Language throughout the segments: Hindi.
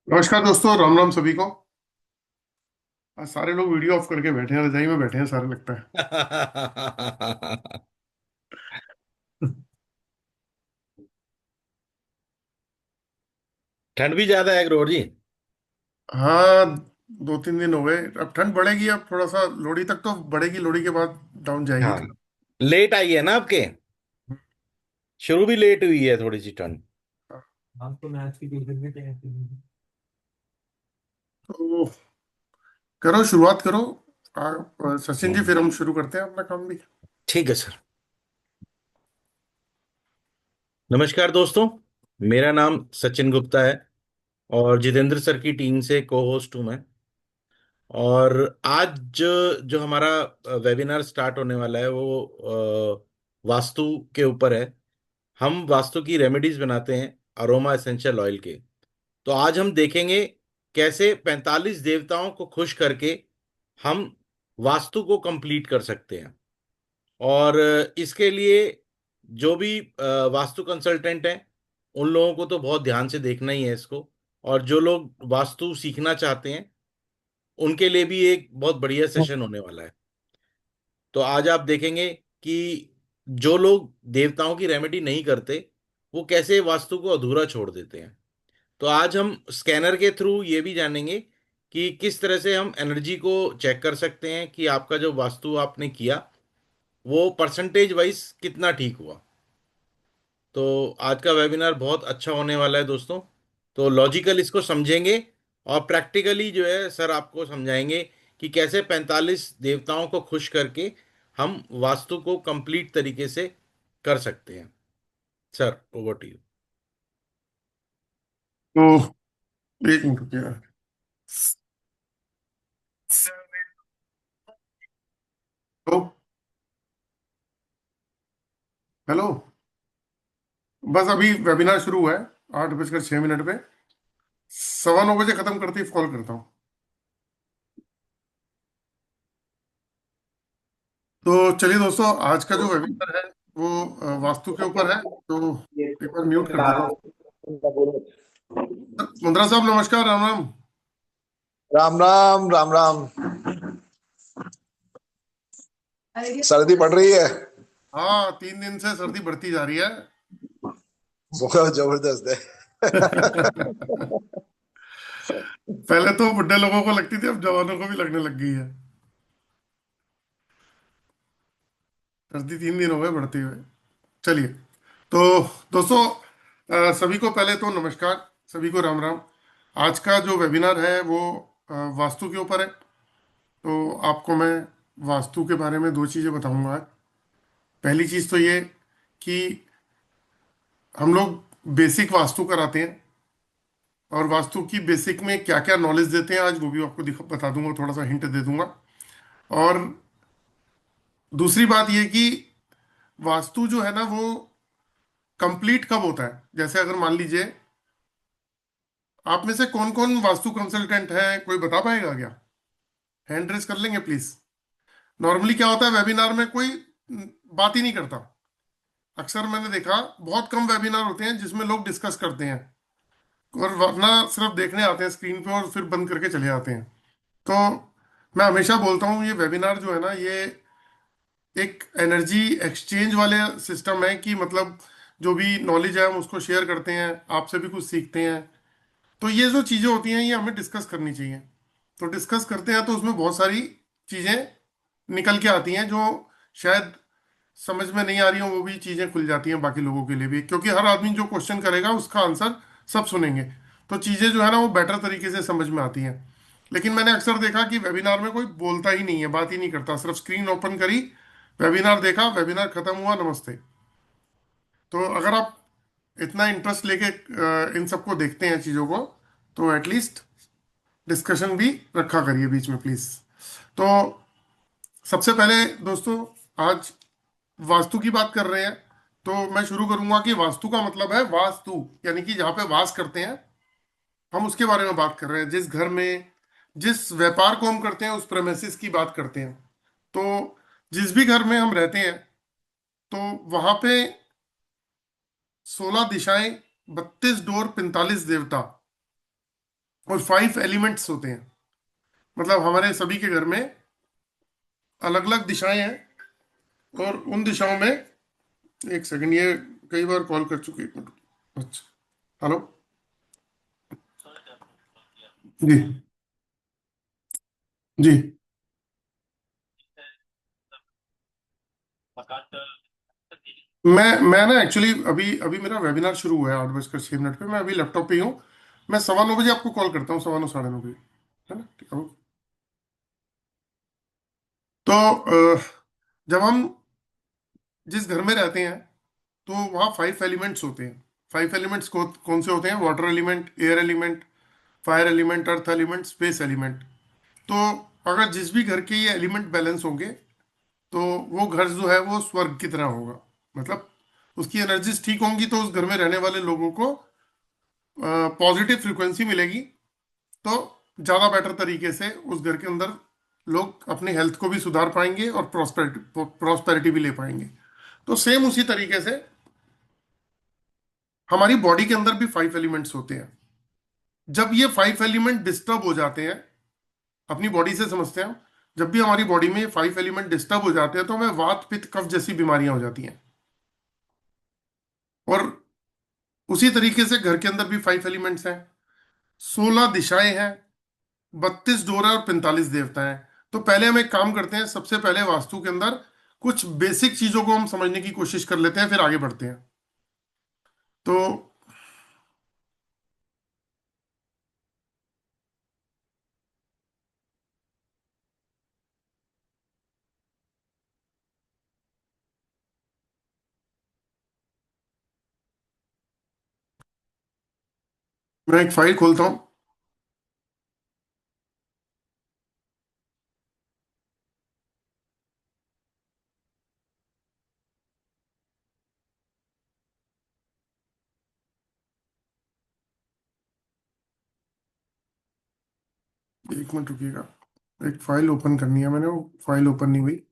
नमस्कार दोस्तों, राम राम सभी को। आज सारे लोग वीडियो ऑफ करके बैठे हैं, रजाई में बैठे हैं सारे, लगता है। ठंड भी ज्यादा है अखरोट जी। हाँ, 2-3 दिन हो गए। अब ठंड बढ़ेगी, अब थोड़ा सा लोहड़ी तक तो बढ़ेगी, लोहड़ी के बाद डाउन जाएगी हाँ, थोड़ा। लेट आई है ना आपके। शुरू भी लेट हुई है थोड़ी सी ठंड। आपको मैच की टीम में क्या है? तो करो, शुरुआत करो। सचिन जी, हम्म, फिर हम शुरू करते हैं अपना काम भी। ठीक है सर। नमस्कार दोस्तों, मेरा नाम सचिन गुप्ता है और जितेंद्र सर की टीम से को होस्ट हूं मैं। और आज जो हमारा वेबिनार स्टार्ट होने वाला है वो वास्तु के ऊपर है। हम वास्तु की रेमेडीज बनाते हैं अरोमा एसेंशियल ऑयल के। तो आज हम देखेंगे कैसे 45 देवताओं को खुश करके हम वास्तु को कंप्लीट कर सकते हैं। और इसके लिए जो भी वास्तु कंसल्टेंट हैं उन लोगों को तो बहुत ध्यान से देखना ही है इसको। और जो लोग वास्तु सीखना चाहते हैं उनके लिए भी एक बहुत बढ़िया सेशन होने वाला है। तो आज आप देखेंगे कि जो लोग देवताओं की रेमेडी नहीं करते वो कैसे वास्तु को अधूरा छोड़ देते हैं। तो आज हम स्कैनर के थ्रू ये भी जानेंगे कि किस तरह से हम एनर्जी को चेक कर सकते हैं कि आपका जो वास्तु आपने किया वो परसेंटेज वाइज कितना ठीक हुआ। तो आज का वेबिनार बहुत अच्छा होने वाला है दोस्तों। तो लॉजिकल इसको समझेंगे और प्रैक्टिकली जो है सर आपको समझाएंगे कि कैसे 45 देवताओं को खुश करके हम वास्तु को कंप्लीट तरीके से कर सकते हैं। Sir over to you. तो एक मिनट रुकिए। तो हेलो। बस अभी वेबिनार शुरू हुआ है, 8:06 पे। 9:15 खत्म करते ही कॉल करता हूँ। तो चलिए दोस्तों, आज का जो वेबिनार है वो वास्तु के ऊपर है। तो एक बार म्यूट कर देता हूँ। मुंद्रा साहब, नमस्कार, राम राम। राम राम राम राम। सर्दी पड़ रही है। हाँ, 3 दिन से सर्दी बढ़ती जा रही है। बहुत जबरदस्त है। पहले तो बुढ़े लोगों को लगती थी, अब जवानों को भी लगने लग गई है सर्दी। 3 दिन हो गए बढ़ते हुए। चलिए। तो दोस्तों, सभी को पहले तो नमस्कार, सभी को राम राम। आज का जो वेबिनार है वो वास्तु के ऊपर है। तो आपको मैं वास्तु के बारे में दो चीज़ें बताऊंगा। पहली चीज़ तो ये कि हम लोग बेसिक वास्तु कराते हैं, और वास्तु की बेसिक में क्या क्या नॉलेज देते हैं आज वो भी आपको बता दूंगा, थोड़ा सा हिंट दे दूंगा। और दूसरी बात ये कि वास्तु जो है ना वो कंप्लीट कब होता है। जैसे अगर मान लीजिए, आप में से कौन कौन वास्तु कंसल्टेंट है, कोई बता पाएगा क्या? हैंड रेस कर लेंगे प्लीज। नॉर्मली क्या होता है, वेबिनार में कोई बात ही नहीं करता। अक्सर मैंने देखा, बहुत कम वेबिनार होते हैं जिसमें लोग डिस्कस करते हैं, और वरना सिर्फ देखने आते हैं स्क्रीन पे और फिर बंद करके चले जाते हैं। तो मैं हमेशा बोलता हूँ, ये वेबिनार जो है ना, ये एक एनर्जी एक्सचेंज वाले सिस्टम है, कि मतलब जो भी नॉलेज है हम उसको शेयर करते हैं, आपसे भी कुछ सीखते हैं। तो ये जो चीज़ें होती हैं ये हमें डिस्कस करनी चाहिए। तो डिस्कस करते हैं तो उसमें बहुत सारी चीज़ें निकल के आती हैं जो शायद समझ में नहीं आ रही हो, वो भी चीज़ें खुल जाती हैं बाकी लोगों के लिए भी, क्योंकि हर आदमी जो क्वेश्चन करेगा उसका आंसर सब सुनेंगे। तो चीज़ें जो है ना वो बेटर तरीके से समझ में आती हैं। लेकिन मैंने अक्सर देखा कि वेबिनार में कोई बोलता ही नहीं है, बात ही नहीं करता, सिर्फ स्क्रीन ओपन करी, वेबिनार देखा, वेबिनार खत्म हुआ, नमस्ते। तो अगर आप इतना इंटरेस्ट लेके इन सबको देखते हैं चीज़ों को, तो एटलीस्ट डिस्कशन भी रखा करिए बीच में प्लीज। तो सबसे पहले दोस्तों, आज वास्तु की बात कर रहे हैं। तो मैं शुरू करूंगा कि वास्तु का मतलब है वास्तु, यानी कि जहाँ पे वास करते हैं हम, उसके बारे में बात कर रहे हैं। जिस घर में, जिस व्यापार को हम करते हैं उस प्रेमिसेस की बात करते हैं। तो जिस भी घर में हम रहते हैं, तो वहां पे 16 दिशाएं, 32 डोर, 45 देवता, और 5 एलिमेंट्स होते हैं। मतलब हमारे सभी के घर में अलग अलग दिशाएं हैं, और उन दिशाओं में, एक सेकंड, ये कई बार कॉल कर चुके, एक मिनट। अच्छा, हेलो। जी। जी। मैं ना एक्चुअली अभी अभी मेरा वेबिनार शुरू हुआ है 8:06 पे। मैं अभी लैपटॉप पे ही हूँ। मैं 9:15 बजे आपको कॉल करता हूँ, 9:15 9:30 बजे। है ना, ठीक है। तो जब हम जिस घर में रहते हैं, तो वहाँ 5 एलिमेंट्स होते हैं। 5 एलिमेंट्स कौन से होते हैं? Water element, air element, fire element, earth element, space element. तो अगर जिस भी घर के ये एलिमेंट बैलेंस होंगे, तो वो घर जो है वो स्वर्ग की तरह होगा। मतलब उसकी एनर्जीज ठीक होंगी, तो उस घर में रहने वाले लोगों को पॉजिटिव फ्रीक्वेंसी मिलेगी। तो ज़्यादा बेटर तरीके से उस घर के अंदर लोग अपने हेल्थ को भी सुधार पाएंगे और प्रॉस्पेरिटी भी ले पाएंगे। तो सेम उसी तरीके से हमारी बॉडी के अंदर भी 5 एलिमेंट्स होते हैं। जब ये 5 एलिमेंट डिस्टर्ब हो जाते हैं, अपनी बॉडी से समझते हैं हम, जब भी हमारी बॉडी में 5 एलिमेंट डिस्टर्ब हो जाते हैं, तो हमें वात पित्त कफ जैसी बीमारियां हो जाती हैं। और उसी तरीके से घर के अंदर भी 5 एलिमेंट्स हैं, 16 दिशाएं हैं, 32 डोर है और 45 देवता हैं। तो पहले हम एक काम करते हैं, सबसे पहले वास्तु के अंदर कुछ बेसिक चीजों को हम समझने की कोशिश कर लेते हैं, फिर आगे बढ़ते हैं। तो मैं एक फाइल खोलता हूँ। एक मिनट रुकिएगा, एक फाइल ओपन करनी है मैंने, वो फाइल ओपन नहीं हुई।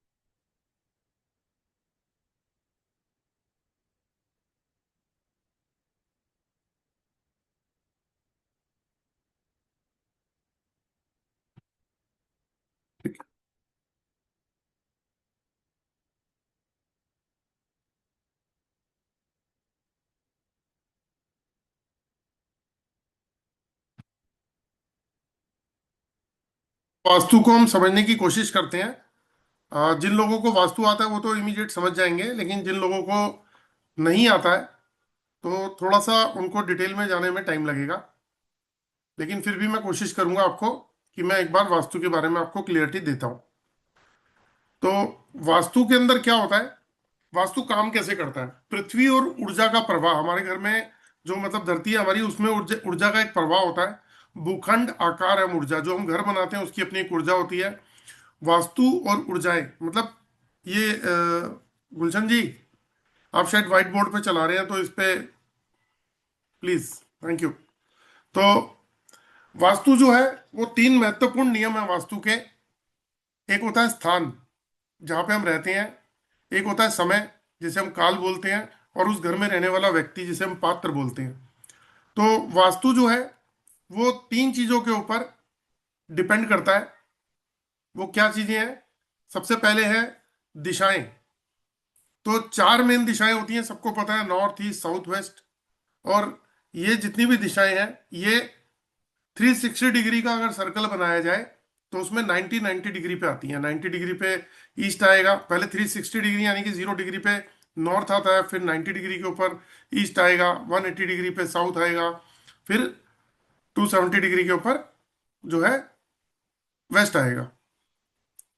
वास्तु को हम समझने की कोशिश करते हैं। जिन लोगों को वास्तु आता है वो तो इमीडिएट समझ जाएंगे, लेकिन जिन लोगों को नहीं आता है, तो थोड़ा सा उनको डिटेल में जाने में टाइम लगेगा। लेकिन फिर भी मैं कोशिश करूंगा आपको कि मैं एक बार वास्तु के बारे में आपको क्लियरिटी देता हूँ। तो वास्तु के अंदर क्या होता है, वास्तु काम कैसे करता है? पृथ्वी और ऊर्जा का प्रवाह, हमारे घर में जो मतलब धरती है हमारी, उसमें ऊर्जा ऊर्जा का एक प्रवाह होता है। भूखंड, आकार एवं ऊर्जा, जो हम घर बनाते हैं उसकी अपनी एक ऊर्जा होती है। वास्तु और ऊर्जाएं, मतलब ये गुलशन जी, आप शायद व्हाइट बोर्ड पे चला रहे हैं, तो इस पे प्लीज, थैंक यू। तो वास्तु जो है, वो 3 महत्वपूर्ण नियम है वास्तु के। एक होता है स्थान, जहाँ पे हम रहते हैं। एक होता है समय, जिसे हम काल बोलते हैं। और उस घर में रहने वाला व्यक्ति, जिसे हम पात्र बोलते हैं। तो वास्तु जो है, वो 3 चीजों के ऊपर डिपेंड करता है। वो क्या चीजें हैं? सबसे पहले है दिशाएं। तो 4 मेन दिशाएं होती हैं, सबको पता है, नॉर्थ, ईस्ट, साउथ, वेस्ट। और ये जितनी भी दिशाएं हैं, ये 360 डिग्री का अगर सर्कल बनाया जाए, तो उसमें 90 डिग्री पे आती है। 90 डिग्री पे ईस्ट आएगा, पहले 360 डिग्री यानी कि 0 डिग्री पे नॉर्थ आता है, फिर 90 डिग्री के ऊपर ईस्ट आएगा, 180 डिग्री पे साउथ आएगा, फिर 270 डिग्री के ऊपर जो है वेस्ट आएगा।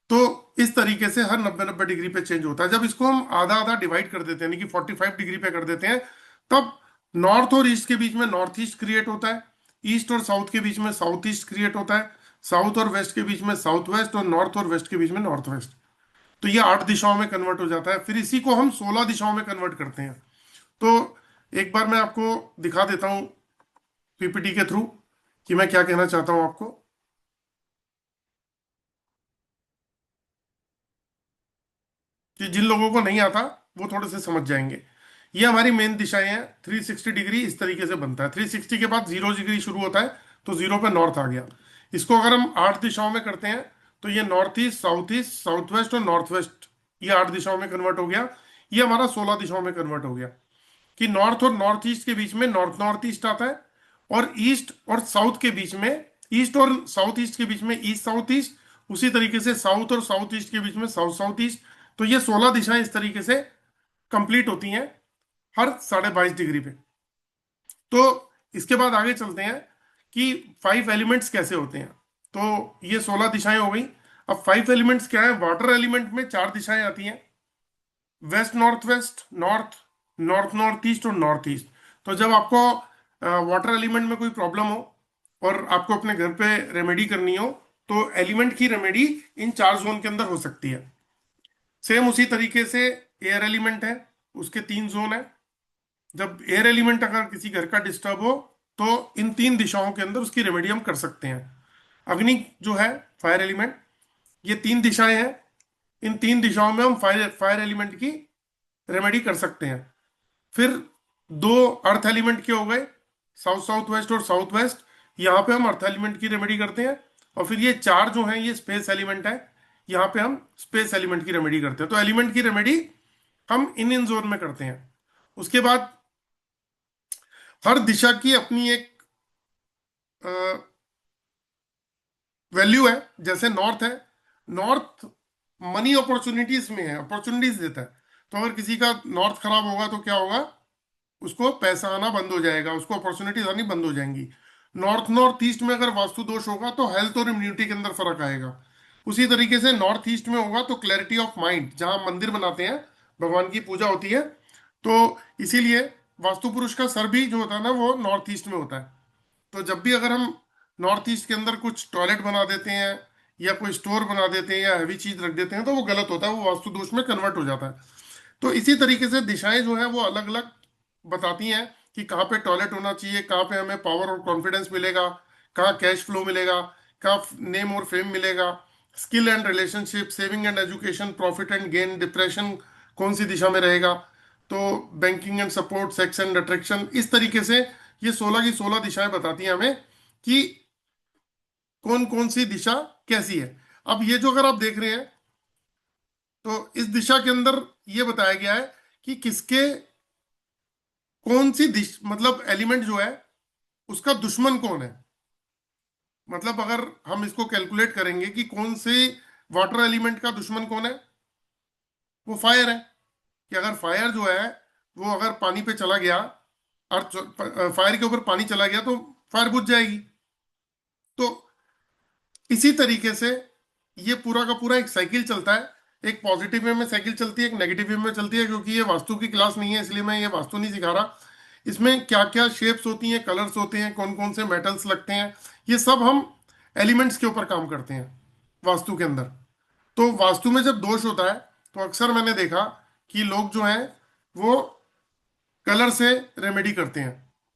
तो इस तरीके से हर 90 डिग्री पे चेंज होता है। जब इसको हम आधा आधा डिवाइड कर देते हैं, यानी कि 45 डिग्री पे कर देते हैं, तब नॉर्थ और ईस्ट के बीच में नॉर्थ ईस्ट क्रिएट होता है, ईस्ट और साउथ के बीच में साउथ ईस्ट क्रिएट होता है, साउथ और वेस्ट के बीच में साउथ वेस्ट, और नॉर्थ और वेस्ट के बीच में नॉर्थ वेस्ट। तो ये 8 दिशाओं में कन्वर्ट हो जाता है। फिर इसी को हम 16 दिशाओं में कन्वर्ट करते हैं। तो एक बार मैं आपको दिखा देता हूँ पीपीटी के थ्रू कि मैं क्या कहना चाहता हूँ आपको, कि जिन लोगों को नहीं आता वो थोड़े से समझ जाएंगे। ये हमारी मेन दिशाएं हैं। 360 डिग्री इस तरीके से बनता है। 360 के बाद 0 डिग्री शुरू होता है, तो 0 पे नॉर्थ आ गया। इसको अगर हम 8 दिशाओं में करते हैं तो ये नॉर्थ ईस्ट, साउथ वेस्ट और नॉर्थ वेस्ट, ये 8 दिशाओं में कन्वर्ट हो गया। ये हमारा 16 दिशाओं में कन्वर्ट हो गया कि नॉर्थ और नॉर्थ ईस्ट के बीच में नॉर्थ नॉर्थ ईस्ट आता है, और ईस्ट और साउथ के बीच में, ईस्ट और साउथ ईस्ट के बीच में ईस्ट साउथ ईस्ट, उसी तरीके से साउथ और साउथ ईस्ट के बीच में साउथ साउथ ईस्ट। तो ये 16 दिशाएं इस तरीके से कंप्लीट होती हैं हर 22.5 डिग्री पे। तो इसके बाद आगे चलते हैं कि 5 एलिमेंट्स कैसे होते हैं। तो ये 16 दिशाएं हो गई। अब 5 एलिमेंट्स क्या है? वाटर एलिमेंट में 4 दिशाएं आती हैं, west north west, north, north north east और नॉर्थ ईस्ट। तो जब आपको वाटर एलिमेंट में कोई प्रॉब्लम हो और आपको अपने घर पे रेमेडी करनी हो, तो एलिमेंट की रेमेडी इन 4 जोन के अंदर हो सकती है। सेम उसी तरीके से एयर एलिमेंट है, उसके 3 जोन है। जब एयर एलिमेंट अगर किसी घर का डिस्टर्ब हो, तो इन 3 दिशाओं के अंदर उसकी रेमेडी हम कर सकते हैं। अग्नि जो है, फायर एलिमेंट, ये 3 दिशाएं हैं। इन 3 दिशाओं में हम फायर फायर एलिमेंट की रेमेडी कर सकते हैं। फिर 2 अर्थ एलिमेंट के हो गए, साउथ साउथ वेस्ट और साउथ वेस्ट, यहाँ पे हम अर्थ एलिमेंट की रेमेडी करते हैं। और फिर ये 4 जो हैं, ये स्पेस एलिमेंट है, यहाँ पे हम स्पेस एलिमेंट की रेमेडी करते हैं। तो एलिमेंट की रेमेडी हम इन इन जोन में करते हैं। उसके बाद हर दिशा की अपनी एक वैल्यू है। जैसे नॉर्थ है, नॉर्थ मनी अपॉर्चुनिटीज में है, अपॉर्चुनिटीज देता है। तो अगर किसी का नॉर्थ खराब होगा तो क्या होगा? उसको पैसा आना बंद हो जाएगा, उसको अपॉर्चुनिटीज आनी बंद हो जाएंगी। नॉर्थ नॉर्थ ईस्ट में अगर वास्तु दोष होगा तो हेल्थ और इम्यूनिटी के अंदर फर्क आएगा। उसी तरीके से नॉर्थ ईस्ट में होगा तो क्लैरिटी ऑफ माइंड, जहां मंदिर बनाते हैं, भगवान की पूजा होती है, तो इसीलिए वास्तु पुरुष का सर भी जो होता है ना, वो नॉर्थ ईस्ट में होता है। तो जब भी अगर हम नॉर्थ ईस्ट के अंदर कुछ टॉयलेट बना देते हैं या कोई स्टोर बना देते हैं या हैवी चीज रख देते हैं, तो वो गलत होता है, वो वास्तु दोष में कन्वर्ट हो जाता है। तो इसी तरीके से दिशाएं जो है वो अलग अलग बताती हैं कि कहाँ पे टॉयलेट होना चाहिए, कहाँ पे हमें पावर और कॉन्फिडेंस मिलेगा, कहाँ कैश फ्लो मिलेगा, कहाँ नेम और फेम मिलेगा, skill and relationship, saving and education, profit and gain, depression कौन सी दिशा में रहेगा, तो banking and support, sex and attraction. इस तरीके से ये 16 की 16 दिशाएं बताती हैं हमें कि कौन कौन सी दिशा कैसी है। अब ये जो अगर आप देख रहे हैं, तो इस दिशा के अंदर ये बताया गया है कि किसके कौन सी दिश, मतलब एलिमेंट जो है उसका दुश्मन कौन है। मतलब अगर हम इसको कैलकुलेट करेंगे कि कौन से वाटर एलिमेंट का दुश्मन कौन है, वो फायर है। कि अगर फायर जो है वो अगर पानी पे चला गया, अर्थ फायर के ऊपर पानी चला गया, तो फायर बुझ जाएगी। तो इसी तरीके से ये पूरा का पूरा एक साइकिल चलता है। एक पॉजिटिव वे में साइकिल चलती है, एक नेगेटिव वे में चलती है। क्योंकि ये वास्तु की क्लास नहीं है, इसलिए मैं ये वास्तु नहीं सिखा रहा। इसमें क्या क्या शेप्स होती हैं, कलर्स होते हैं, कौन कौन से मेटल्स लगते हैं, ये सब हम एलिमेंट्स के ऊपर काम करते हैं वास्तु के अंदर। तो वास्तु में जब दोष होता है, तो अक्सर मैंने देखा कि लोग जो हैं वो कलर से रेमेडी करते हैं।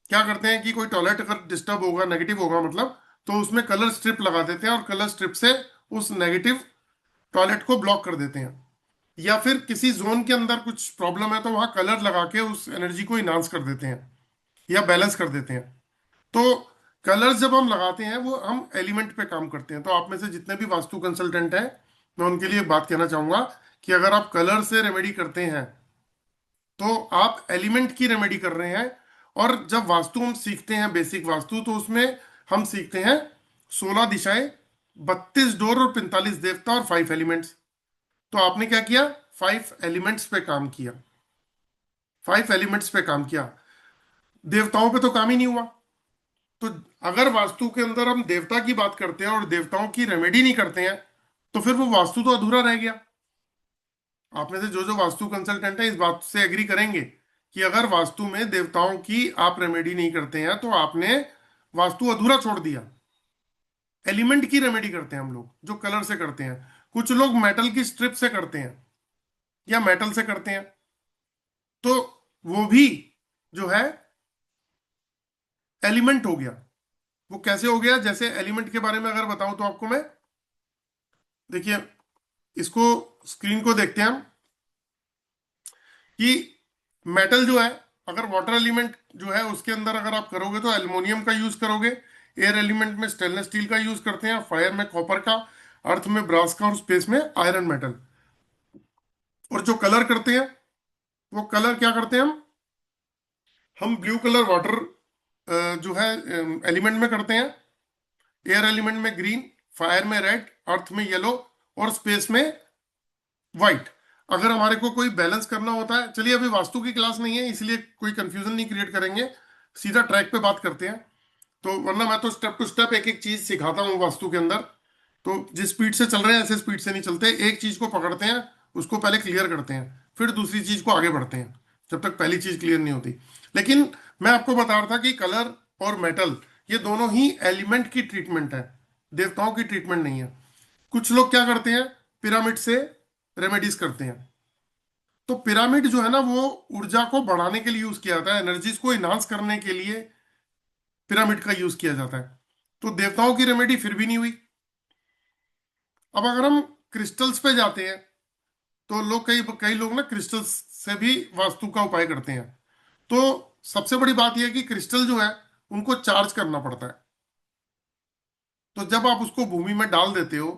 क्या करते हैं कि कोई टॉयलेट अगर डिस्टर्ब होगा, नेगेटिव होगा मतलब, तो उसमें कलर स्ट्रिप लगा देते हैं और कलर स्ट्रिप से उस नेगेटिव टॉयलेट को ब्लॉक कर देते हैं। या फिर किसी जोन के अंदर कुछ प्रॉब्लम है तो वहां कलर लगा के उस एनर्जी को इनहांस कर देते हैं या बैलेंस कर देते हैं। तो कलर्स जब हम लगाते हैं, वो हम एलिमेंट पे काम करते हैं। तो आप में से जितने भी वास्तु कंसल्टेंट हैं, मैं उनके लिए बात कहना चाहूंगा कि अगर आप कलर से रेमेडी करते हैं, तो आप एलिमेंट की रेमेडी कर रहे हैं। और जब वास्तु हम सीखते हैं, बेसिक वास्तु, तो उसमें हम सीखते हैं 16 दिशाएं, 32 डोर और 45 देवता और 5 एलिमेंट्स। तो आपने क्या किया? 5 एलिमेंट्स पे काम किया, 5 एलिमेंट्स पे काम किया, देवताओं पे तो काम ही नहीं हुआ। तो अगर वास्तु के अंदर हम देवता की बात करते हैं और देवताओं की रेमेडी नहीं करते हैं, तो फिर वो वास्तु तो अधूरा रह गया। आप में से जो जो वास्तु कंसल्टेंट है इस बात से एग्री करेंगे कि अगर वास्तु में देवताओं की आप रेमेडी नहीं करते हैं, तो आपने वास्तु अधूरा छोड़ दिया। एलिमेंट की रेमेडी करते हैं हम लोग, जो कलर से करते हैं। कुछ लोग मेटल की स्ट्रिप से करते हैं या मेटल से करते हैं, तो वो भी जो है एलिमेंट हो गया। वो कैसे हो गया? जैसे एलिमेंट के बारे में अगर बताऊं तो आपको मैं, देखिए, इसको स्क्रीन को देखते हैं हम कि मेटल जो है, अगर वाटर एलिमेंट जो है उसके अंदर अगर आप करोगे तो एल्युमिनियम का यूज करोगे। एयर एलिमेंट में स्टेनलेस स्टील का यूज करते हैं, फायर में कॉपर का, अर्थ में ब्रास का और स्पेस में आयरन मेटल। और जो कलर करते हैं, वो कलर क्या करते हैं हम ब्लू कलर वाटर जो है एलिमेंट में करते हैं, एयर एलिमेंट में ग्रीन, फायर में रेड, अर्थ में येलो और स्पेस में व्हाइट। अगर हमारे को कोई बैलेंस करना होता है, चलिए अभी वास्तु की क्लास नहीं है इसलिए कोई कंफ्यूजन नहीं क्रिएट करेंगे, सीधा ट्रैक पे बात करते हैं। तो वरना मैं तो स्टेप टू स्टेप एक एक चीज सिखाता हूँ वास्तु के अंदर। तो जिस स्पीड से चल रहे हैं ऐसे स्पीड से नहीं चलते, एक चीज को पकड़ते हैं, उसको पहले क्लियर करते हैं, फिर दूसरी चीज को आगे बढ़ते हैं, जब तक पहली चीज क्लियर नहीं होती। लेकिन मैं आपको बता रहा था कि कलर और मेटल ये दोनों ही एलिमेंट की ट्रीटमेंट है, देवताओं की ट्रीटमेंट नहीं है। कुछ लोग क्या करते हैं, पिरामिड से रेमेडीज करते हैं। तो पिरामिड जो है ना, वो ऊर्जा को बढ़ाने के लिए यूज किया जाता है, एनर्जीज को इनहांस करने के लिए पिरामिड का यूज किया जाता है। तो देवताओं की रेमेडी फिर भी नहीं हुई। अब अगर हम क्रिस्टल्स पे जाते हैं, तो लोग कई कई लोग ना क्रिस्टल्स से भी वास्तु का उपाय करते हैं। तो सबसे बड़ी बात यह है कि क्रिस्टल जो है उनको चार्ज करना पड़ता है। तो जब आप उसको भूमि में डाल देते हो,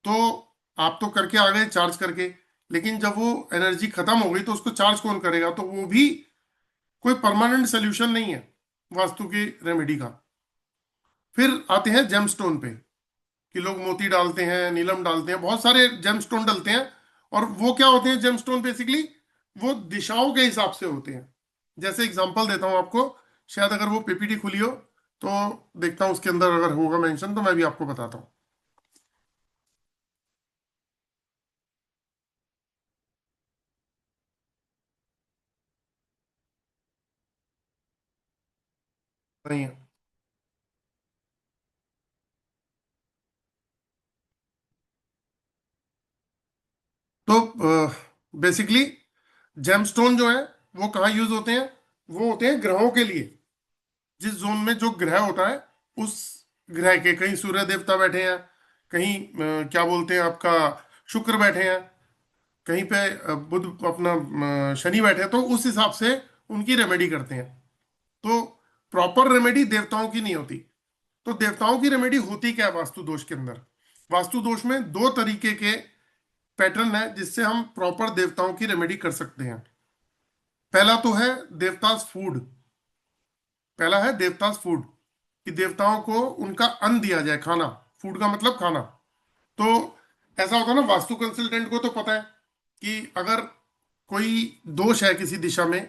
तो आप तो करके आ गए चार्ज करके, लेकिन जब वो एनर्जी खत्म हो गई तो उसको चार्ज कौन करेगा? तो वो भी कोई परमानेंट सोल्यूशन नहीं है वास्तु की रेमेडी का। फिर आते हैं जेमस्टोन पे, कि लोग मोती डालते हैं, नीलम डालते हैं, बहुत सारे जेमस्टोन डालते हैं। और वो क्या होते हैं जेमस्टोन? बेसिकली वो दिशाओं के हिसाब से होते हैं। जैसे एग्जांपल देता हूं आपको, शायद अगर वो पीपीटी खुली हो तो देखता हूं उसके अंदर अगर होगा मेंशन, तो मैं भी आपको बताता हूँ। नहीं है तो बेसिकली जेमस्टोन जो है वो कहाँ यूज होते हैं? वो होते हैं ग्रहों के लिए। जिस जोन में जो ग्रह होता है, उस ग्रह के, कहीं सूर्य देवता बैठे हैं, कहीं क्या बोलते हैं आपका शुक्र बैठे हैं, कहीं पे बुध अपना शनि बैठे हैं, तो उस हिसाब से उनकी रेमेडी करते हैं। तो प्रॉपर रेमेडी देवताओं की नहीं होती। तो देवताओं की रेमेडी होती क्या है वास्तु दोष के अंदर? वास्तु दोष में दो तरीके के पैटर्न है जिससे हम प्रॉपर देवताओं की रेमेडी कर सकते हैं। पहला तो है देवतास फूड। पहला है देवतास फूड, कि देवताओं को उनका अन्न दिया जाए, खाना। फूड का मतलब खाना। तो ऐसा होता है ना, वास्तु कंसल्टेंट को तो पता है कि अगर कोई दोष है किसी दिशा में,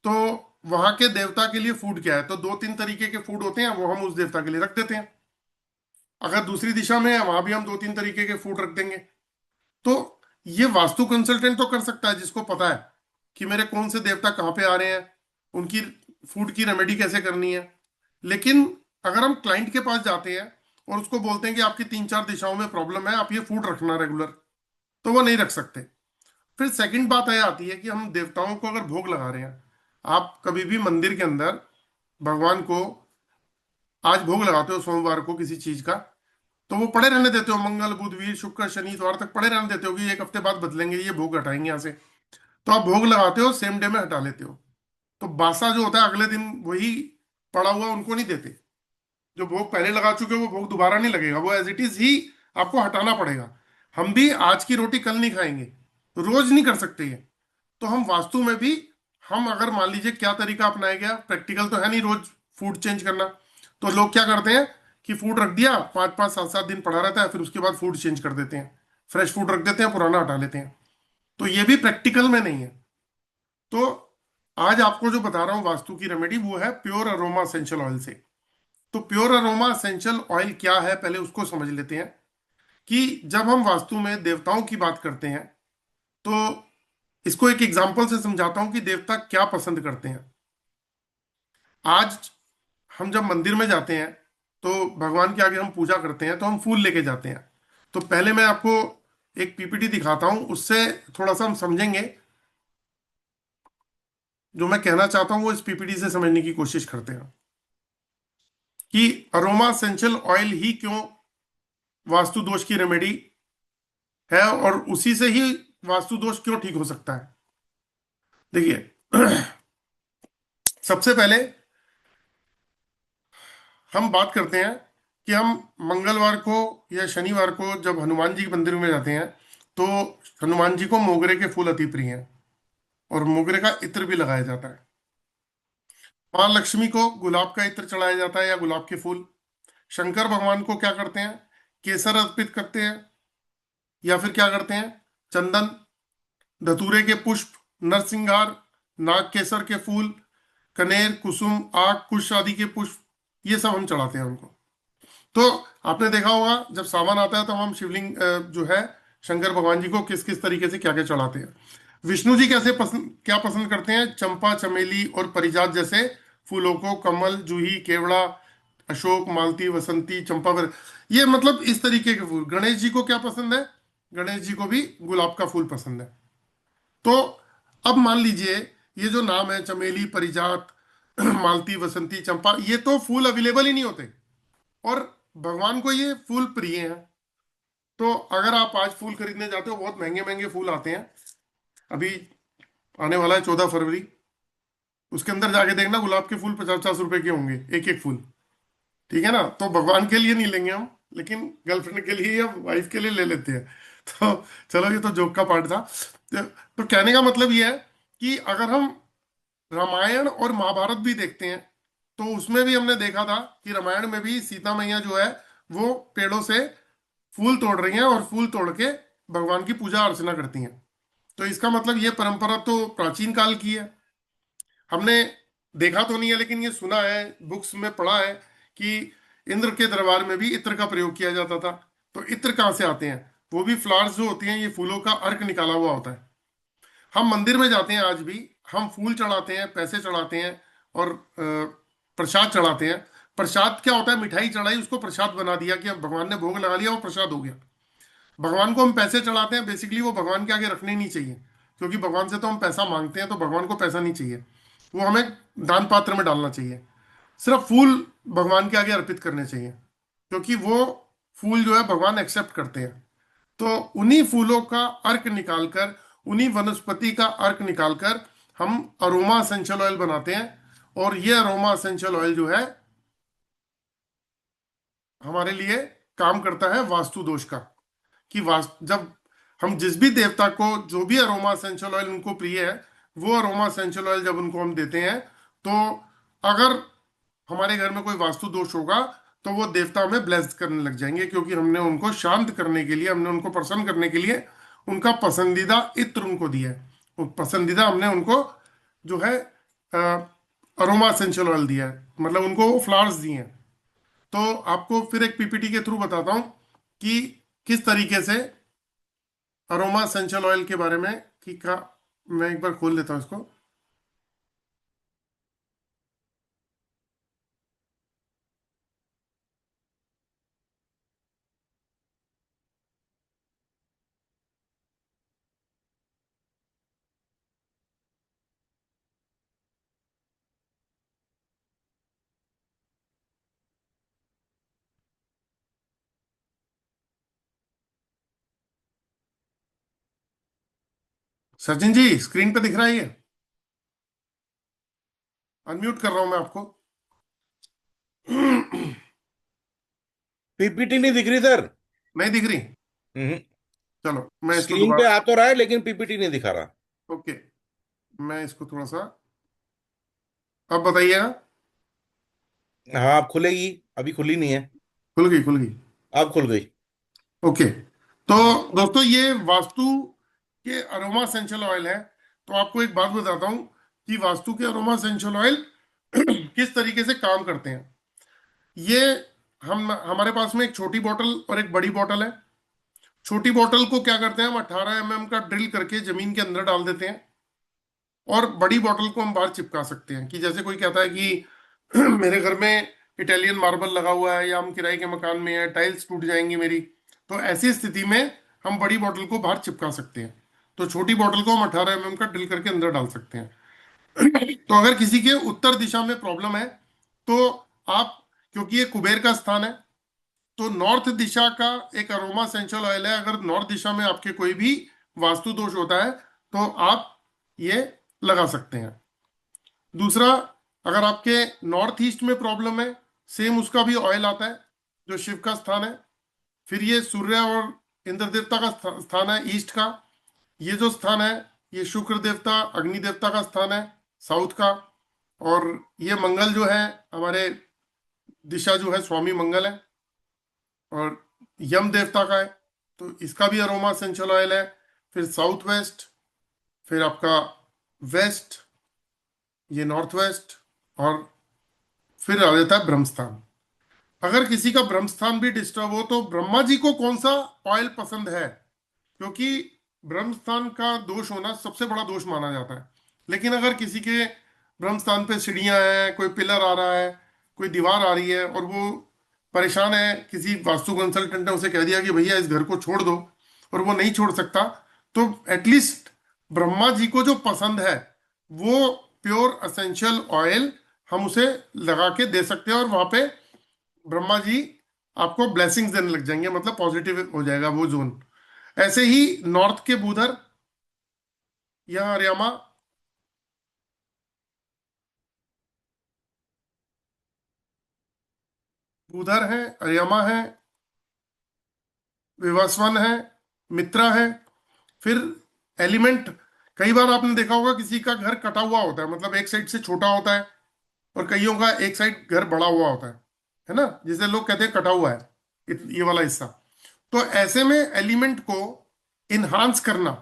तो वहां के देवता के लिए फूड क्या है। तो दो तीन तरीके के फूड होते हैं, वो हम उस देवता के लिए रख देते हैं। अगर दूसरी दिशा में है, वहां भी हम दो तीन तरीके के फूड रख देंगे। तो ये वास्तु कंसल्टेंट तो कर सकता है, जिसको पता है कि मेरे कौन से देवता कहाँ पे आ रहे हैं, उनकी फूड की रेमेडी कैसे करनी है। लेकिन अगर हम क्लाइंट के पास जाते हैं और उसको बोलते हैं कि आपकी तीन चार दिशाओं में प्रॉब्लम है, आप ये फूड रखना रेगुलर, तो वो नहीं रख सकते। फिर सेकंड बात यह आती है कि हम देवताओं को अगर भोग लगा रहे हैं, आप कभी भी मंदिर के अंदर भगवान को आज भोग लगाते हो सोमवार को किसी चीज का, तो वो पड़े रहने देते हो, मंगल बुध वीर शुक्र शनि इतवार तक पड़े रहने देते हो कि एक हफ्ते बाद बदलेंगे, ये भोग हटाएंगे यहाँ से। तो आप भोग लगाते हो, सेम डे में हटा लेते हो। तो बासा जो होता है अगले दिन वही पड़ा हुआ उनको नहीं देते। जो भोग पहले लगा चुके हो वो भोग दोबारा नहीं लगेगा, वो एज इट इज ही आपको हटाना पड़ेगा। हम भी आज की रोटी कल नहीं खाएंगे, रोज नहीं कर सकते ये। तो हम वास्तु में भी, हम अगर मान लीजिए क्या तरीका अपनाया गया, प्रैक्टिकल तो है नहीं रोज फूड चेंज करना। तो लोग क्या करते हैं कि फूड रख दिया, पाँच पाँच सात सात दिन पड़ा रहता है, फिर उसके बाद फूड चेंज कर देते हैं, फ्रेश फूड रख देते हैं, पुराना हटा लेते हैं। तो ये भी प्रैक्टिकल में नहीं है। तो आज आपको जो बता रहा हूँ वास्तु की रेमेडी, वो है प्योर अरोमा एसेंशियल ऑयल से। तो प्योर अरोमा एसेंशियल ऑयल क्या है, पहले उसको समझ लेते हैं। कि जब हम वास्तु में देवताओं की बात करते हैं, तो इसको एक एग्जांपल से समझाता हूं कि देवता क्या पसंद करते हैं। आज हम जब मंदिर में जाते हैं, तो भगवान के आगे हम पूजा करते हैं, तो हम फूल लेके जाते हैं। तो पहले मैं आपको एक पीपीटी दिखाता हूं, उससे थोड़ा सा हम समझेंगे। जो मैं कहना चाहता हूं वो इस पीपीटी से समझने की कोशिश करते हैं, कि अरोमा एसेंशियल ऑयल ही क्यों वास्तु दोष की रेमेडी है, और उसी से ही वास्तु दोष क्यों ठीक हो सकता है। देखिए सबसे पहले हम बात करते हैं कि हम मंगलवार को या शनिवार को जब हनुमान जी के मंदिर में जाते हैं, तो हनुमान जी को मोगरे के फूल अति प्रिय हैं और मोगरे का इत्र भी लगाया जाता है। माँ लक्ष्मी को गुलाब का इत्र चढ़ाया जाता है या गुलाब के फूल। शंकर भगवान को क्या करते हैं, केसर अर्पित करते हैं, या फिर क्या करते हैं, चंदन, धतूरे के पुष्प, नरसिंहार, नाग केसर के फूल, कनेर, कुसुम, आक, कुश आदि के पुष्प, ये सब हम चढ़ाते हैं उनको। तो आपने देखा होगा जब सावन आता है तो हम शिवलिंग जो है शंकर भगवान जी को किस किस तरीके से क्या क्या चढ़ाते हैं। विष्णु जी कैसे पसंद क्या पसंद करते हैं, चंपा, चमेली और परिजात जैसे फूलों को, कमल, जूही, केवड़ा, अशोक, मालती, वसंती, चंपा ये मतलब इस तरीके के फूल। गणेश जी को क्या पसंद है, गणेश जी को भी गुलाब का फूल पसंद है। तो अब मान लीजिए ये जो नाम है चमेली, परिजात, मालती, वसंती, चंपा, ये तो फूल अवेलेबल ही नहीं होते और भगवान को ये फूल प्रिय हैं। तो अगर आप आज फूल खरीदने जाते हो, बहुत महंगे महंगे फूल आते हैं। अभी आने वाला है 14 फरवरी, उसके अंदर जाके देखना गुलाब के फूल 50-50 रुपए के होंगे एक एक फूल। ठीक है ना, तो भगवान के लिए नहीं लेंगे हम, लेकिन गर्लफ्रेंड के लिए या वाइफ के लिए ले लेते हैं। तो चलो, ये तो जोक का पार्ट था। तो कहने का मतलब ये है कि अगर हम रामायण और महाभारत भी देखते हैं, तो उसमें भी हमने देखा था कि रामायण में भी सीता मैया जो है वो पेड़ों से फूल तोड़ रही हैं और फूल तोड़ के भगवान की पूजा अर्चना करती हैं। तो इसका मतलब ये परंपरा तो प्राचीन काल की है। हमने देखा तो नहीं है, लेकिन ये सुना है, बुक्स में पढ़ा है कि इंद्र के दरबार में भी इत्र का प्रयोग किया जाता था। तो इत्र कहाँ से आते हैं, वो भी फ्लावर्स जो होती हैं, ये फूलों का अर्क निकाला हुआ होता है। हम मंदिर में जाते हैं आज भी, हम फूल चढ़ाते हैं, पैसे चढ़ाते हैं और प्रसाद चढ़ाते हैं। प्रसाद क्या होता है, मिठाई चढ़ाई, उसको प्रसाद बना दिया कि अब भगवान ने भोग लगा लिया, वो प्रसाद हो गया। भगवान को हम पैसे चढ़ाते हैं, बेसिकली वो भगवान के आगे रखने नहीं चाहिए, क्योंकि भगवान से तो हम पैसा मांगते हैं, तो भगवान को पैसा नहीं चाहिए, वो हमें दान पात्र में डालना चाहिए। सिर्फ फूल भगवान के आगे अर्पित करने चाहिए, क्योंकि वो फूल जो है भगवान एक्सेप्ट करते हैं। तो उन्हीं फूलों का अर्क निकालकर, उन्हीं वनस्पति का अर्क निकालकर हम अरोमा एसेंशियल ऑयल बनाते हैं। और ये अरोमा एसेंशियल ऑयल जो है हमारे लिए काम करता है वास्तु दोष का। कि वास्तु, जब हम जिस भी देवता को जो भी अरोमा एसेंशियल ऑयल उनको प्रिय है, वो अरोमा एसेंशियल ऑयल जब उनको हम देते हैं, तो अगर हमारे घर में कोई वास्तु दोष होगा तो वो देवता हमें ब्लेस करने लग जाएंगे, क्योंकि हमने उनको शांत करने के लिए, हमने उनको प्रसन्न करने के लिए उनका पसंदीदा इत्र उनको दिया है। वो पसंदीदा हमने उनको जो है अरोमा एसेंशियल ऑयल दिया है, मतलब उनको वो फ्लावर्स दिए हैं। तो आपको फिर एक पीपीटी के थ्रू बताता हूँ कि किस तरीके से अरोमा एसेंशियल ऑयल के बारे में कि का, मैं एक बार खोल लेता हूँ इसको। सचिन जी, स्क्रीन पे दिख रहा है ये? अनम्यूट कर रहा हूं मैं आपको। पीपीटी नहीं दिख रही सर। नहीं दिख रही? हम्म। चलो मैं इसको स्क्रीन पे दोबारा। आ तो रहा है लेकिन पीपीटी नहीं दिखा रहा। ओके, मैं इसको थोड़ा सा, अब बताइएगा। हाँ, अब खुलेगी, अभी खुली नहीं है। खुल गई, खुल गई। अब खुल गई। ओके, तो दोस्तों ये वास्तु के अरोमा एसेंशियल ऑयल है। तो आपको एक बात बताता हूँ कि वास्तु के अरोमा एसेंशियल ऑयल किस तरीके से काम करते हैं। ये हम हमारे पास में एक छोटी बोतल और एक बड़ी बोतल है। छोटी बोतल को क्या करते हैं, हम 18 mm का ड्रिल करके जमीन के अंदर डाल देते हैं, और बड़ी बोतल को हम बाहर चिपका सकते हैं। कि जैसे कोई कहता है कि मेरे घर में इटालियन मार्बल लगा हुआ है, या हम किराए के मकान में है, टाइल्स टूट जाएंगी मेरी, तो ऐसी स्थिति में हम बड़ी बोतल को बाहर चिपका सकते हैं। तो छोटी बोतल को हम 18 mm का ड्रिल करके अंदर डाल सकते हैं। तो अगर किसी के उत्तर दिशा में प्रॉब्लम है, तो आप, क्योंकि ये कुबेर का स्थान है, तो नॉर्थ दिशा का एक अरोमा एसेंशियल ऑयल है। अगर नॉर्थ दिशा में आपके कोई भी वास्तु दोष होता है, तो आप ये लगा सकते हैं। दूसरा, अगर आपके नॉर्थ ईस्ट में प्रॉब्लम है, सेम उसका भी ऑयल आता है जो शिव का स्थान है। फिर ये सूर्य और इंद्र देवता का स्थान है ईस्ट का। ये जो स्थान है ये शुक्र देवता अग्नि देवता का स्थान है साउथ का। और ये मंगल जो है हमारे दिशा जो है स्वामी मंगल है और यम देवता का है। तो इसका भी अरोमा एसेंशियल ऑयल है। फिर साउथ वेस्ट, फिर आपका वेस्ट, ये नॉर्थ वेस्ट, और फिर आ जाता है ब्रह्मस्थान। अगर किसी का ब्रह्मस्थान भी डिस्टर्ब हो तो ब्रह्मा जी को कौन सा ऑयल पसंद है, क्योंकि ब्रह्मस्थान का दोष होना सबसे बड़ा दोष माना जाता है। लेकिन अगर किसी के ब्रह्मस्थान पे सीढ़ियां हैं, कोई पिलर आ रहा है, कोई दीवार आ रही है और वो परेशान है, किसी वास्तु कंसल्टेंट ने उसे कह दिया कि भैया इस घर को छोड़ दो, और वो नहीं छोड़ सकता, तो एटलीस्ट ब्रह्मा जी को जो पसंद है वो प्योर असेंशियल ऑयल हम उसे लगा के दे सकते हैं, और वहां पे ब्रह्मा जी आपको ब्लेसिंग्स देने लग जाएंगे, मतलब पॉजिटिव हो जाएगा वो जोन। ऐसे ही नॉर्थ के बुधर, यहाँ अर्यामा, बुधर है, अर्यामा है, विवस्वन है, मित्रा है। फिर एलिमेंट, कई बार आपने देखा होगा किसी का घर कटा हुआ होता है, मतलब एक साइड से छोटा होता है और कईयों का एक साइड घर बड़ा हुआ होता है ना, जिसे लोग कहते हैं कटा हुआ है ये वाला हिस्सा। तो ऐसे में एलिमेंट को इन्हांस करना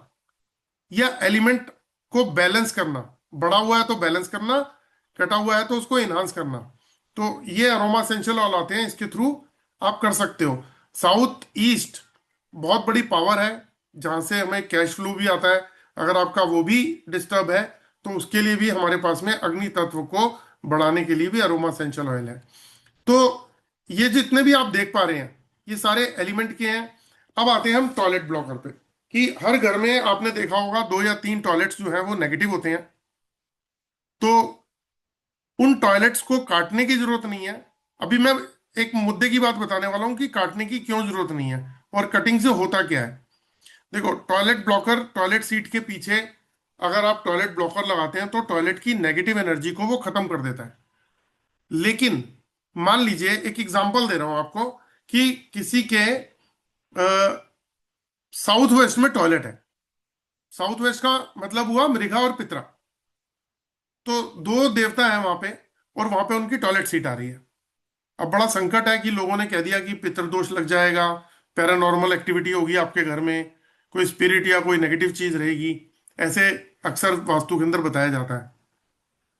या एलिमेंट को बैलेंस करना, बड़ा हुआ है तो बैलेंस करना, कटा हुआ है तो उसको इन्हांस करना, तो ये अरोमा एसेंशियल ऑयल आते हैं, इसके थ्रू आप कर सकते हो। साउथ ईस्ट बहुत बड़ी पावर है जहां से हमें कैश फ्लो भी आता है। अगर आपका वो भी डिस्टर्ब है तो उसके लिए भी हमारे पास में अग्नि तत्व को बढ़ाने के लिए भी अरोमा एसेंशियल ऑयल है। तो ये जितने भी आप देख पा रहे हैं ये सारे एलिमेंट के हैं। अब आते हैं हम टॉयलेट ब्लॉकर पे, कि हर घर में आपने देखा होगा 2 या 3 टॉयलेट्स जो है वो नेगेटिव होते हैं। तो उन टॉयलेट्स को काटने की जरूरत नहीं है। अभी मैं एक मुद्दे की बात बताने वाला हूं कि काटने की क्यों जरूरत नहीं है और कटिंग से होता क्या है। देखो, टॉयलेट ब्लॉकर टॉयलेट सीट के पीछे अगर आप टॉयलेट ब्लॉकर लगाते हैं तो टॉयलेट की नेगेटिव एनर्जी को वो खत्म कर देता है। लेकिन मान लीजिए, एक एग्जांपल दे रहा हूं आपको, कि किसी के साउथ वेस्ट में टॉयलेट है। साउथ वेस्ट का मतलब हुआ मृगा और पितरा। तो दो देवता है वहां पे और वहां पे उनकी टॉयलेट सीट आ रही है। अब बड़ा संकट है कि लोगों ने कह दिया कि पितृदोष लग जाएगा, पैरानॉर्मल एक्टिविटी होगी आपके घर में, कोई स्पिरिट या कोई नेगेटिव चीज रहेगी, ऐसे अक्सर वास्तु के अंदर बताया जाता है।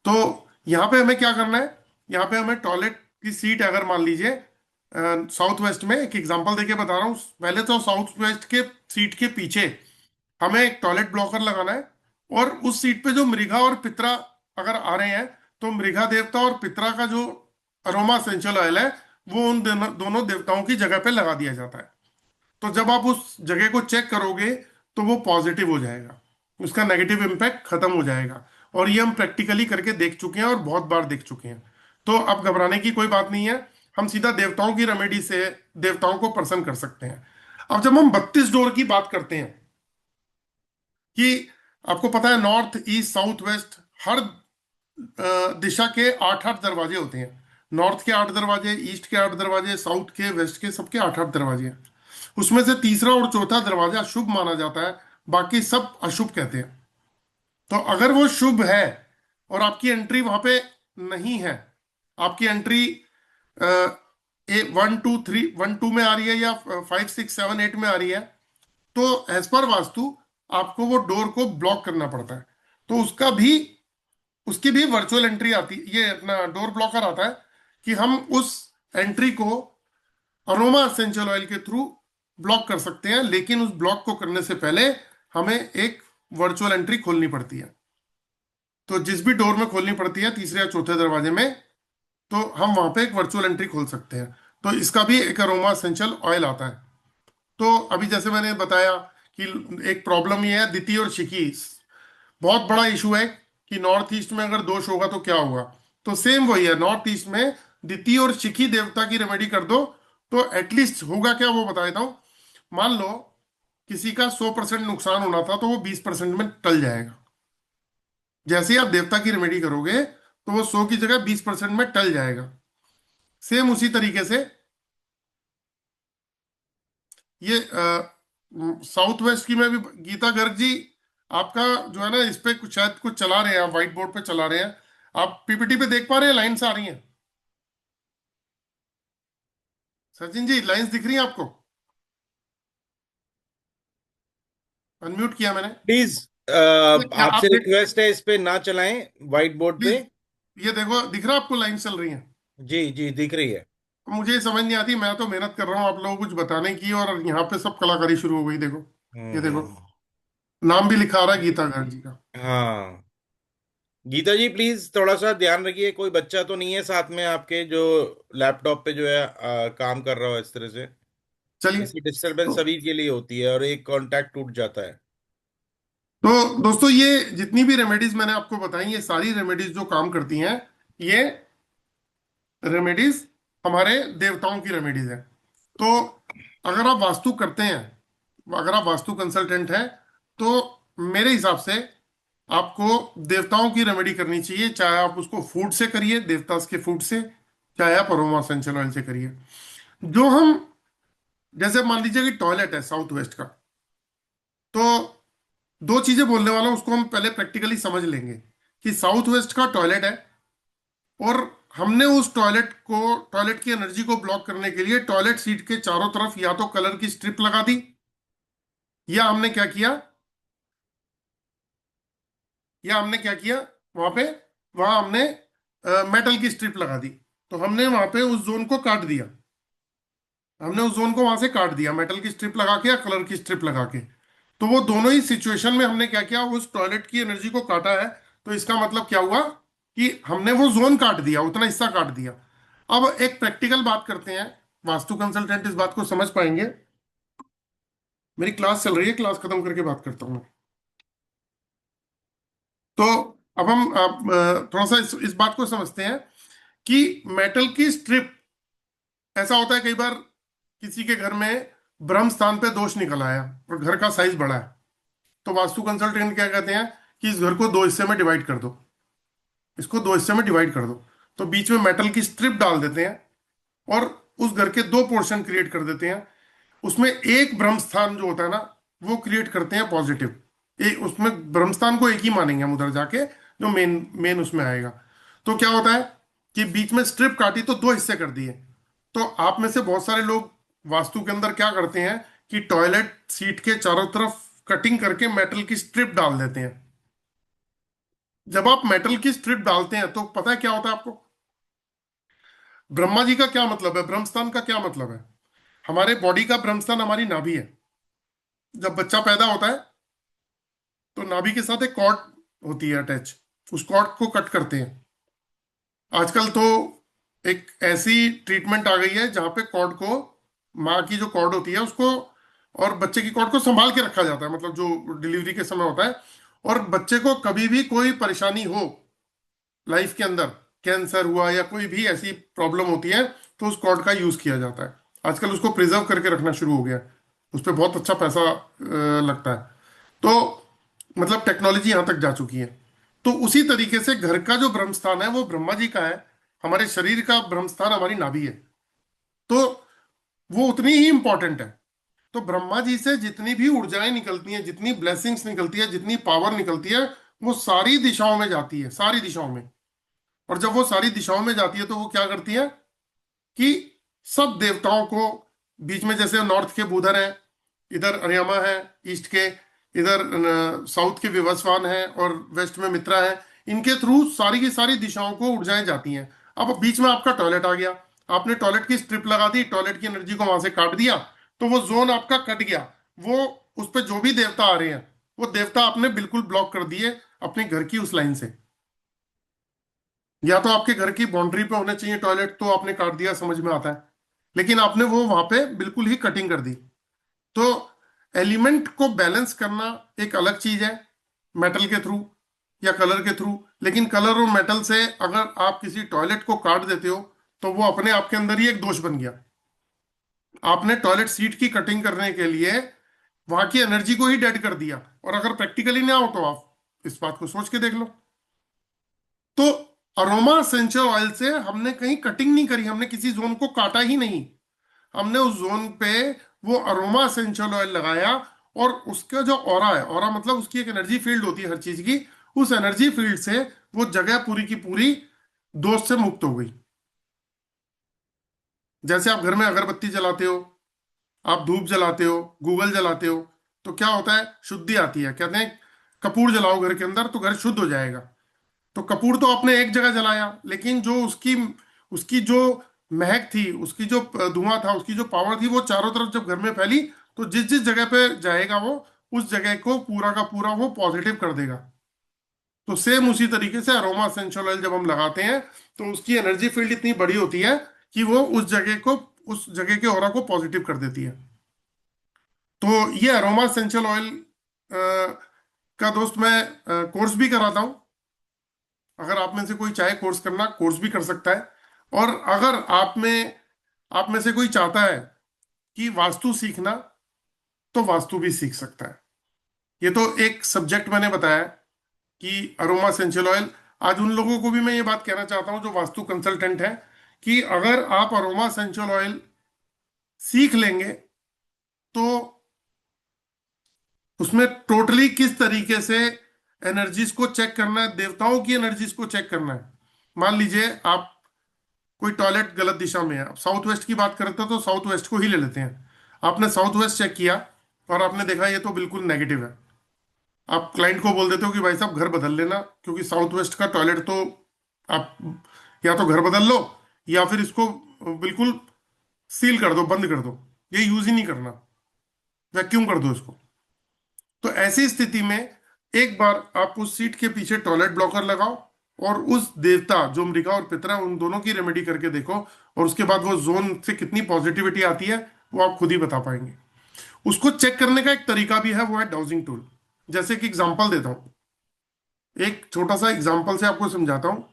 तो यहाँ पे हमें क्या करना है, यहाँ पे हमें टॉयलेट की सीट, अगर मान लीजिए साउथ वेस्ट में, एक एग्जांपल देके बता रहा हूँ, पहले तो साउथ वेस्ट के सीट के पीछे हमें एक टॉयलेट ब्लॉकर लगाना है। और उस सीट पे जो मृगा और पितरा अगर आ रहे हैं तो मृगा देवता और पितरा का जो अरोमा एसेंशियल ऑयल है वो उन दोनों देवताओं की जगह पे लगा दिया जाता है। तो जब आप उस जगह को चेक करोगे तो वो पॉजिटिव हो जाएगा, उसका नेगेटिव इम्पैक्ट खत्म हो जाएगा। और ये हम प्रैक्टिकली करके देख चुके हैं और बहुत बार देख चुके हैं। तो अब घबराने की कोई बात नहीं है, हम सीधा देवताओं की रेमेडी से देवताओं को प्रसन्न कर सकते हैं। अब जब हम 32 डोर की बात करते हैं, कि आपको पता है नॉर्थ ईस्ट साउथ वेस्ट हर दिशा के 8 8 दरवाजे होते हैं। नॉर्थ के 8 दरवाजे, ईस्ट के 8 दरवाजे, साउथ के, वेस्ट के, सबके 8 8 दरवाजे हैं। उसमें से तीसरा और चौथा दरवाजा शुभ माना जाता है, बाकी सब अशुभ कहते हैं। तो अगर वो शुभ है और आपकी एंट्री वहां पे नहीं है, आपकी एंट्री 1 2 3 1 2 में आ रही है या 5 6 7 8 में आ रही है, तो एज पर वास्तु आपको वो डोर को ब्लॉक करना पड़ता है। तो उसकी भी वर्चुअल एंट्री आती, ये अपना डोर ब्लॉकर आता है, कि हम उस एंट्री को अरोमा एसेंशियल ऑयल के थ्रू ब्लॉक कर सकते हैं। लेकिन उस ब्लॉक को करने से पहले हमें एक वर्चुअल एंट्री खोलनी पड़ती है। तो जिस भी डोर में खोलनी पड़ती है, तीसरे या चौथे दरवाजे में, तो हम वहां पे एक वर्चुअल एंट्री खोल सकते हैं। तो इसका भी एक अरोमा एसेंशियल ऑयल आता है। तो अभी जैसे मैंने बताया कि एक प्रॉब्लम ये है द्वितीय और शिखी, बहुत बड़ा इशू है कि नॉर्थ ईस्ट में अगर दोष होगा तो क्या होगा। तो सेम वही है, नॉर्थ ईस्ट में द्वितीय और शिखी देवता की रेमेडी कर दो तो एटलीस्ट होगा क्या, वो बता देता हूं। मान लो किसी का 100% नुकसान होना था तो वो 20% में टल जाएगा। जैसे ही आप देवता की रेमेडी करोगे तो वो 100 की जगह 20% में टल जाएगा। सेम उसी तरीके से ये साउथ वेस्ट की में भी गीता गर्ग जी, आपका जो है ना, इस पे कुछ शायद कुछ चला रहे हैं, आप व्हाइट बोर्ड पे चला रहे हैं। आप पीपीटी पे देख पा रहे हैं, लाइंस आ रही हैं? सचिन जी, लाइंस दिख रही हैं आपको? अनम्यूट किया मैंने। प्लीज, क्या आप आपसे देख? रिक्वेस्ट है, इस पे ना चलाएं व्हाइट बोर्ड पे। प्लीज, ये देखो, दिख रहा है आपको, लाइन चल रही है? जी जी, दिख रही है। मुझे ये समझ नहीं आती, मैं तो मेहनत कर रहा हूँ आप लोगों को कुछ बताने की, और यहाँ पे सब कलाकारी शुरू हो गई, देखो। ये देखो, हम्म। नाम भी लिखा आ रहा है गीता गर्ग जी का। हाँ, गीता जी प्लीज थोड़ा सा ध्यान रखिए, कोई बच्चा तो नहीं है साथ में आपके जो लैपटॉप पे जो है काम कर रहा हो इस तरह से। चलिए। ऐसी डिस्टरबेंस तो सभी के लिए होती है और एक कांटेक्ट टूट जाता है। दोस्तों, ये जितनी भी रेमेडीज मैंने आपको बताई, ये सारी रेमेडीज जो काम करती हैं, ये रेमेडीज हमारे देवताओं की रेमेडीज है। तो अगर आप वास्तु करते हैं, अगर आप वास्तु कंसल्टेंट हैं, तो मेरे हिसाब से आपको देवताओं की रेमेडी करनी चाहिए। चाहे आप उसको फूड से करिए, देवतास के फूड से, चाहे आप अरोमा एसेंशियल ऑयल से करिए। जो हम, जैसे मान लीजिए कि टॉयलेट है साउथ वेस्ट का, तो दो चीजें बोलने वाला हूं, उसको हम पहले प्रैक्टिकली समझ लेंगे कि साउथ वेस्ट का टॉयलेट है, और हमने उस टॉयलेट की एनर्जी को ब्लॉक करने के लिए टॉयलेट सीट के चारों तरफ या तो कलर की स्ट्रिप लगा दी, या हमने क्या किया, वहां पे, वहां हमने मेटल की स्ट्रिप लगा दी। तो हमने वहां पे उस जोन को काट दिया, हमने उस जोन को वहां से काट दिया मेटल की स्ट्रिप लगा के या कलर की स्ट्रिप लगा के। तो वो दोनों ही सिचुएशन में हमने क्या किया, उस टॉयलेट की एनर्जी को काटा है। तो इसका मतलब क्या हुआ कि हमने वो जोन काट दिया, उतना हिस्सा काट दिया। अब एक प्रैक्टिकल बात करते हैं, वास्तु कंसल्टेंट इस बात को समझ पाएंगे। मेरी क्लास चल रही है, क्लास खत्म करके बात करता हूँ मैं। तो अब हम थोड़ा सा इस बात को समझते हैं कि मेटल की स्ट्रिप, ऐसा होता है कई बार किसी के घर में ब्रह्म स्थान पे दोष निकल आया और घर का साइज बड़ा है, तो वास्तु कंसल्टेंट क्या कहते हैं कि इस घर को दो हिस्से में डिवाइड कर दो, इसको दो हिस्से में डिवाइड कर दो। तो बीच में मेटल की स्ट्रिप डाल देते हैं, और उस घर के दो पोर्शन क्रिएट कर देते हैं। उसमें एक ब्रह्म स्थान जो होता है ना, वो क्रिएट करते हैं पॉजिटिव। उसमें ब्रह्म स्थान को एक ही मानेंगे हम उधर जाके, जो मेन मेन उसमें आएगा। तो क्या होता है कि बीच में स्ट्रिप काटी तो दो हिस्से कर दिए। तो आप में से बहुत सारे लोग वास्तु के अंदर क्या करते हैं कि टॉयलेट सीट के चारों तरफ कटिंग करके मेटल की स्ट्रिप डाल देते हैं। जब आप मेटल की स्ट्रिप डालते हैं तो पता है क्या होता है आपको? ब्रह्मा जी का क्या मतलब है, ब्रह्मस्थान का क्या मतलब है? हमारे बॉडी का ब्रह्मस्थान हमारी नाभि है। जब बच्चा पैदा होता है, तो नाभि के साथ एक कॉर्ड होती है अटैच, उस कॉर्ड को कट करते हैं। आजकल तो एक ऐसी ट्रीटमेंट आ गई है जहां पे कॉर्ड को, माँ की जो कॉर्ड होती है उसको, और बच्चे की कॉर्ड को संभाल के रखा जाता है, मतलब जो डिलीवरी के समय होता है। और बच्चे को कभी भी कोई परेशानी हो लाइफ के अंदर, कैंसर हुआ या कोई भी ऐसी प्रॉब्लम होती है, तो उस कॉर्ड का यूज किया जाता है। आजकल उसको प्रिजर्व करके रखना शुरू हो गया है, उस पर बहुत अच्छा पैसा लगता है। तो मतलब टेक्नोलॉजी यहां तक जा चुकी है। तो उसी तरीके से घर का जो ब्रह्मस्थान है वो ब्रह्मा जी का है, हमारे शरीर का ब्रह्मस्थान हमारी नाभि है। तो वो उतनी ही इंपॉर्टेंट है। तो ब्रह्मा जी से जितनी भी ऊर्जाएं निकलती हैं, जितनी ब्लेसिंग्स निकलती है, जितनी पावर निकलती है, वो सारी दिशाओं में जाती है, सारी दिशाओं में। और जब वो सारी दिशाओं में जाती है तो वो क्या करती है कि सब देवताओं को, बीच में जैसे नॉर्थ के बुधर है, इधर अरियमा है, ईस्ट के, इधर साउथ के विवस्वान है, और वेस्ट में मित्रा है, इनके थ्रू सारी की सारी दिशाओं को ऊर्जाएं जाती हैं। अब बीच में आपका टॉयलेट आ गया, आपने टॉयलेट की स्ट्रिप लगा दी, टॉयलेट की एनर्जी को वहां से काट दिया, तो वो जोन आपका कट गया। वो, उस पर जो भी देवता आ रहे हैं, वो देवता आपने बिल्कुल ब्लॉक कर दिए अपने घर की उस लाइन से। या तो आपके घर की बाउंड्री पे होने चाहिए टॉयलेट, तो आपने काट दिया, समझ में आता है। लेकिन आपने वो वहां पे बिल्कुल ही कटिंग कर दी। तो एलिमेंट को बैलेंस करना एक अलग चीज है, मेटल के थ्रू या कलर के थ्रू। लेकिन कलर और मेटल से अगर आप किसी टॉयलेट को काट देते हो, तो वो अपने आप के अंदर ही एक दोष बन गया। आपने टॉयलेट सीट की कटिंग करने के लिए वहां की एनर्जी को ही डेड कर दिया। और अगर प्रैक्टिकली ना हो तो आप इस बात को सोच के देख लो। तो अरोमा एसेंशियल ऑयल से हमने कहीं कटिंग नहीं करी, हमने किसी जोन को काटा ही नहीं। हमने उस जोन पे वो अरोमा एसेंशियल ऑयल लगाया, और उसका जो ऑरा है, ऑरा मतलब उसकी एक एनर्जी फील्ड होती है हर चीज की, उस एनर्जी फील्ड से वो जगह पूरी की पूरी दोष से मुक्त हो गई। जैसे आप घर में अगरबत्ती जलाते हो, आप धूप जलाते हो, गूगल जलाते हो, तो क्या होता है, शुद्धि आती है। कहते हैं कपूर जलाओ घर के अंदर तो घर शुद्ध हो जाएगा। तो कपूर तो आपने एक जगह जलाया, लेकिन जो उसकी उसकी जो महक थी, उसकी जो धुआं था, उसकी जो पावर थी, वो चारों तरफ जब घर में फैली, तो जिस जिस जगह पे जाएगा वो उस जगह को पूरा का पूरा वो पॉजिटिव कर देगा। तो सेम उसी तरीके से अरोमा एसेंशियल ऑयल जब हम लगाते हैं, तो उसकी एनर्जी फील्ड इतनी बड़ी होती है कि वो उस जगह के ऑरा को पॉजिटिव कर देती है। तो ये अरोमा एसेंशियल ऑयल का दोस्त मैं कोर्स भी कराता हूँ। अगर आप में से कोई चाहे कोर्स करना, कोर्स भी कर सकता है। और अगर आप में से कोई चाहता है कि वास्तु सीखना, तो वास्तु भी सीख सकता है। ये तो एक सब्जेक्ट मैंने बताया कि अरोमा एसेंशियल ऑयल। आज उन लोगों को भी मैं ये बात कहना चाहता हूँ जो वास्तु कंसल्टेंट है, कि अगर आप अरोमा एसेंशियल ऑयल सीख लेंगे, तो उसमें टोटली किस तरीके से एनर्जीज को चेक करना है, देवताओं की एनर्जीज को चेक करना है। मान लीजिए आप कोई टॉयलेट गलत दिशा में है, अब साउथ वेस्ट की बात करते हैं तो साउथ वेस्ट को ही ले लेते हैं। आपने साउथ वेस्ट चेक किया और आपने देखा ये तो बिल्कुल नेगेटिव है। आप क्लाइंट को बोल देते हो कि भाई साहब घर बदल लेना, क्योंकि साउथ वेस्ट का टॉयलेट तो आप या तो घर बदल लो, या फिर इसको बिल्कुल सील कर दो, बंद कर दो, ये यूज ही नहीं करना, वैक्यूम कर दो इसको। तो ऐसी स्थिति में एक बार आप उस सीट के पीछे टॉयलेट ब्लॉकर लगाओ, और उस देवता जो मृगा और पितरा, उन दोनों की रेमेडी करके देखो, और उसके बाद वो जोन से कितनी पॉजिटिविटी आती है वो आप खुद ही बता पाएंगे। उसको चेक करने का एक तरीका भी है, वो है डाउजिंग टूल। जैसे कि एग्जांपल देता हूँ, एक छोटा सा एग्जांपल से आपको समझाता हूँ।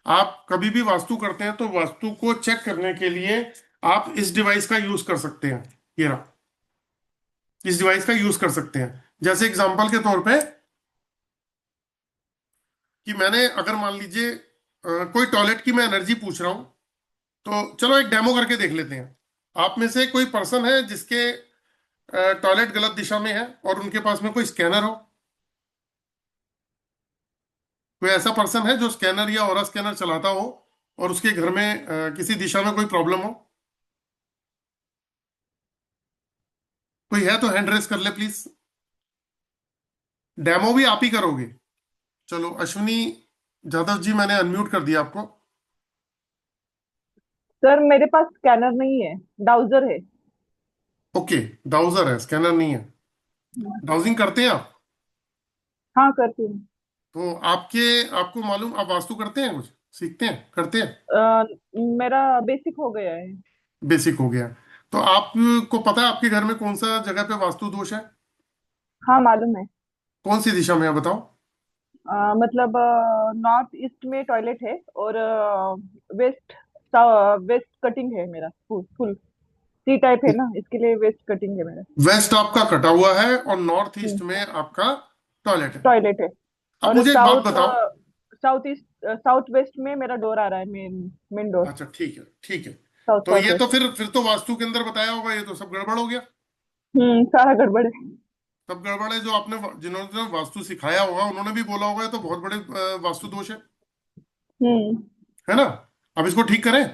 आप कभी भी वास्तु करते हैं तो वास्तु को चेक करने के लिए आप इस डिवाइस का यूज कर सकते हैं। ये रहा, इस डिवाइस का यूज कर सकते हैं। जैसे एग्जांपल के तौर पे, कि मैंने अगर मान लीजिए कोई टॉयलेट की मैं एनर्जी पूछ रहा हूं, तो चलो एक डेमो करके देख लेते हैं। आप में से कोई पर्सन है जिसके टॉयलेट गलत दिशा में है और उनके पास में कोई स्कैनर हो? कोई ऐसा पर्सन है जो स्कैनर या ऑरा स्कैनर चलाता हो और उसके घर में किसी दिशा में कोई प्रॉब्लम हो? कोई है तो हैंड रेस कर ले प्लीज। डेमो भी आप ही करोगे? चलो अश्विनी जादव जी, मैंने अनम्यूट कर दिया आपको। सर मेरे पास स्कैनर नहीं है, डाउजर है। ओके, डाउजर है, स्कैनर नहीं है। डाउजिंग करते हैं आप? हाँ करती हूँ। तो आपको मालूम, आप वास्तु करते हैं, कुछ सीखते हैं, करते हैं? मेरा बेसिक हो गया है। बेसिक हो गया। तो आपको पता है आपके घर में कौन सा जगह पे वास्तु दोष है? हाँ मालूम है। कौन सी दिशा में है बताओ? मतलब नॉर्थ ईस्ट में टॉयलेट है, और वेस्ट वेस्ट कटिंग है मेरा, फुल फुल सी टाइप है ना, इसके लिए वेस्ट कटिंग है मेरा। वेस्ट आपका कटा हुआ है और नॉर्थ ईस्ट में आपका टॉयलेट है। टॉयलेट है। अब और मुझे एक बात बताओ। साउथ ईस्ट साउथ वेस्ट में मेरा डोर आ रहा है, मेन मेन डोर। अच्छा ठीक है, ठीक है। साउथ तो साउथ ये तो वेस्ट। फिर तो वास्तु के अंदर बताया होगा, ये तो सब गड़बड़ हो गया। सारा गड़बड़ है। सब गड़बड़ है। जो आपने जिन्होंने वास्तु सिखाया होगा उन्होंने भी बोला होगा ये तो बहुत बड़े वास्तु दोष हम्म। है ना? अब इसको ठीक करें।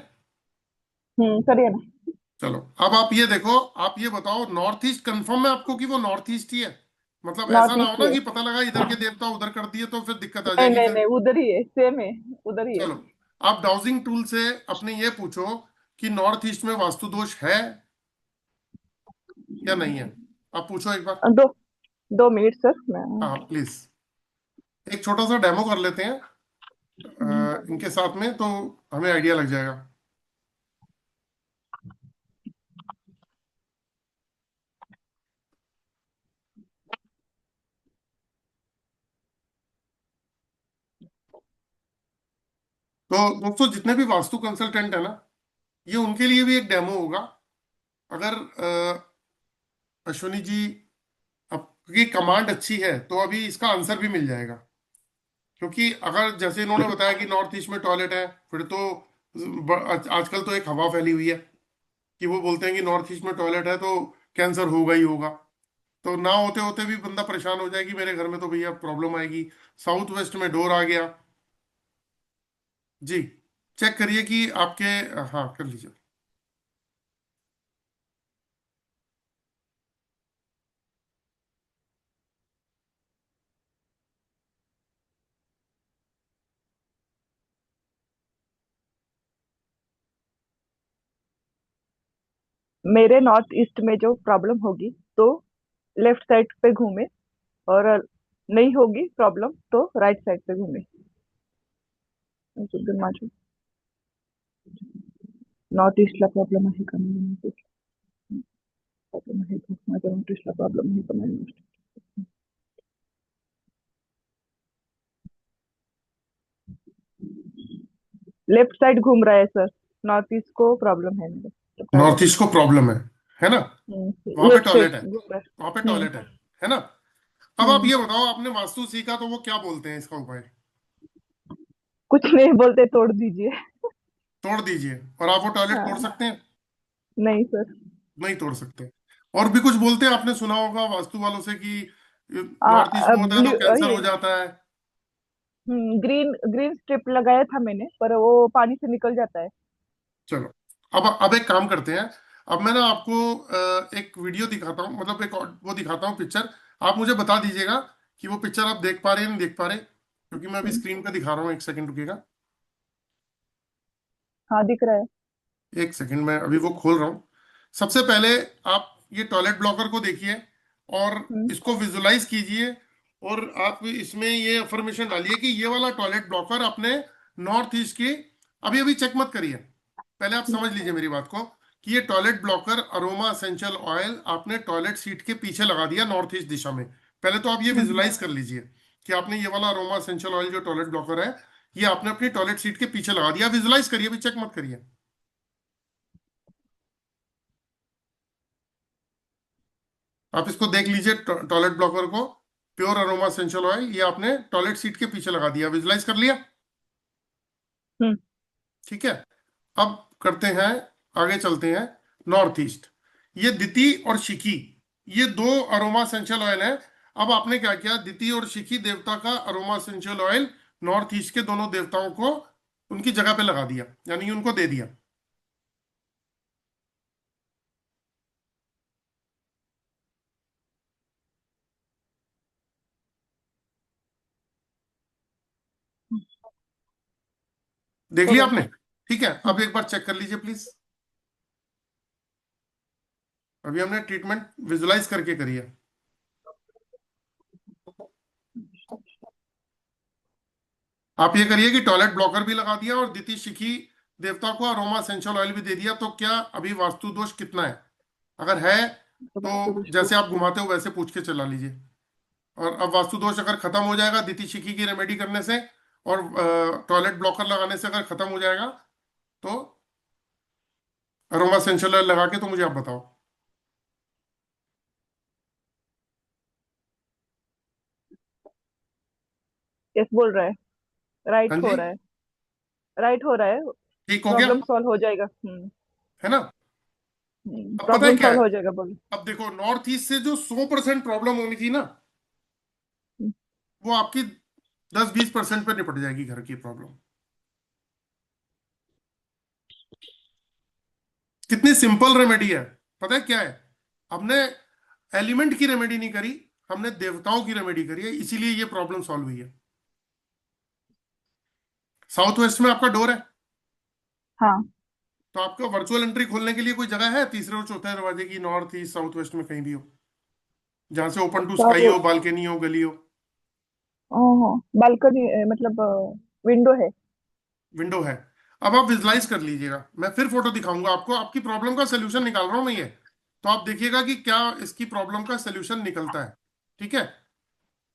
करिए ना। चलो, अब आप ये देखो, आप ये बताओ, नॉर्थ ईस्ट कंफर्म है आपको कि वो नॉर्थ ईस्ट ही है? मतलब ऐसा नॉर्थ ना हो ईस्ट ही ना है। कि पता लगा इधर के देवता उधर कर दिए, तो फिर दिक्कत आ नहीं जाएगी नहीं फिर। नहीं, उधर ही है, सेम है। उधर ही है। चलो, आप डाउजिंग टूल से अपने ये पूछो कि नॉर्थ ईस्ट में वास्तु दोष है या नहीं है। आप पूछो एक बार। दो 2 मिनट सर, मैं। हाँ प्लीज, एक छोटा सा डेमो कर लेते हैं इनके साथ में, तो हमें आइडिया लग जाएगा। तो दोस्तों, जितने भी वास्तु कंसल्टेंट है ना, ये उनके लिए भी एक डेमो होगा। अगर अश्विनी जी, आपकी कमांड अच्छी है तो अभी इसका आंसर भी मिल जाएगा। क्योंकि अगर जैसे इन्होंने बताया कि नॉर्थ ईस्ट में टॉयलेट है, फिर तो आजकल तो एक हवा फैली हुई है कि वो बोलते हैं कि नॉर्थ ईस्ट में टॉयलेट है तो कैंसर होगा ही होगा। तो ना होते होते भी बंदा परेशान हो जाएगी, मेरे घर में तो भैया प्रॉब्लम आएगी। साउथ वेस्ट में डोर आ गया। जी, चेक करिए कि आपके, हाँ कर लीजिए। मेरे नॉर्थ ईस्ट में जो प्रॉब्लम होगी तो लेफ्ट साइड पे घूमे, और नहीं होगी प्रॉब्लम तो राइट साइड पे घूमे। नॉर्थ ईस्टला प्रॉब्लेम आहे का? नॉर्थ प्रॉब्लेम आहे का? माझ्या नॉर्थ ईस्टला प्रॉब्लेम आहे का? माझ्या लेफ्ट साइड घूम रहा है सर। नॉर्थ ईस्ट को प्रॉब्लम है मेरे टॉयलेट। नॉर्थ ईस्ट को प्रॉब्लम है ना? वहां पे लेफ्ट टॉयलेट साइड है। घूम रहा वहां पे है। टॉयलेट है ना? अब आप हम्म। ये बताओ, आपने वास्तु सीखा तो वो क्या बोलते हैं इसका उपाय? कुछ नहीं बोलते, तोड़ दीजिए। तोड़ दीजिए। और आप वो टॉयलेट तोड़ हाँ। सकते हैं? नहीं सर। नहीं तोड़ सकते। और भी कुछ बोलते हैं, आपने सुना होगा वास्तु वालों से कि नॉर्थ ईस्ट में होता है तो ब्लू कैंसर ये हो जाता है। ग्रीन ग्रीन स्ट्रिप लगाया था मैंने, पर वो पानी से निकल जाता है। चलो, अब एक काम करते हैं। अब मैं ना आपको एक वीडियो दिखाता हूँ, मतलब एक वो दिखाता हूँ पिक्चर। आप मुझे बता दीजिएगा कि वो पिक्चर आप देख पा रहे हैं नहीं देख पा रहे, क्योंकि मैं अभी हम्म, स्क्रीन पे दिखा रहा हूँ। एक सेकंड रुकिएगा। हाँ दिख रहा है। एक सेकंड, मैं अभी वो खोल रहा हूँ। सबसे पहले आप ये टॉयलेट ब्लॉकर को देखिए और हम्म, इसको विजुलाइज कीजिए। और आप इसमें ये अफर्मेशन डालिए कि ये वाला टॉयलेट ब्लॉकर अपने नॉर्थ ईस्ट की, अभी अभी चेक मत करिए, पहले आप समझ लीजिए मेरी बात को, कि ये toilet blocker aroma essential oil आपने टॉयलेट सीट के पीछे लगा दिया नॉर्थ ईस्ट दिशा में। पहले तो आप ये हम्म, विजुलाइज कर लीजिए कि आपने ये वाला अरोमा एसेंशियल ऑयल जो टॉयलेट ब्लॉकर है, ये आपने अपनी टॉयलेट सीट के पीछे लगा दिया। विजुलाइज करिए, अभी चेक मत करिए। आप इसको देख लीजिए, टॉयलेट ब्लॉकर को, प्योर अरोमा एसेंशियल ऑयल, ये आपने टॉयलेट सीट के पीछे लगा दिया। विजुलाइज कर लिया? हम्म, ठीक है। अब करते हैं, आगे चलते हैं। नॉर्थ ईस्ट, ये दिति और शिखी, ये दो अरोमा एसेंशियल ऑयल है। अब आपने क्या किया, दिति और शिखी देवता का aroma essential oil north east के दोनों देवताओं को उनकी जगह पे लगा दिया, यानी कि उनको दे दिया। देख हो लिया गया। आपने? ठीक है, हम्म, अब एक बार चेक कर लीजिए प्लीज। अभी हमने ट्रीटमेंट विजुलाइज करके करी है। आप ये करिए कि टॉयलेट ब्लॉकर भी लगा दिया और द्वितीय शिखी देवता को अरोमा एसेंशियल ऑयल भी दे दिया। तो क्या अभी वास्तु दोष कितना है? अगर है तो वास्तु तो दोष जैसे आप घुमाते हो वैसे पूछ के चला लीजिए। और अब वास्तु दोष अगर खत्म हो जाएगा द्वितीय शिखी की रेमेडी करने से और टॉयलेट ब्लॉकर लगाने से अगर खत्म हो जाएगा, तो अरोमा एसेंशियल ऑयल लगा के तो मुझे आप बताओ। यस बोल रहा है। हाँ राइट हो जी, रहा है। राइट हो रहा है। ठीक हो गया प्रॉब्लम सॉल्व हो जाएगा। है ना? अब पता है प्रॉब्लम क्या सॉल्व है, हो जाएगा बोलो। अब देखो नॉर्थ ईस्ट से जो 100% प्रॉब्लम होनी थी ना, हम्म, वो आपकी 10-20% पे निपट जाएगी घर की प्रॉब्लम। कितनी सिंपल रेमेडी है। पता है क्या है, हमने एलिमेंट की रेमेडी नहीं करी, हमने देवताओं की रेमेडी करी है, इसीलिए ये प्रॉब्लम सॉल्व हुई है। साउथ वेस्ट में आपका डोर है, हाँ। तो आपका वर्चुअल एंट्री खोलने के लिए कोई जगह है तीसरे और चौथे दरवाजे की, नॉर्थ ईस्ट साउथ वेस्ट में कहीं भी हो, जहां से ओपन टू साउथ। स्काई हो, बालकनी हो, गली हो? ओह, बालकनी मतलब विंडो है। विंडो है। अब आप विजुलाइज कर लीजिएगा, मैं फिर फोटो दिखाऊंगा आपको, आपकी प्रॉब्लम का सोल्यूशन निकाल रहा हूं मैं ये। तो आप देखिएगा कि क्या इसकी प्रॉब्लम का सोल्यूशन निकलता है। ठीक है,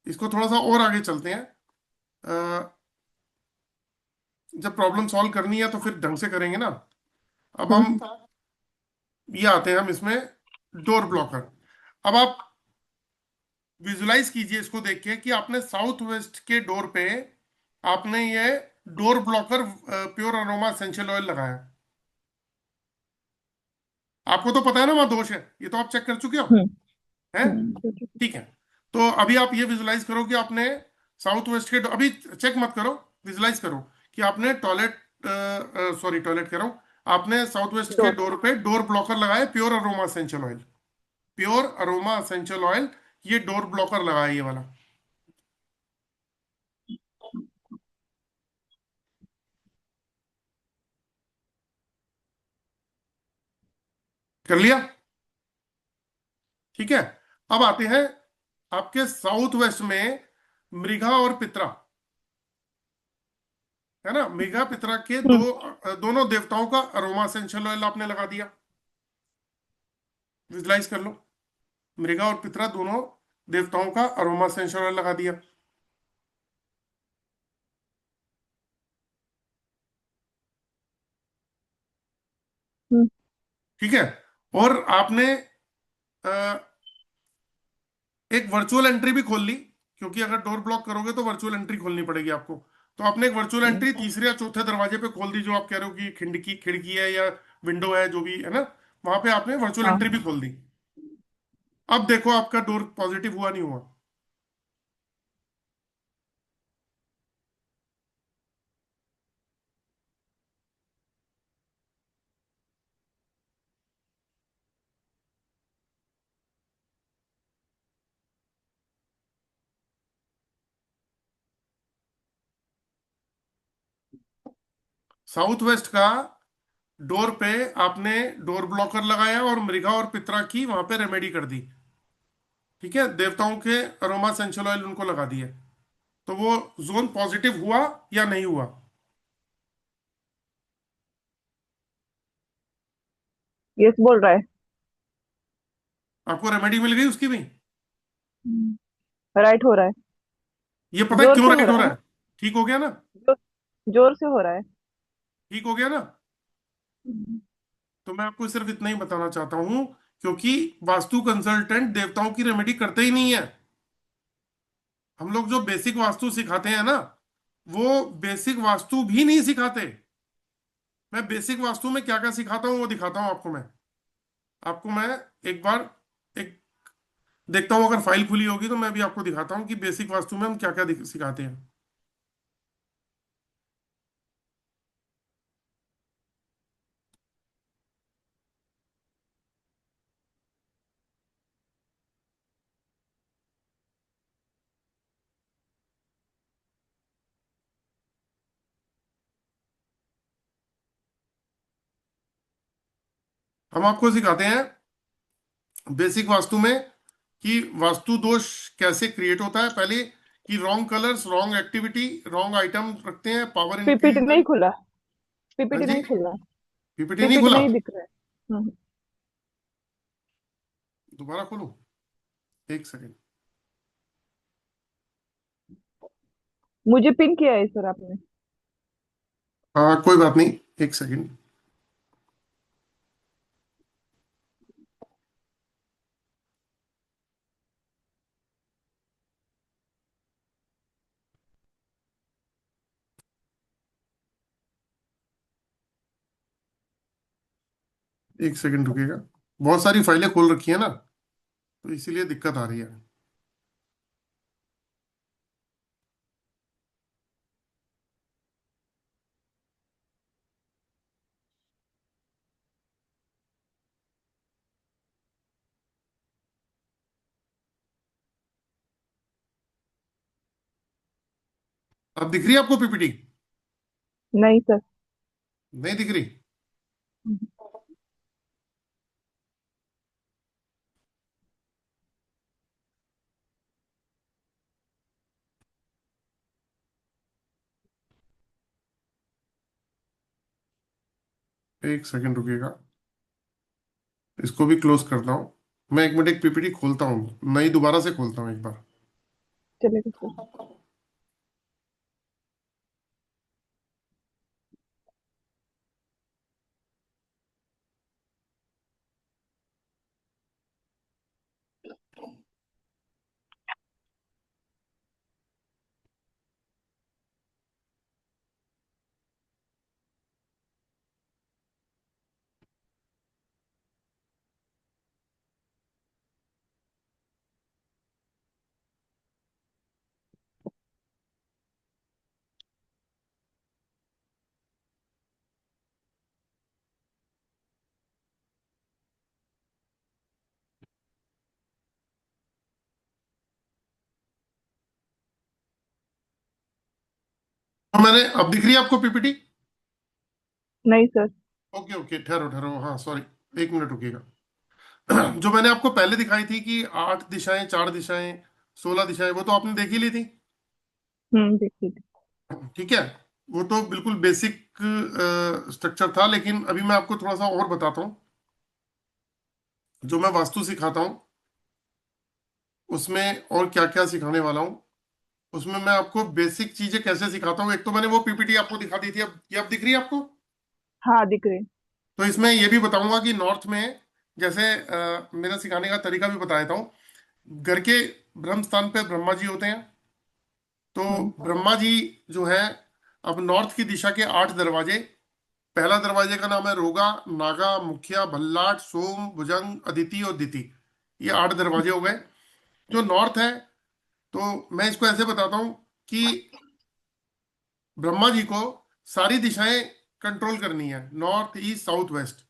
इसको थोड़ा सा और आगे चलते हैं। जब प्रॉब्लम सॉल्व करनी है तो फिर ढंग से करेंगे ना। अब हम हम्म, ये आते हैं हम इसमें, डोर ब्लॉकर। अब आप विजुलाइज कीजिए इसको देख के कि आपने साउथ वेस्ट के डोर पे आपने ये door blocker pure aroma essential oil लगाया। आपको तो पता है ना वहां दोष है, ये तो आप चेक कर चुके हो, हम्म। है? ठीक है। ठीक है। तो अभी आप ये विजुलाइज करो कि आपने साउथ वेस्ट के अभी चेक मत करो, विजुलाइज करो कि आपने टॉयलेट, सॉरी टॉयलेट कह रहा हूं, आपने साउथ वेस्ट के डोर। डोर पे डोर ब्लॉकर लगाया pure aroma essential oil. Pure aroma essential oil, ये डोर ब्लॉकर लगाया ये वाला। कर लिया? ठीक है। अब आते हैं आपके साउथ वेस्ट में मृगा और पितरा, है ना? मृगा पितरा के हम्म। दोनों देवताओं का अरोमा एसेंशियल ऑयल आपने लगा दिया। विजुलाइज कर लो, मृगा और पितरा दोनों देवताओं का अरोमा एसेंशियल ऑयल लगा दिया। हम्म। ठीक है। और आपने अ, एक वर्चुअल एंट्री भी खोल ली, क्योंकि अगर डोर ब्लॉक करोगे तो वर्चुअल एंट्री खोलनी पड़ेगी आपको। तो आपने एक वर्चुअल एंट्री तीसरे या चौथे दरवाजे पे खोल दी, जो आप कह रहे हो कि खिड़की खिड़की है या विंडो है, जो भी है ना, वहां पे आपने वर्चुअल हाँ। एंट्री भी खोल दी। अब देखो आपका डोर पॉजिटिव हुआ नहीं हुआ? साउथ वेस्ट का डोर पे आपने डोर ब्लॉकर लगाया और मृगा और पितरा की वहां पे रेमेडी कर दी। ठीक है, देवताओं के अरोमा एसेंशियल ऑयल उनको लगा दिए। तो वो जोन पॉजिटिव हुआ या नहीं हुआ? यस बोल रहा है। आपको रेमेडी मिल गई उसकी भी? राइट हो रहा है। ये पता है जोर क्यों से हो राइट हो रहा है रहा ना। है? ठीक हो गया ना? जोर, जोर से हो रहा है। ठीक हो गया ना? हम्म। तो मैं आपको सिर्फ इतना ही बताना चाहता हूं, क्योंकि वास्तु कंसल्टेंट देवताओं की रेमेडी करते ही नहीं है। हम लोग जो बेसिक वास्तु सिखाते हैं ना, वो बेसिक वास्तु भी नहीं सिखाते। मैं बेसिक वास्तु में क्या क्या सिखाता हूँ वो दिखाता हूँ आपको मैं एक बार एक देखता हूँ, अगर फाइल खुली होगी तो मैं भी आपको दिखाता हूँ कि बेसिक वास्तु में हम क्या क्या सिखाते हैं। हम आपको सिखाते हैं बेसिक वास्तु में कि वास्तु दोष कैसे क्रिएट होता है पहले, कि wrong colours, wrong activity, wrong item रखते हैं, पावर पीपीटी नहीं इंक्रीजन। खुला। हाँ पीपीटी जी। नहीं खुला। पीपीटी नहीं पीपीटी खुला? नहीं दिख रहा है। दोबारा खोलूं? एक सेकेंड। मुझे पिन किया है सर आपने। हाँ कोई बात नहीं, एक सेकेंड। एक सेकेंड रुकिएगा, बहुत सारी फाइलें खोल रखी है ना, तो इसीलिए दिक्कत आ रही है। अब दिख रही है आपको पीपीटी? नहीं सर। नहीं दिख रही? एक सेकेंड रुकिएगा, इसको भी क्लोज करता हूँ। मैं एक मिनट एक पीपीटी खोलता हूँ, नई दोबारा से खोलता हूँ एक बार। चलेगा सर। तो मैंने, अब दिख रही है आपको पीपीटी? नहीं सर। ओके ओके, ठहरो ठहरो, हाँ सॉरी, एक मिनट रुकिएगा। जो मैंने आपको पहले दिखाई थी कि 8 दिशाएं, 4 दिशाएं, 16 दिशाएं, वो तो आपने देख ही ली थी। देखिए। ठीक है, वो तो बिल्कुल बेसिक स्ट्रक्चर था, लेकिन अभी मैं आपको थोड़ा सा और बताता हूँ। जो मैं वास्तु सिखाता हूँ उसमें और क्या क्या सिखाने वाला हूँ, उसमें मैं आपको बेसिक चीजें कैसे सिखाता हूँ। एक तो मैंने वो पीपीटी आपको दिखा दी थी, अब ये अब दिख रही है आपको? हाँ दिख रहे। तो इसमें ये भी बताऊंगा कि नॉर्थ में, जैसे मेरा सिखाने का तरीका भी बता देता हूँ। घर के ब्रह्म स्थान पे ब्रह्मा जी होते हैं। तो हम्म। ब्रह्मा जी जो है, अब नॉर्थ की दिशा के 8 दरवाजे। पहला दरवाजे का नाम है रोगा, नागा, मुखिया, भल्लाट, सोम, भुजंग, अदिति और दिति। ये 8 दरवाजे हो गए जो नॉर्थ है। तो मैं इसको ऐसे बताता हूँ कि ब्रह्मा जी को सारी दिशाएं कंट्रोल करनी है, नॉर्थ, ईस्ट, साउथ, वेस्ट।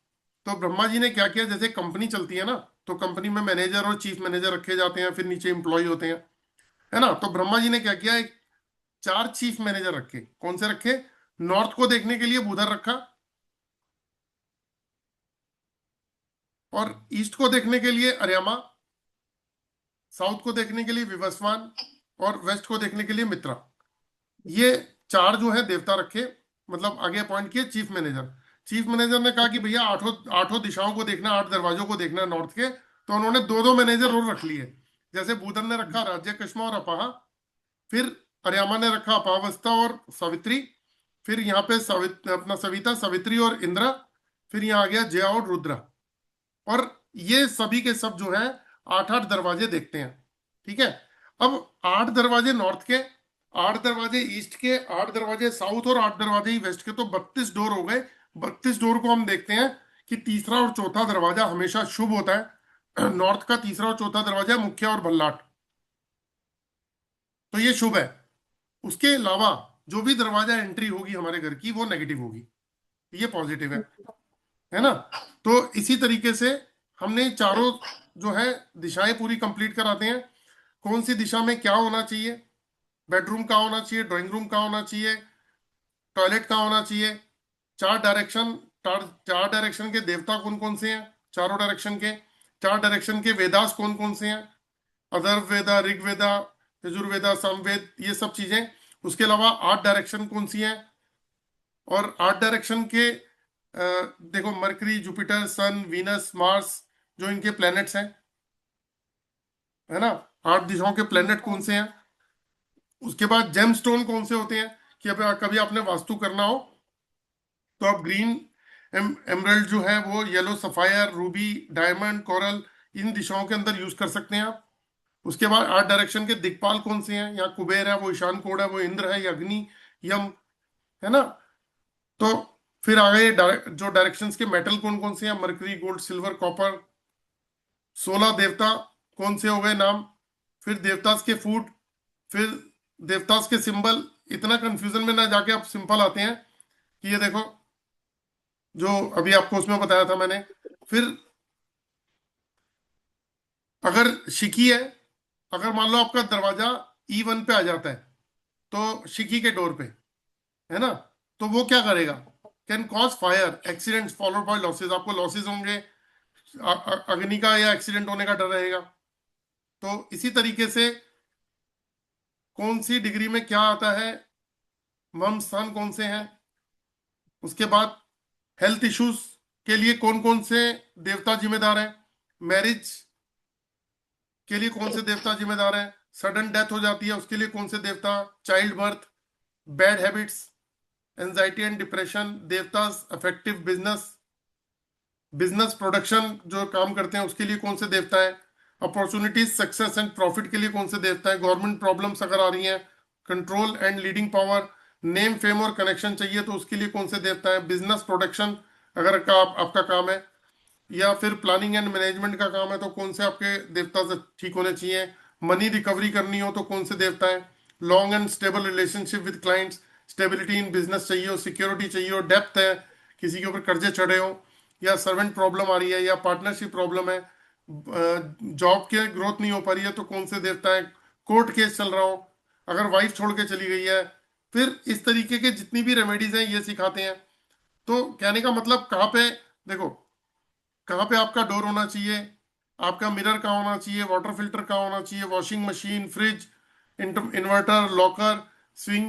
तो ब्रह्मा जी ने क्या किया, जैसे कंपनी चलती है ना, तो कंपनी में मैनेजर और चीफ मैनेजर रखे जाते हैं, फिर नीचे एम्प्लॉय होते हैं, है ना। तो ब्रह्मा जी ने क्या किया, एक 4 चीफ मैनेजर रखे। कौन से रखे? नॉर्थ को देखने के लिए बुधर रखा, और ईस्ट को देखने के लिए अर्यमा, साउथ को देखने के लिए विवस्वान, और वेस्ट को देखने के लिए मित्रा। ये 4 जो है देवता रखे, मतलब आगे अपॉइंट किए चीफ मैनेजर। चीफ मैनेजर ने कहा कि भैया आठों आठों दिशाओं को देखना, 8 दरवाजों को देखना है नॉर्थ के। तो उन्होंने दो दो मैनेजर और रख लिए। जैसे भूधर ने रखा राज्य कश्मा और अपाहा, फिर अर्यामा ने रखा अपावस्था और सावित्री, फिर यहाँ पे अपना सविता, सावित्री और इंद्रा, फिर यहाँ आ गया जया और रुद्रा। और ये सभी के सब जो है 8 8 दरवाजे देखते हैं। ठीक है। अब 8 दरवाजे नॉर्थ के, 8 दरवाजे ईस्ट के, 8 दरवाजे साउथ, और 8 दरवाजे ही वेस्ट के, तो 32 डोर हो गए। 32 डोर को हम देखते हैं कि तीसरा और चौथा दरवाजा हमेशा शुभ होता है। नॉर्थ का तीसरा और चौथा दरवाजा मुख्य और भल्लाट, तो ये शुभ है। उसके अलावा जो भी दरवाजा एंट्री होगी हमारे घर की वो नेगेटिव होगी, ये पॉजिटिव है ना। तो इसी तरीके से हमने चारों जो है दिशाएं पूरी कंप्लीट कराते हैं। कौन सी दिशा में क्या होना चाहिए, बेडरूम कहाँ होना चाहिए, ड्राइंग रूम कहाँ होना चाहिए, टॉयलेट कहाँ होना चाहिए, 4 डायरेक्शन, चार डायरेक्शन के देवता कौन कौन से हैं, चारों डायरेक्शन के, 4 डायरेक्शन के वेदास कौन कौन से हैं, अथर्ववेदा, ऋग्वेदा, यजुर्वेदा, सामवेद, ये सब चीजें। उसके अलावा 8 डायरेक्शन कौन सी हैं, और 8 डायरेक्शन के देखो, मरकरी, जुपिटर, सन, वीनस, मार्स, जो इनके प्लैनेट्स हैं, है ना। 8 दिशाओं के प्लैनेट कौन से हैं। उसके बाद जेमस्टोन कौन से होते हैं, कि अब कभी आपने वास्तु करना हो तो आप ग्रीन एमरल्ड जो है वो, yellow sapphire, ruby, diamond, coral, इन दिशाओं के अंदर यूज कर सकते हैं आप। उसके बाद 8 डायरेक्शन के दिक्पाल कौन से हैं, यहाँ कुबेर है, वो ईशान कोड है, वो इंद्र है, ये अग्नि, यम, है ना। तो फिर आ गए जो डायरेक्शंस के मेटल कौन कौन से हैं, मरकरी, गोल्ड, सिल्वर, कॉपर। 16 देवता कौन से हो गए नाम। फिर देवतास के फूड, फिर देवतास के सिंबल। इतना कंफ्यूजन में ना जाके आप सिंपल आते हैं कि ये देखो, जो अभी आपको उसमें बताया था मैंने। फिर अगर शिखी है, अगर मान लो आपका दरवाजा E1 पे आ जाता है, तो शिखी के डोर पे, है ना, तो वो क्या करेगा, can cause fire, accident followed by losses. आपको लॉसेस होंगे, अग्नि का या एक्सीडेंट होने का डर रहेगा। तो इसी तरीके से कौन सी डिग्री में क्या आता है, मर्म स्थान कौन से हैं। उसके बाद हेल्थ इश्यूज के लिए कौन कौन से देवता जिम्मेदार हैं, मैरिज के लिए कौन से देवता जिम्मेदार हैं, सडन डेथ हो जाती है उसके लिए कौन से देवता, child birth, bad habits, anxiety and depression, देवता अफेक्टिव बिजनेस, बिजनेस प्रोडक्शन जो काम करते हैं उसके लिए कौन से देवता है, अपॉर्चुनिटीज, सक्सेस एंड प्रॉफिट के लिए कौन से देवता है, गवर्नमेंट प्रॉब्लम्स अगर आ रही हैं, control and leading power, name fame और कनेक्शन चाहिए तो उसके लिए कौन से देवता है, बिजनेस प्रोडक्शन अगर आपका काम है, या फिर प्लानिंग एंड मैनेजमेंट का काम है तो कौन से आपके देवता से ठीक होने चाहिए, मनी रिकवरी करनी हो तो कौन से देवता है, long and stable relationship with clients, stability in business चाहिए हो, सिक्योरिटी चाहिए हो, डेप्थ है, किसी के ऊपर कर्जे चढ़े हो, या सर्वेंट प्रॉब्लम आ रही है, या पार्टनरशिप प्रॉब्लम है, जॉब के ग्रोथ नहीं हो पा रही है तो कौन से देवता है, कोर्ट केस चल रहा हो, अगर वाइफ छोड़ के चली गई है, फिर इस तरीके के जितनी भी रेमेडीज हैं ये सिखाते हैं। तो कहने का मतलब कहाँ पे, देखो, कहाँ पे आपका डोर होना चाहिए, आपका मिरर कहाँ होना चाहिए, वाटर फिल्टर कहाँ होना चाहिए, washing machine, fridge, inverter, locker, swing,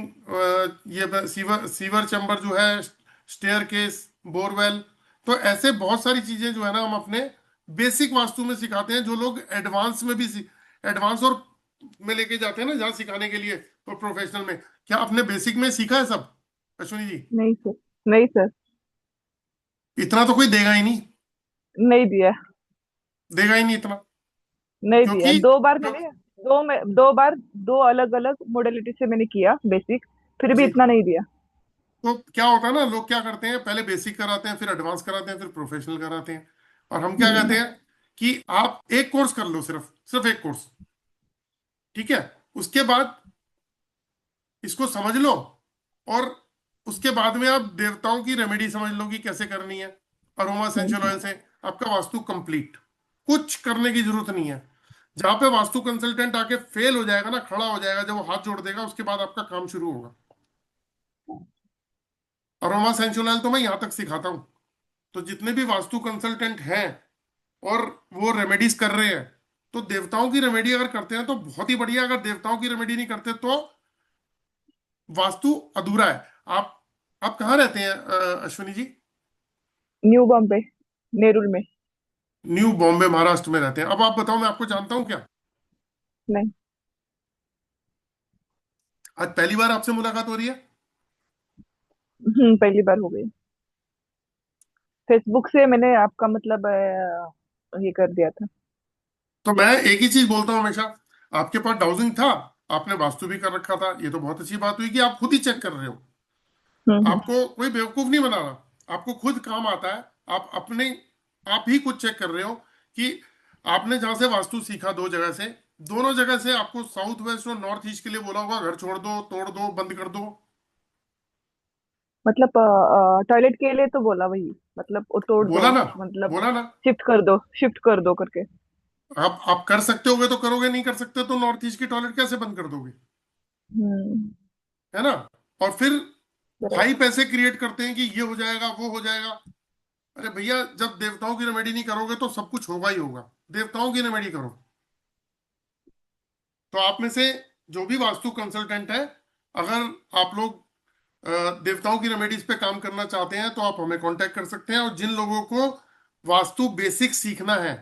ये सीवर सीवर चैम्बर जो है, स्टेयर केस, बोरवेल। तो ऐसे बहुत सारी चीजें जो है ना हम अपने बेसिक वास्तु में सिखाते हैं, जो लोग एडवांस में भी एडवांस और में लेके जाते हैं ना जहाँ सिखाने के लिए, और प्रोफेशनल में। क्या आपने बेसिक में सीखा है सब, अश्विनी जी? नहीं सर। नहीं सर। इतना तो कोई देगा ही नहीं, नहीं दिया। देगा ही नहीं इतना। नहीं दिया, क्योंकि 2 बार क्यों, मैंने, 2 बार 2 अलग अलग मोडेलिटी से मैंने किया बेसिक, फिर भी जी, इतना नहीं दिया। तो क्या होता है ना, लोग क्या करते हैं, पहले बेसिक कराते हैं, फिर एडवांस कराते हैं, फिर प्रोफेशनल कराते हैं। और हम क्या कहते हम्म। हैं कि आप एक कोर्स कर लो, सिर्फ सिर्फ एक कोर्स, ठीक है? उसके बाद इसको समझ लो, और उसके बाद में आप देवताओं की रेमेडी समझ लो कि कैसे करनी है। अरोमा एसेंशियल हम्म। ऑयल से आपका वास्तु कंप्लीट, कुछ करने की जरूरत नहीं है। जहां पे वास्तु कंसल्टेंट आके फेल हो जाएगा ना, खड़ा हो जाएगा, जब वो हाथ जोड़ देगा, उसके बाद आपका काम शुरू होगा। अरोमा एसेंशियल ऑयल तो मैं यहां तक सिखाता हूँ। तो जितने भी वास्तु कंसल्टेंट हैं और वो रेमेडीज कर रहे हैं, तो देवताओं की रेमेडी अगर करते हैं तो बहुत ही बढ़िया, अगर देवताओं की रेमेडी नहीं करते तो वास्तु अधूरा है। आप कहाँ रहते हैं, अश्विनी जी? न्यू बॉम्बे, नेरुल में। न्यू बॉम्बे, महाराष्ट्र में रहते हैं। अब आप बताओ, मैं आपको जानता हूँ क्या? नहीं। आज पहली बार आपसे मुलाकात हो रही है? पहली बार हो गई। फेसबुक से मैंने आपका मतलब ये कर दिया था। तो मैं एक ही चीज बोलता हूँ हमेशा, आपके पास डाउजिंग था, आपने वास्तु भी कर रखा था, ये तो बहुत अच्छी बात हुई कि आप खुद ही चेक कर रहे हो। हम्म। आपको कोई बेवकूफ नहीं बना रहा, आपको खुद काम आता है। आप अपने आप ही खुद चेक कर रहे हो कि आपने जहां से वास्तु सीखा, 2 जगह से, दोनों जगह से आपको साउथ वेस्ट और नॉर्थ ईस्ट के लिए बोला होगा, घर छोड़ दो, तोड़ दो, बंद कर दो। मतलब टॉयलेट के लिए तो बोला वही, मतलब वो तोड़ दो, बोला ना, मतलब बोला ना। शिफ्ट कर दो, शिफ्ट कर दो करके। आप कर सकते होगे तो करोगे, नहीं कर सकते तो नॉर्थ ईस्ट की टॉयलेट कैसे बंद कर दोगे? हम्म। है ना? और फिर बराबर। हाई पैसे क्रिएट करते हैं कि ये हो जाएगा, वो हो जाएगा। अरे भैया, जब देवताओं की रेमेडी नहीं करोगे तो सब कुछ होगा ही होगा। देवताओं की रेमेडी करो। तो आप में से जो भी वास्तु कंसल्टेंट है, अगर आप लोग देवताओं की रेमेडीज पे काम करना चाहते हैं तो आप हमें कांटेक्ट कर सकते हैं। और जिन लोगों को वास्तु बेसिक सीखना है,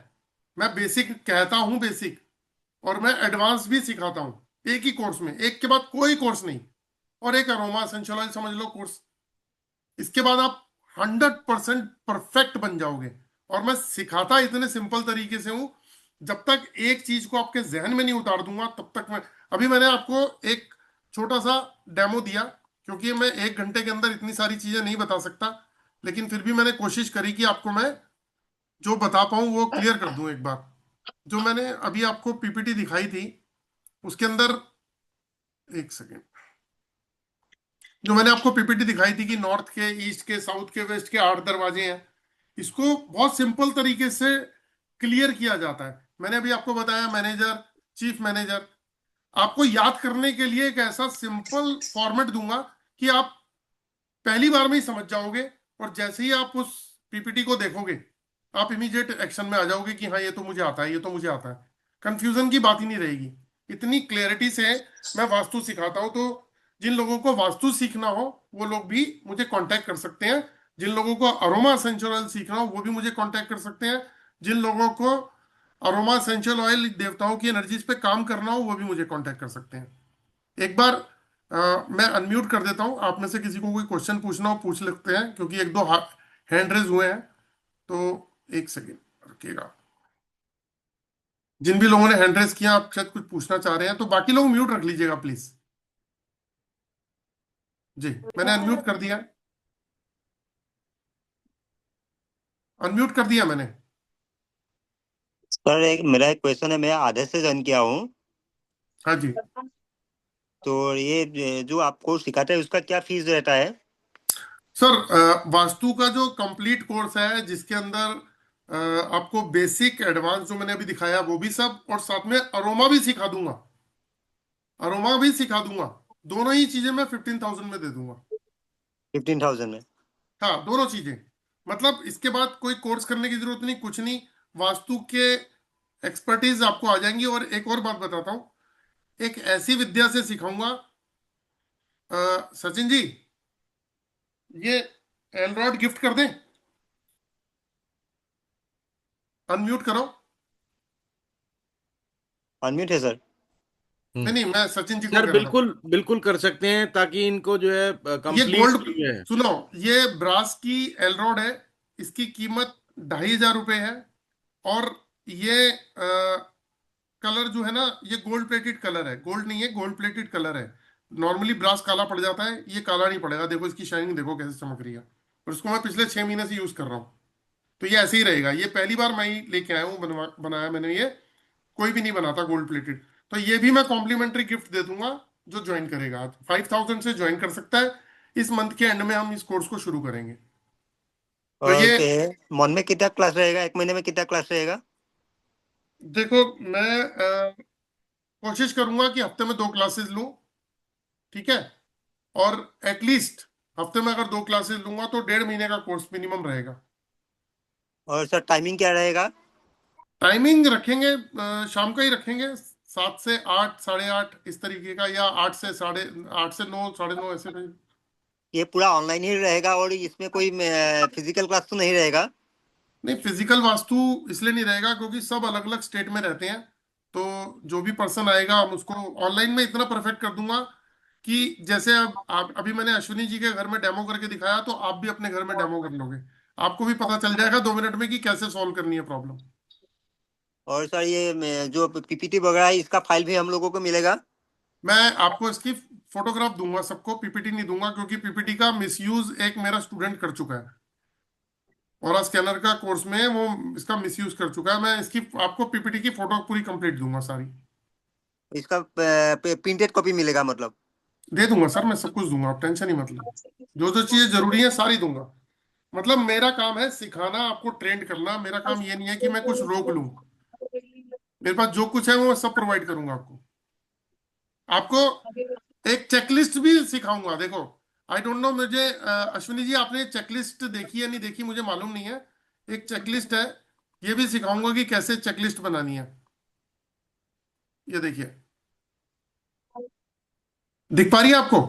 मैं बेसिक कहता हूं, बेसिक, और मैं एडवांस भी सिखाता हूं एक ही कोर्स में, एक के बाद कोई कोर्स नहीं। और एक अरोमा एसेंशियल ऑयल समझ लो कोर्स, इसके बाद आप 100% परफेक्ट बन जाओगे। और मैं सिखाता इतने सिंपल तरीके से हूं, जब तक एक चीज को आपके जहन में नहीं उतार दूंगा तब तक मैं, अभी मैंने आपको एक छोटा सा डेमो दिया, क्योंकि मैं 1 घंटे के अंदर इतनी सारी चीजें नहीं बता सकता, लेकिन फिर भी मैंने कोशिश करी कि आपको मैं जो बता पाऊं वो क्लियर कर दूं एक बार। जो मैंने अभी आपको पीपीटी दिखाई थी, उसके अंदर, एक सेकेंड, जो मैंने आपको पीपीटी दिखाई थी कि नॉर्थ के, ईस्ट के, साउथ के, वेस्ट के 8 दरवाजे हैं, इसको बहुत सिंपल तरीके से क्लियर किया जाता है। मैंने अभी आपको बताया मैनेजर, चीफ मैनेजर। आपको याद करने के लिए एक ऐसा सिंपल फॉर्मेट दूंगा कि आप पहली बार में ही समझ जाओगे, और जैसे ही आप उस पीपीटी को देखोगे, आप इमीडिएट एक्शन में आ जाओगे कि हाँ, ये तो मुझे आता है, ये तो मुझे आता है। कंफ्यूजन की बात ही नहीं रहेगी। इतनी क्लैरिटी से मैं वास्तु सिखाता हूँ। तो जिन लोगों को वास्तु सीखना हो वो लोग भी मुझे कांटेक्ट कर सकते हैं। जिन लोगों को अरोमा एसेंशियल ऑयल सीखना हो वो भी मुझे कांटेक्ट कर सकते हैं। जिन लोगों को अरोमा एसेंशियल ऑयल देवताओं की एनर्जीज पे काम करना हो वो भी मुझे कांटेक्ट कर सकते हैं। एक बार मैं अनम्यूट कर देता हूँ, आप में से किसी को कोई क्वेश्चन पूछना हो पूछ सकते हैं, क्योंकि 1-2 हैंड रेज हुए हैं। तो एक सेकेंड रखिएगा। जिन भी लोगों ने हैंड रेज किया, आप शायद कुछ पूछना चाह रहे हैं, तो बाकी लोग म्यूट रख लीजिएगा प्लीज। जी, मैंने अनम्यूट कर दिया, अनम्यूट कर दिया मैंने। सर एक मेरा एक क्वेश्चन है, मैं आधे से ज्वाइन किया हूँ। हाँ जी। तो ये जो आपको सिखाते हैं उसका क्या फीस रहता है? सर, वास्तु का जो कंप्लीट कोर्स है, जिसके अंदर आपको बेसिक, एडवांस जो मैंने अभी दिखाया वो भी सब, और साथ में अरोमा भी सिखा दूंगा, अरोमा भी सिखा दूंगा। दोनों ही चीजें मैं 15,000 में दे दूंगा। 15,000 में? हाँ, दोनों चीजें। मतलब इसके बाद कोई कोर्स करने की जरूरत नहीं, कुछ नहीं। वास्तु के एक्सपर्टीज आपको आ जाएंगी। और एक और बात बताता हूँ, एक ऐसी विद्या से सिखाऊंगा। सचिन जी, ये एंड्रॉयड गिफ्ट कर दें? अनम्यूट करो। अनम्यूट है सर। नहीं नहीं, मैं सचिन जी को सर कह रहा था। बिल्कुल बिल्कुल कर सकते हैं, ताकि इनको जो है ये कंप्लीट गोल्ड, जो है। सुनो, ये ब्रास की एलरॉड है। इसकी कीमत 2,500 रुपये है। और ये कलर जो है ना, ये गोल्ड प्लेटेड कलर है। गोल्ड नहीं है, गोल्ड प्लेटेड कलर है। नॉर्मली ब्रास काला पड़ जाता है, ये काला नहीं पड़ेगा। देखो इसकी शाइनिंग, देखो कैसे चमक रही है। और इसको मैं पिछले 6 महीने से यूज कर रहा हूँ। तो ये ऐसे ही रहेगा। ये पहली बार मैं ही लेके आया हूँ, बनाया मैंने ये। कोई भी नहीं बनाता गोल्ड प्लेटेड। तो ये भी मैं कॉम्प्लीमेंट्री गिफ्ट दे दूंगा जो ज्वाइन करेगा। 5,000 से ज्वाइन कर सकता है। इस मंथ के एंड में हम इस कोर्स को शुरू करेंगे। तो और ये, मन में कितना क्लास रहेगा? एक महीने में कितना क्लास रहेगा? देखो, मैं कोशिश करूंगा कि हफ्ते में 2 क्लासेस लूं। ठीक है। और एटलीस्ट हफ्ते में अगर 2 क्लासेस लूंगा तो 1.5 महीने का कोर्स मिनिमम रहेगा। और सर टाइमिंग क्या रहेगा? टाइमिंग रखेंगे शाम का ही रखेंगे। 7 से 8, 8:30 इस तरीके का, या 8 से 9, 9:30 ऐसे टाइम। ये पूरा ऑनलाइन ही रहेगा और इसमें कोई फिजिकल क्लास तो नहीं रहेगा? नहीं, फिजिकल वास्तु इसलिए नहीं रहेगा क्योंकि सब अलग अलग स्टेट में रहते हैं। तो जो भी पर्सन आएगा, हम उसको ऑनलाइन में इतना परफेक्ट कर दूंगा कि जैसे अब आप, अभी मैंने अश्विनी जी के घर में डेमो करके दिखाया, तो आप भी अपने घर में डेमो कर लोगे। आपको भी पता चल जाएगा 2 मिनट में कि कैसे सॉल्व करनी है प्रॉब्लम। और सर ये जो पीपीटी वगैरह है, इसका फाइल भी हम लोगों को मिलेगा? मैं आपको इसकी फोटोग्राफ दूंगा सबको, पीपीटी नहीं दूंगा, क्योंकि पीपीटी का मिसयूज एक मेरा स्टूडेंट कर चुका है। और स्कैनर का कोर्स में वो इसका मिसयूज कर चुका है। मैं इसकी आपको पीपीटी की फोटो पूरी कंप्लीट दूंगा सारी। इसका प्रिंटेड कॉपी मिलेगा मतलब? दे दूंगा सर, मैं सब कुछ दूंगा, आप टेंशन ही मत लो। जो जो चीजें जरूरी है सारी दूंगा। मतलब मेरा काम है सिखाना, आपको ट्रेंड करना। मेरा काम ये नहीं है कि मैं कुछ रोक लूं। मेरे पास जो कुछ है वो मैं सब प्रोवाइड करूंगा आपको। आपको एक चेकलिस्ट भी सिखाऊंगा। देखो, आई डोंट नो, मुझे अश्विनी जी, आपने चेकलिस्ट देखी है नहीं देखी मुझे मालूम नहीं है। एक चेकलिस्ट है, ये भी सिखाऊंगा कि कैसे चेकलिस्ट बनानी है। ये देखिए, दिख पा रही है आपको?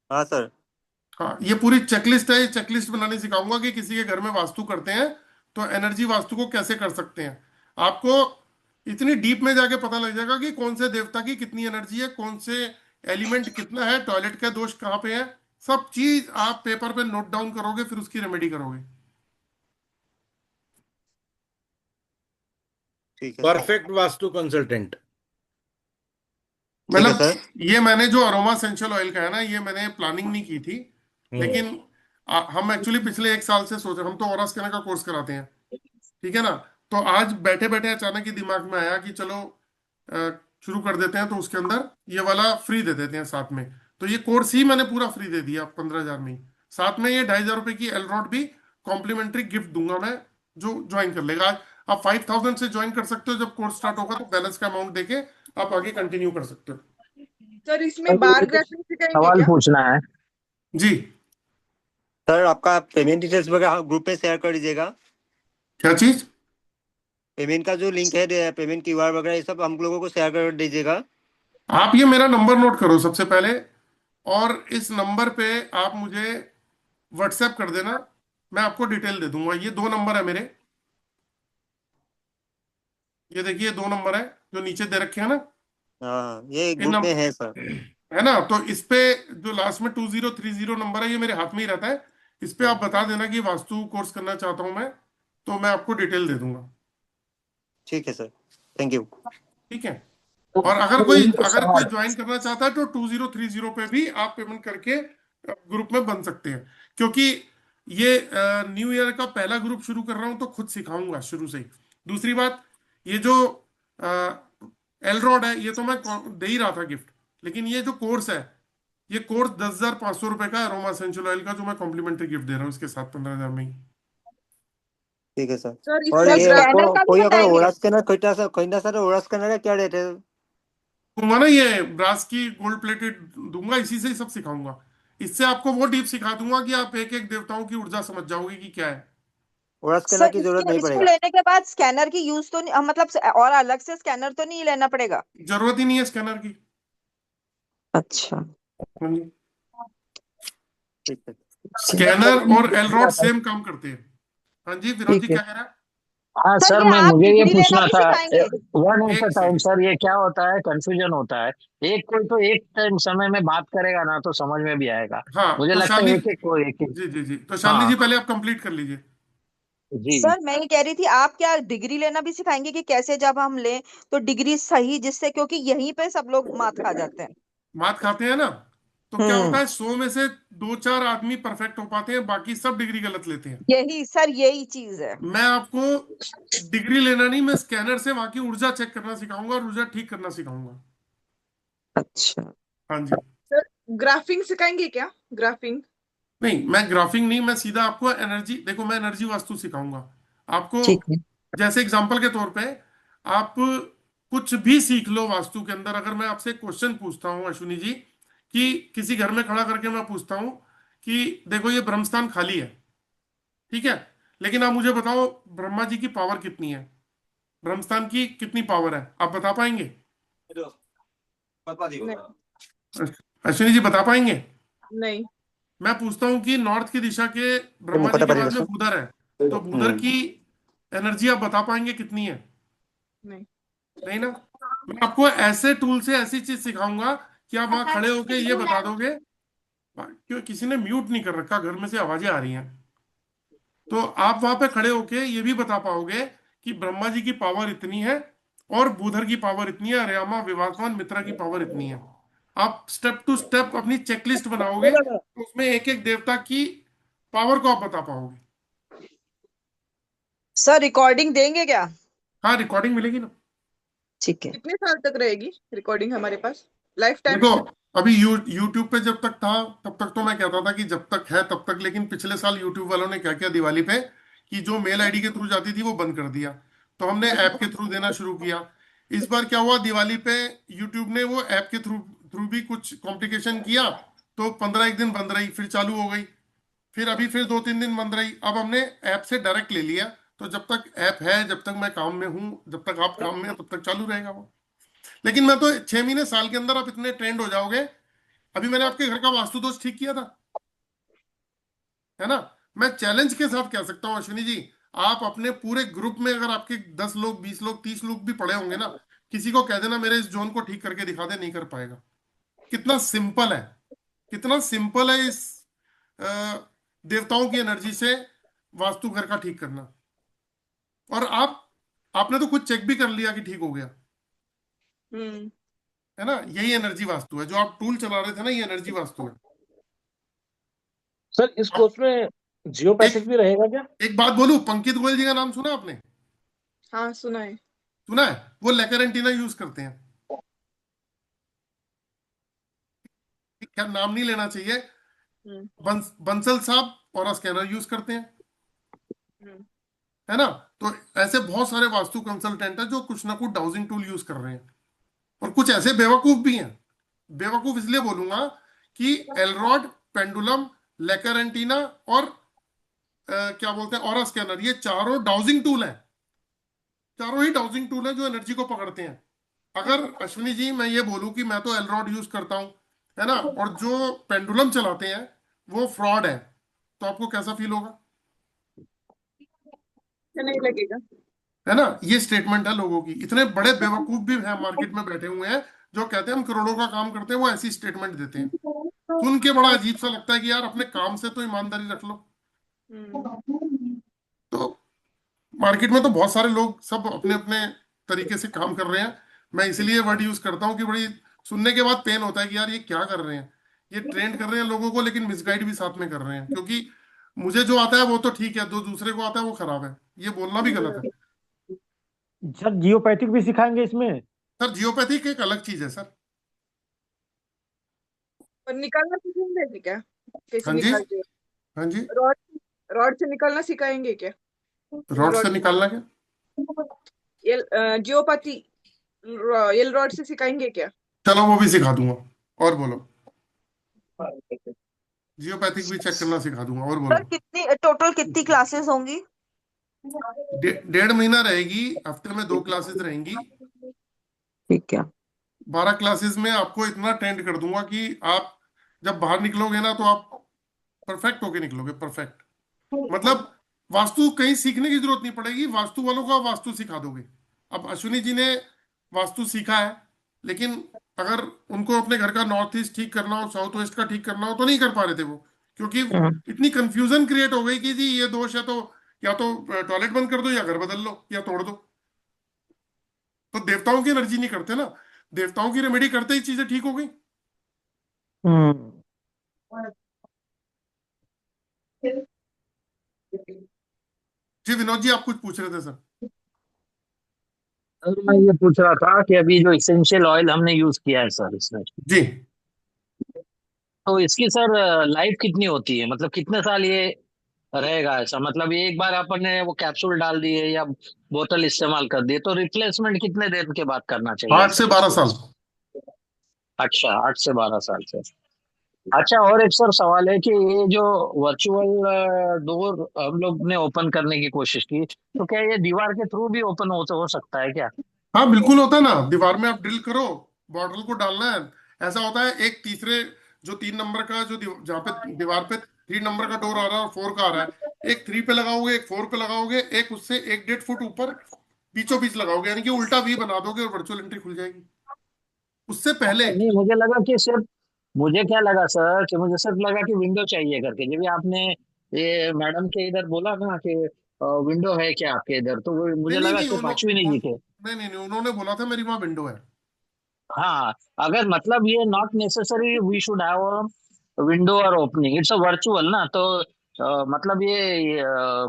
हाँ सर। हाँ, ये पूरी चेकलिस्ट है। ये चेकलिस्ट बनानी सिखाऊंगा कि किसी के घर में वास्तु करते हैं तो एनर्जी वास्तु को कैसे कर सकते हैं। आपको इतनी डीप में जाके पता लग जाएगा कि कौन से देवता की कितनी एनर्जी है, कौन से एलिमेंट कितना है, टॉयलेट का दोष कहाँ पे है। सब चीज आप पेपर पे नोट डाउन करोगे, फिर उसकी रेमेडी करोगे। ठीक है सर। Perfect vastu consultant. ठीक है मतलब सर। ये मैंने जो अरोमा एसेंशियल ऑयल का है ना, ये मैंने प्लानिंग नहीं की थी। हम्म। लेकिन हम एक्चुअली पिछले 1 साल से सोच रहे, हम तो ऑरा स्कैनर का कोर्स कराते हैं। ठीक है ना। तो आज बैठे बैठे अचानक ही दिमाग में आया कि चलो अ, शुरू कर देते हैं। तो उसके अंदर ये वाला फ्री दे देते हैं साथ में। तो ये कोर्स ही मैंने पूरा फ्री दे दिया 15,000 में ही। साथ में ये 2,500 रुपए की एलरॉड भी कॉम्प्लीमेंट्री गिफ्ट दूंगा मैं, जो ज्वाइन कर लेगा। आज आप 5,000 से ज्वाइन कर सकते हो। जब कोर्स स्टार्ट होगा तो बैलेंस का अमाउंट देके आप आगे कंटिन्यू कर सकते हो। सर इसमें बार ग्राफिंग सिखाएंगे सवाल क्या? पूछना है। जी। सर आपका पेमेंट डिटेल्स वगैरह ग्रुप में शेयर कर दीजिएगा। क्या चीज? पेमेंट का जो लिंक है, पेमेंट क्यूआर वगैरह, ये सब हम लोगों को शेयर कर दीजिएगा। आप ये मेरा नंबर नोट करो सबसे पहले। और इस नंबर पे आप मुझे व्हाट्सएप कर देना। मैं आपको डिटेल दे दूंगा। ये 2 नंबर है मेरे। ये देखिए 2 नंबर है जो नीचे दे रखे हैं ना। हाँ, ये इन ग्रुप नम में है सर। है ना। तो इस पे जो लास्ट में 2030 नंबर है, ये मेरे हाथ में ही रहता है। इस पे आप बता देना कि वास्तु कोर्स करना चाहता हूं मैं, तो मैं आपको डिटेल दे दूंगा। ठीक है सर। Thank you. ठीक है। तो और यही तो अगर कोई सवाल। ज्वाइन करना चाहता है तो 2030 पे भी आप पेमेंट करके ग्रुप में बन सकते हैं। क्योंकि ये न्यू ईयर का पहला ग्रुप शुरू कर रहा हूं तो खुद सिखाऊंगा शुरू से ही। दूसरी बात, ये जो एलरॉड है, ये तो मैं दे ही रहा था गिफ्ट। लेकिन ये जो कोर्स है, ये कोर्स 10,500 रुपए का है, अरोमा एसेंशियल ऑयल का, जो मैं कॉम्प्लीमेंट्री गिफ्ट दे रहा हूँ इसके साथ 15,000 में ही। ठीक है सर। सर और इसमें ये स्कैनर का भी कोई अगर बताएंगे? ओरा स्कैनर खरीदना सर, ओरा स्कैनर का क्या रेट है? दूंगा ना, ये ब्रास की गोल्ड प्लेटेड दूंगा, इसी से ही सब सिखाऊंगा। इससे आपको वो डीप सिखा दूंगा कि आप एक एक देवताओं की ऊर्जा समझ जाओगे कि क्या है। और स्कैनर सर की जरूरत इसके नहीं इसको पड़ेगा। लेने के बाद स्कैनर की यूज तो नहीं, मतलब और अलग से स्कैनर तो नहीं लेना पड़ेगा? जरूरत ही नहीं है स्कैनर की। अच्छा। हाँ जी। ठीक है। स्कैनर और एलरॉड सेम काम करते हैं। हाँ जी, विनोद जी ठीक है। क्या कह रहा है? हाँ सर सर, ये मैं आप मुझे ये डिग्री लेना पूछना भी था। सिखाएंगे? वन एट अ एक टाइम सेकंड। सर, ये क्या होता है, कंफ्यूजन होता है। एक कोई तो एक टाइम समय में बात करेगा ना तो समझ में भी आएगा। हाँ मुझे तो लगता शालिनी, है एक एक को एक एक। जी जी जी, तो शालिनी हाँ जी पहले आप कंप्लीट कर लीजिए। जी। सर मैं ये कह रही थी, आप क्या डिग्री लेना भी सिखाएंगे कि कैसे जब हम लें तो डिग्री सही, जिससे क्योंकि यहीं पे सब लोग मात खा जाते हैं। मात खाते हैं ना, तो क्या होता हम्म। है, 100 में से दो चार आदमी परफेक्ट हो पाते हैं, बाकी सब डिग्री गलत लेते हैं। यही सर, यही चीज है। मैं आपको डिग्री लेना नहीं, मैं स्कैनर से वहां की ऊर्जा चेक करना सिखाऊंगा और ऊर्जा ठीक करना सिखाऊंगा। अच्छा। हाँ जी। सर ग्राफिंग सिखाएंगे क्या? ग्राफिंग? नहीं, मैं ग्राफिंग नहीं, मैं सीधा आपको एनर्जी, देखो मैं एनर्जी वास्तु सिखाऊंगा आपको। ठीक है। जैसे एग्जांपल के तौर पे, आप कुछ भी सीख लो वास्तु के अंदर, अगर मैं आपसे क्वेश्चन पूछता हूँ अश्विनी जी, कि किसी घर में खड़ा करके मैं पूछता हूँ कि देखो ये ब्रह्मस्थान खाली है, ठीक है, लेकिन आप मुझे बताओ ब्रह्मा जी की पावर कितनी है, ब्रह्मस्थान की कितनी पावर है, आप बता पाएंगे? नहीं। अश्विनी जी बता पाएंगे? नहीं। मैं पूछता हूँ कि नॉर्थ की दिशा के ये ब्रह्मा जी मुखटा के परिवेश बाद में है। बुधर है, तो बुधर की एनर्जी आप बता पाएंगे कितनी है? नहीं। नहीं ना। मैं आपको ऐसे टूल से ऐसी चीज सिखाऊंगा कि आप वहां खड़े होके ये बता दोगे। क्यों किसी ने म्यूट नहीं कर रखा, घर में से आवाजें आ रही हैं, तो आप वहां पे खड़े होके ये भी बता पाओगे कि ब्रह्मा जी की पावर इतनी है और बुधर की पावर इतनी है, अर्यमा विवाकवान मित्रा की पावर इतनी है। आप स्टेप टू स्टेप अपनी चेकलिस्ट बनाओगे तो उसमें एक एक देवता की पावर को आप बता पाओगे। सर रिकॉर्डिंग देंगे क्या? हाँ, रिकॉर्डिंग मिलेगी ना। ठीक है। कितने साल तक रहेगी रिकॉर्डिंग हमारे पास? Life time? देखो, अभी यूट्यूब पे जब तक था तब तक तो मैं कहता था कि जब तक है तब तक, लेकिन पिछले साल यूट्यूब वालों ने क्या किया दिवाली पे, कि जो मेल आईडी के थ्रू जाती थी वो बंद कर दिया, तो हमने ऐप के थ्रू देना शुरू किया। इस बार क्या हुआ, दिवाली पे यूट्यूब ने वो ऐप के थ्रू थ्रू भी कुछ कॉम्प्लिकेशन किया, तो 15 एक दिन बंद रही, फिर चालू हो गई, फिर अभी फिर 2-3 दिन बंद रही, अब हमने ऐप से डायरेक्ट ले लिया। तो जब तक ऐप है, जब तक मैं काम में हूँ, जब तक आप काम में हो, तब तक चालू रहेगा वो। लेकिन मैं तो 6 महीने साल के अंदर आप इतने ट्रेंड हो जाओगे। अभी मैंने आपके घर का वास्तु दोष ठीक किया था, है ना। मैं चैलेंज के साथ कह सकता हूँ अश्विनी जी, आप अपने पूरे ग्रुप में अगर आपके 10 लोग, 20 लोग, 30 लोग भी पड़े होंगे ना, किसी को कह देना मेरे इस जोन को ठीक करके दिखा दे, नहीं कर पाएगा। कितना सिंपल है, कितना सिंपल है इस अ, देवताओं की एनर्जी से वास्तु घर का ठीक करना। और आपने तो खुद चेक भी कर लिया कि ठीक हो गया, हम्म। है ना। यही एनर्जी वास्तु है, जो आप टूल चला रहे थे ना, ये एनर्जी वास्तु है। सर इस कोर्स में जियो एक पैसिक भी रहेगा क्या? एक बात बोलूं, पंकित गोयल जी का नाम सुना आपने? हाँ सुना है। सुना है? वो लेकर एंटीना यूज करते हैं। क्या नाम नहीं लेना चाहिए। हम्म। बंसल साहब और स्कैनर यूज करते हैं, हम्म। है ना। तो ऐसे बहुत सारे वास्तु कंसल्टेंट हैं जो कुछ ना कुछ डाउजिंग टूल यूज कर रहे हैं, और कुछ ऐसे बेवकूफ भी हैं। बेवकूफ इसलिए बोलूंगा कि एलरॉड, पेंडुलम, लेकर एंटीना और क्या बोलते हैं और स्कैनर, ये चारों डाउजिंग टूल हैं। चारों ही डाउजिंग टूल हैं जो एनर्जी को पकड़ते हैं। अगर अश्विनी जी मैं ये बोलूं कि मैं तो एलरॉड यूज करता हूं, है ना, और जो पेंडुलम चलाते हैं वो फ्रॉड है, तो आपको कैसा फील होगा? अच्छा नहीं लगेगा। है ना। ये स्टेटमेंट है लोगों की। इतने बड़े बेवकूफ भी हैं मार्केट में बैठे हुए हैं जो कहते हैं हम करोड़ों का काम करते हैं, वो ऐसी स्टेटमेंट देते हैं। सुन के बड़ा अजीब सा लगता है कि यार अपने काम से तो ईमानदारी रख लो। हम्म। तो मार्केट में तो बहुत सारे लोग सब अपने अपने तरीके से काम कर रहे हैं। मैं इसलिए वर्ड यूज करता हूँ कि बड़ी सुनने के बाद पेन होता है कि यार ये क्या कर रहे हैं, ये ट्रेंड कर रहे हैं लोगों को, लेकिन मिसगाइड भी साथ में कर रहे हैं। क्योंकि मुझे जो आता है वो तो ठीक है, जो दूसरे को आता है वो खराब है, ये बोलना भी गलत है। सर जियोपैथिक भी सिखाएंगे इसमें? सर जियोपैथिक एक अलग चीज है सर। और निकालना सिखाएंगे क्या? कैसे हाँ जी, निकालते हैं? हाँ जी। रॉड, रॉड से निकालना सिखाएंगे क्या? एल रॉड से रॉड, निकालना क्या? एल जियोपैथी एल रॉड से सिखाएंगे क्या? चलो वो भी सिखा दूंगा। और बोलो। जियोपैथिक भी चेक करना सिखा दूंगा। और सर बोलो। कितनी टोटल कितनी क्लासेस होंगी? 1.5 महीना रहेगी। हफ्ते में 2 क्लासेस रहेंगी। ठीक है। 12 क्लासेस में आपको इतना ट्रेंड कर दूंगा कि आप जब बाहर निकलोगे ना तो आप परफेक्ट होके निकलोगे, परफेक्ट। मतलब वास्तु कहीं सीखने की जरूरत नहीं पड़ेगी, वास्तु वालों को आप वास्तु सिखा दोगे। अब अश्विनी जी ने वास्तु सीखा है, लेकिन अगर उनको अपने घर का नॉर्थ ईस्ट ठीक करना हो, साउथ वेस्ट का ठीक करना हो, तो नहीं कर पा रहे थे वो, क्योंकि हम्म। इतनी कंफ्यूजन क्रिएट हो गई कि जी ये दोष है तो या तो टॉयलेट बंद कर दो या घर बदल लो या तोड़ दो। तो देवताओं की एनर्जी नहीं करते ना, देवताओं की रेमेडी करते ही चीजें ठीक हो गई। हम्म। जी विनोद जी, आप कुछ पूछ रहे थे सर। और मैं ये पूछ रहा था कि अभी जो इसेंशियल ऑयल हमने यूज किया है सर इसमें, जी तो इसकी सर लाइफ कितनी होती है, मतलब कितने साल ये रहेगा? ऐसा मतलब ये एक बार अपन ने वो कैप्सूल डाल दिए या बोतल इस्तेमाल कर दिए तो रिप्लेसमेंट कितने देर के बाद करना चाहिए 8 से 12 साल। सर? अच्छा, 8 से 12 साल से। अच्छा, और एक सर सवाल है कि ये जो वर्चुअल डोर हम लोग ने ओपन करने की कोशिश की, तो क्या ये दीवार के थ्रू भी ओपन हो सकता है क्या? हाँ बिल्कुल होता है ना, दीवार में आप ड्रिल करो, बॉटल को डालना है। ऐसा होता है, एक तीसरे जो 3 नंबर का जो जहाँ पे दीवार पे 3 नंबर का डोर आ रहा है और 4 का आ रहा है, एक 3 पे लगाओगे, एक 4 पे लगाओगे, एक उससे 1.5 फुट ऊपर बीचों बीच लगाओगे, यानी कि उल्टा वी बना दोगे और वर्चुअल एंट्री खुल जाएगी। उससे पहले। नहीं, मुझे लगा कि सिर्फ, मुझे क्या लगा सर कि मुझे सिर्फ लगा कि विंडो चाहिए करके, जब भी आपने ये मैडम के इधर बोला ना कि विंडो है क्या आपके इधर, तो वो नहीं मुझे नहीं लगा नहीं, सिर्फ अश्विनी जी थे। नहीं नहीं नहीं, उन्होंने बोला था मेरी वहां विंडो है। हाँ, अगर मतलब ये not necessary we should have window और ओपनिंग, इट्स अ वर्चुअल ना, तो मतलब ये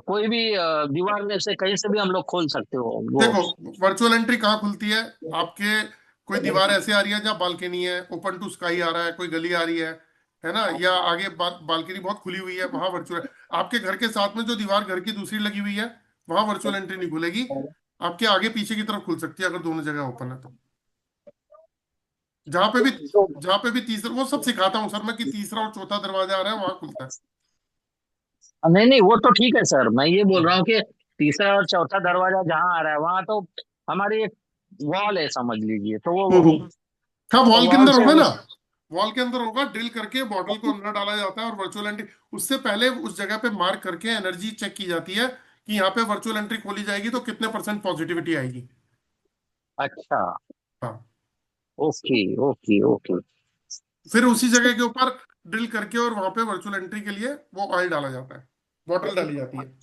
कोई भी दीवार में से कहीं से भी हम लोग खोल सकते हो वो। देखो, वर्चुअल एंट्री कहाँ खुलती है? आपके कोई दीवार ऐसे आ रही है जहाँ बालकनी है, ओपन टू स्काई आ रहा है, कोई गली आ रही है ना, या आगे बालकनी बहुत खुली हुई है, वहां वर्चुअल। आपके घर के साथ में जो दीवार घर की दूसरी लगी हुई है, वहां वर्चुअल एंट्री नहीं खुलेगी। आपके आगे पीछे की तरफ खुल सकती है अगर दोनों जगह ओपन है तो। जहां पे भी जहां पे भी तीसरा, वो सब सिखाता हूँ सर मैं, कि तीसरा और चौथा दरवाजा आ रहा है वहां खुलता है। नहीं नहीं, वो तो ठीक है सर, मैं ये बोल रहा हूँ कि तीसरा और चौथा दरवाजा जहाँ आ रहा है वहां तो हमारी एक वॉल है समझ लीजिए, तो वो हम्म। हाँ, वॉल के वॉल अंदर से होगा ना, उस, वॉल के अंदर होगा, ड्रिल करके बॉटल को अंदर डाला जाता है और वर्चुअल एंट्री। उससे पहले उस जगह पे मार्क करके एनर्जी चेक की जाती है कि यहाँ पे वर्चुअल एंट्री खोली जाएगी तो कितने परसेंट पॉजिटिविटी आएगी। अच्छा, हाँ। Okay okay okay. फिर उसी जगह के ऊपर ड्रिल करके और वहां पे वर्चुअल एंट्री के लिए वो ऑयल डाला जाता है, बॉटल डाली जाती है।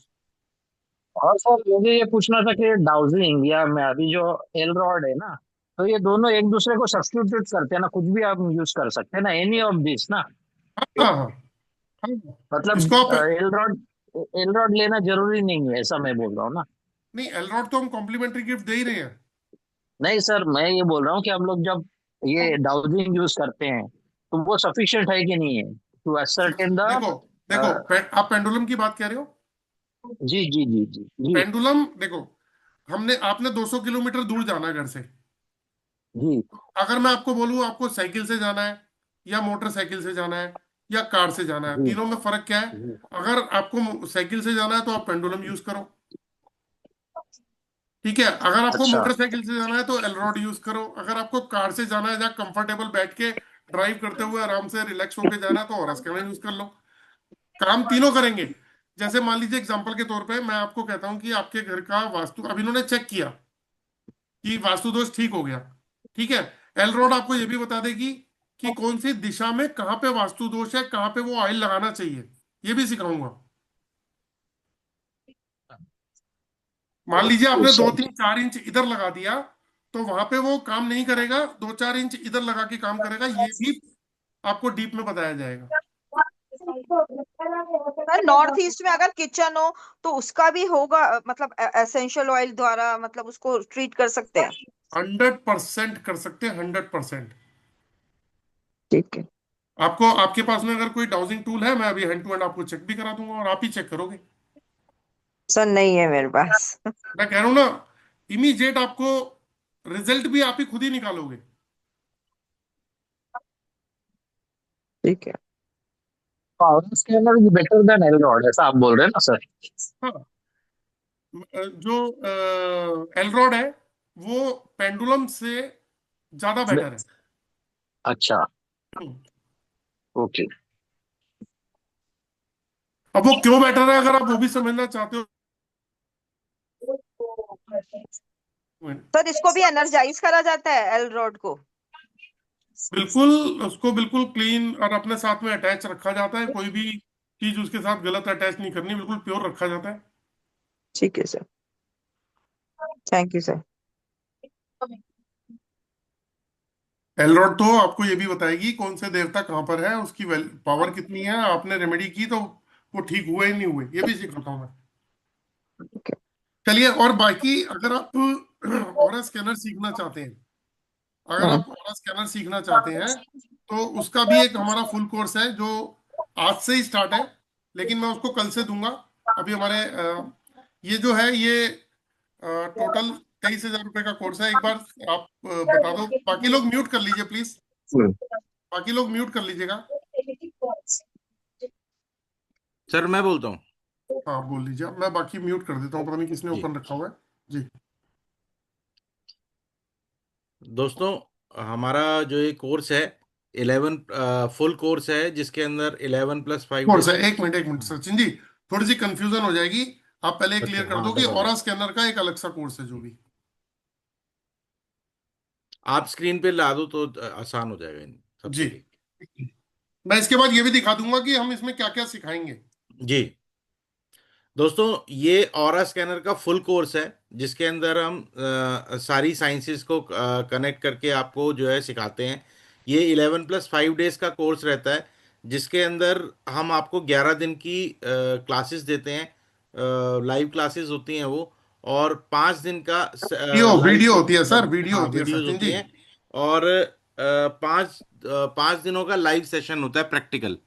और सर मुझे ये पूछना था कि डाउजिंग या मैं अभी जो एल रॉड है ना, तो ये दोनों एक दूसरे को सब्स्टिट्यूट करते हैं ना, कुछ भी आप यूज कर सकते हैं ना, एनी ऑफ दिस ना? हाँ हाँ हाँ हाँ। मतलब इसको आप। एल रॉड लेना जरूरी नहीं है, ऐसा मैं बोल रहा हूँ ना? नहीं, एलरॉड तो हम कॉम्प्लीमेंट्री गिफ्ट दे ही रहे हैं। नहीं सर, मैं ये बोल रहा हूँ कि हम लोग जब ये डाउजिंग यूज करते हैं तो वो सफिशिएंट है कि नहीं है टू असरटेन द। देखो देखो, आप पेंडुलम की बात कह रहे हो। जी जी जी जी जी पेंडुलम देखो, हमने आपने 200 किलोमीटर दूर जाना है घर से। जी अगर मैं आपको बोलूं आपको साइकिल से जाना है या मोटरसाइकिल से जाना है या कार से जाना है, जी तीनों में फर्क क्या है? जी। अगर आपको साइकिल से जाना है तो आप पेंडुलम यूज करो, ठीक है। अगर आपको अच्छा मोटरसाइकिल से जाना है तो एलरॉड यूज करो। अगर आपको कार से जाना है जहाँ कंफर्टेबल बैठ के ड्राइव करते हुए आराम से रिलैक्स होके जाना है तो और कैमरा यूज कर लो। काम तीनों करेंगे। जैसे मान लीजिए एग्जांपल के तौर पे मैं आपको कहता हूँ कि आपके घर का वास्तु, अब इन्होंने चेक किया कि वास्तु दोष ठीक हो गया, ठीक है। एल रोड आपको ये भी बता देगी कि कौन सी दिशा में कहाँ पे वास्तु दोष है, कहाँ पे वो ऑयल लगाना चाहिए, ये भी सिखाऊंगा। मान लीजिए ओके आपने दो सर। तीन 4 इंच इधर लगा दिया, तो वहां पे वो काम नहीं करेगा, 2-4 इंच इधर लगा के काम करेगा, ये भी आपको डीप में बताया जाएगा। सर नॉर्थ ईस्ट में अगर किचन हो तो उसका भी होगा, मतलब एसेंशियल ऑयल द्वारा मतलब उसको ट्रीट कर सकते हैं? 100% कर सकते हैं, 100%। ठीक है। आपको आपके पास में अगर कोई डाउजिंग टूल है, मैं अभी हैंड टू हैंड आपको चेक भी करा दूंगा और आप ही चेक करोगे। सर नहीं है मेरे पास। मैं कह रहा हूं ना, इमीडिएट आपको रिजल्ट भी आप ही खुद ही निकालोगे। ठीक है। Power scanner is better than Elrod, ऐसा आप बोल रहे हैं ना सर? हाँ, जो एलरॉड है वो पेंडुलम से ज्यादा बेटर है। अच्छा। हम्म। ओके। अब वो क्यों बेटर है, अगर आप वो भी समझना चाहते हो। सर इसको भी एनर्जाइज करा जाता है एल रॉड को? बिल्कुल, उसको बिल्कुल क्लीन और अपने साथ में अटैच रखा जाता है। कोई भी चीज उसके साथ गलत अटैच नहीं करनी, बिल्कुल प्योर रखा जाता है। ठीक है सर, थैंक यू सर। एलरोड तो आपको ये भी बताएगी कौन से देवता कहाँ पर है, उसकी पावर कितनी है। आपने रेमेडी की तो वो ठीक हुए ही नहीं हुए, ये भी सिखाता हूँ मैं। चलिए, और बाकी अगर आप ऑरा स्कैनर सीखना चाहते हैं, अगर हम्म। आप ऑरा स्कैनर सीखना चाहते हैं तो उसका भी एक हमारा फुल कोर्स है जो आज से ही स्टार्ट है, लेकिन मैं उसको कल से दूंगा। अभी हमारे ये जो है ये टोटल 23,000 रुपये का कोर्स है। एक बार आप बता दो, बाकी लोग म्यूट कर लीजिए प्लीज, बाकी लोग म्यूट कर लीजिएगा। सर मैं बोलता हूँ। हाँ बोल लीजिए, मैं बाकी म्यूट कर देता हूँ, पता नहीं किसने जी ओपन रखा हुआ है। जी। दोस्तों, हमारा जो ये कोर्स है 11 फुल कोर्स है, जिसके अंदर 11+5 डेज। कोर्स है, एक मिनट सचिन जी, थोड़ी सी कंफ्यूजन हो जाएगी। आप पहले अच्छा, क्लियर कर हाँ दो कि बताइए। ऑरा स्कैनर का एक अलग सा कोर्स है जो भी। आप स्क्रीन पे ला दो तो आसान हो जाएगा सबके जी, लिए। मैं इसके बाद ये भी दिखा दूंगा कि हम इसमें क्या क्या सिखाएंगे। जी दोस्तों, ये ऑरा स्कैनर का फुल कोर्स है, जिसके अंदर हम सारी साइंसेस को कनेक्ट करके आपको जो है सिखाते हैं। ये 11+5 डेज का कोर्स रहता है, जिसके अंदर हम आपको 11 दिन की क्लासेस देते हैं। लाइव क्लासेस होती हैं वो, और 5 दिन का वीडियो लाइव, वीडियो होती है सर, वीडियो हाँ होती है वीडियोज सचिन होती जी। हैं। और 5 दिनों का लाइव सेशन होता है, प्रैक्टिकल,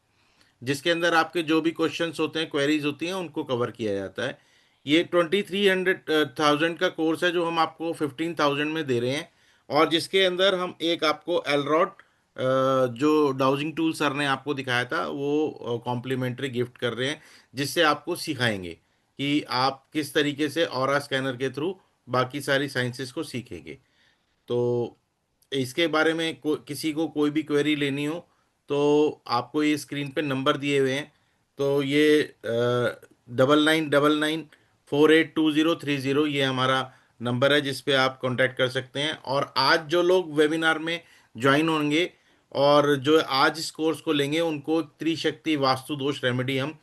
जिसके अंदर आपके जो भी क्वेश्चंस होते हैं, क्वेरीज होती हैं, उनको कवर किया जाता है। ये 23,000 का कोर्स है जो हम आपको 15,000 में दे रहे हैं, और जिसके अंदर हम एक आपको एलरॉड, जो डाउजिंग टूल सर ने आपको दिखाया था, वो कॉम्प्लीमेंट्री गिफ्ट कर रहे हैं, जिससे आपको सिखाएंगे कि आप किस तरीके से ऑरा स्कैनर के थ्रू बाकी सारी साइंसेस को सीखेंगे। तो इसके बारे में किसी को कोई भी क्वेरी लेनी हो तो आपको ये स्क्रीन पे नंबर दिए हुए हैं। तो ये 9999482030, ये हमारा नंबर है जिस पे आप कांटेक्ट कर सकते हैं। और आज जो लोग वेबिनार में ज्वाइन होंगे और जो आज इस कोर्स को लेंगे, उनको एक त्रिशक्ति वास्तु दोष रेमेडी हम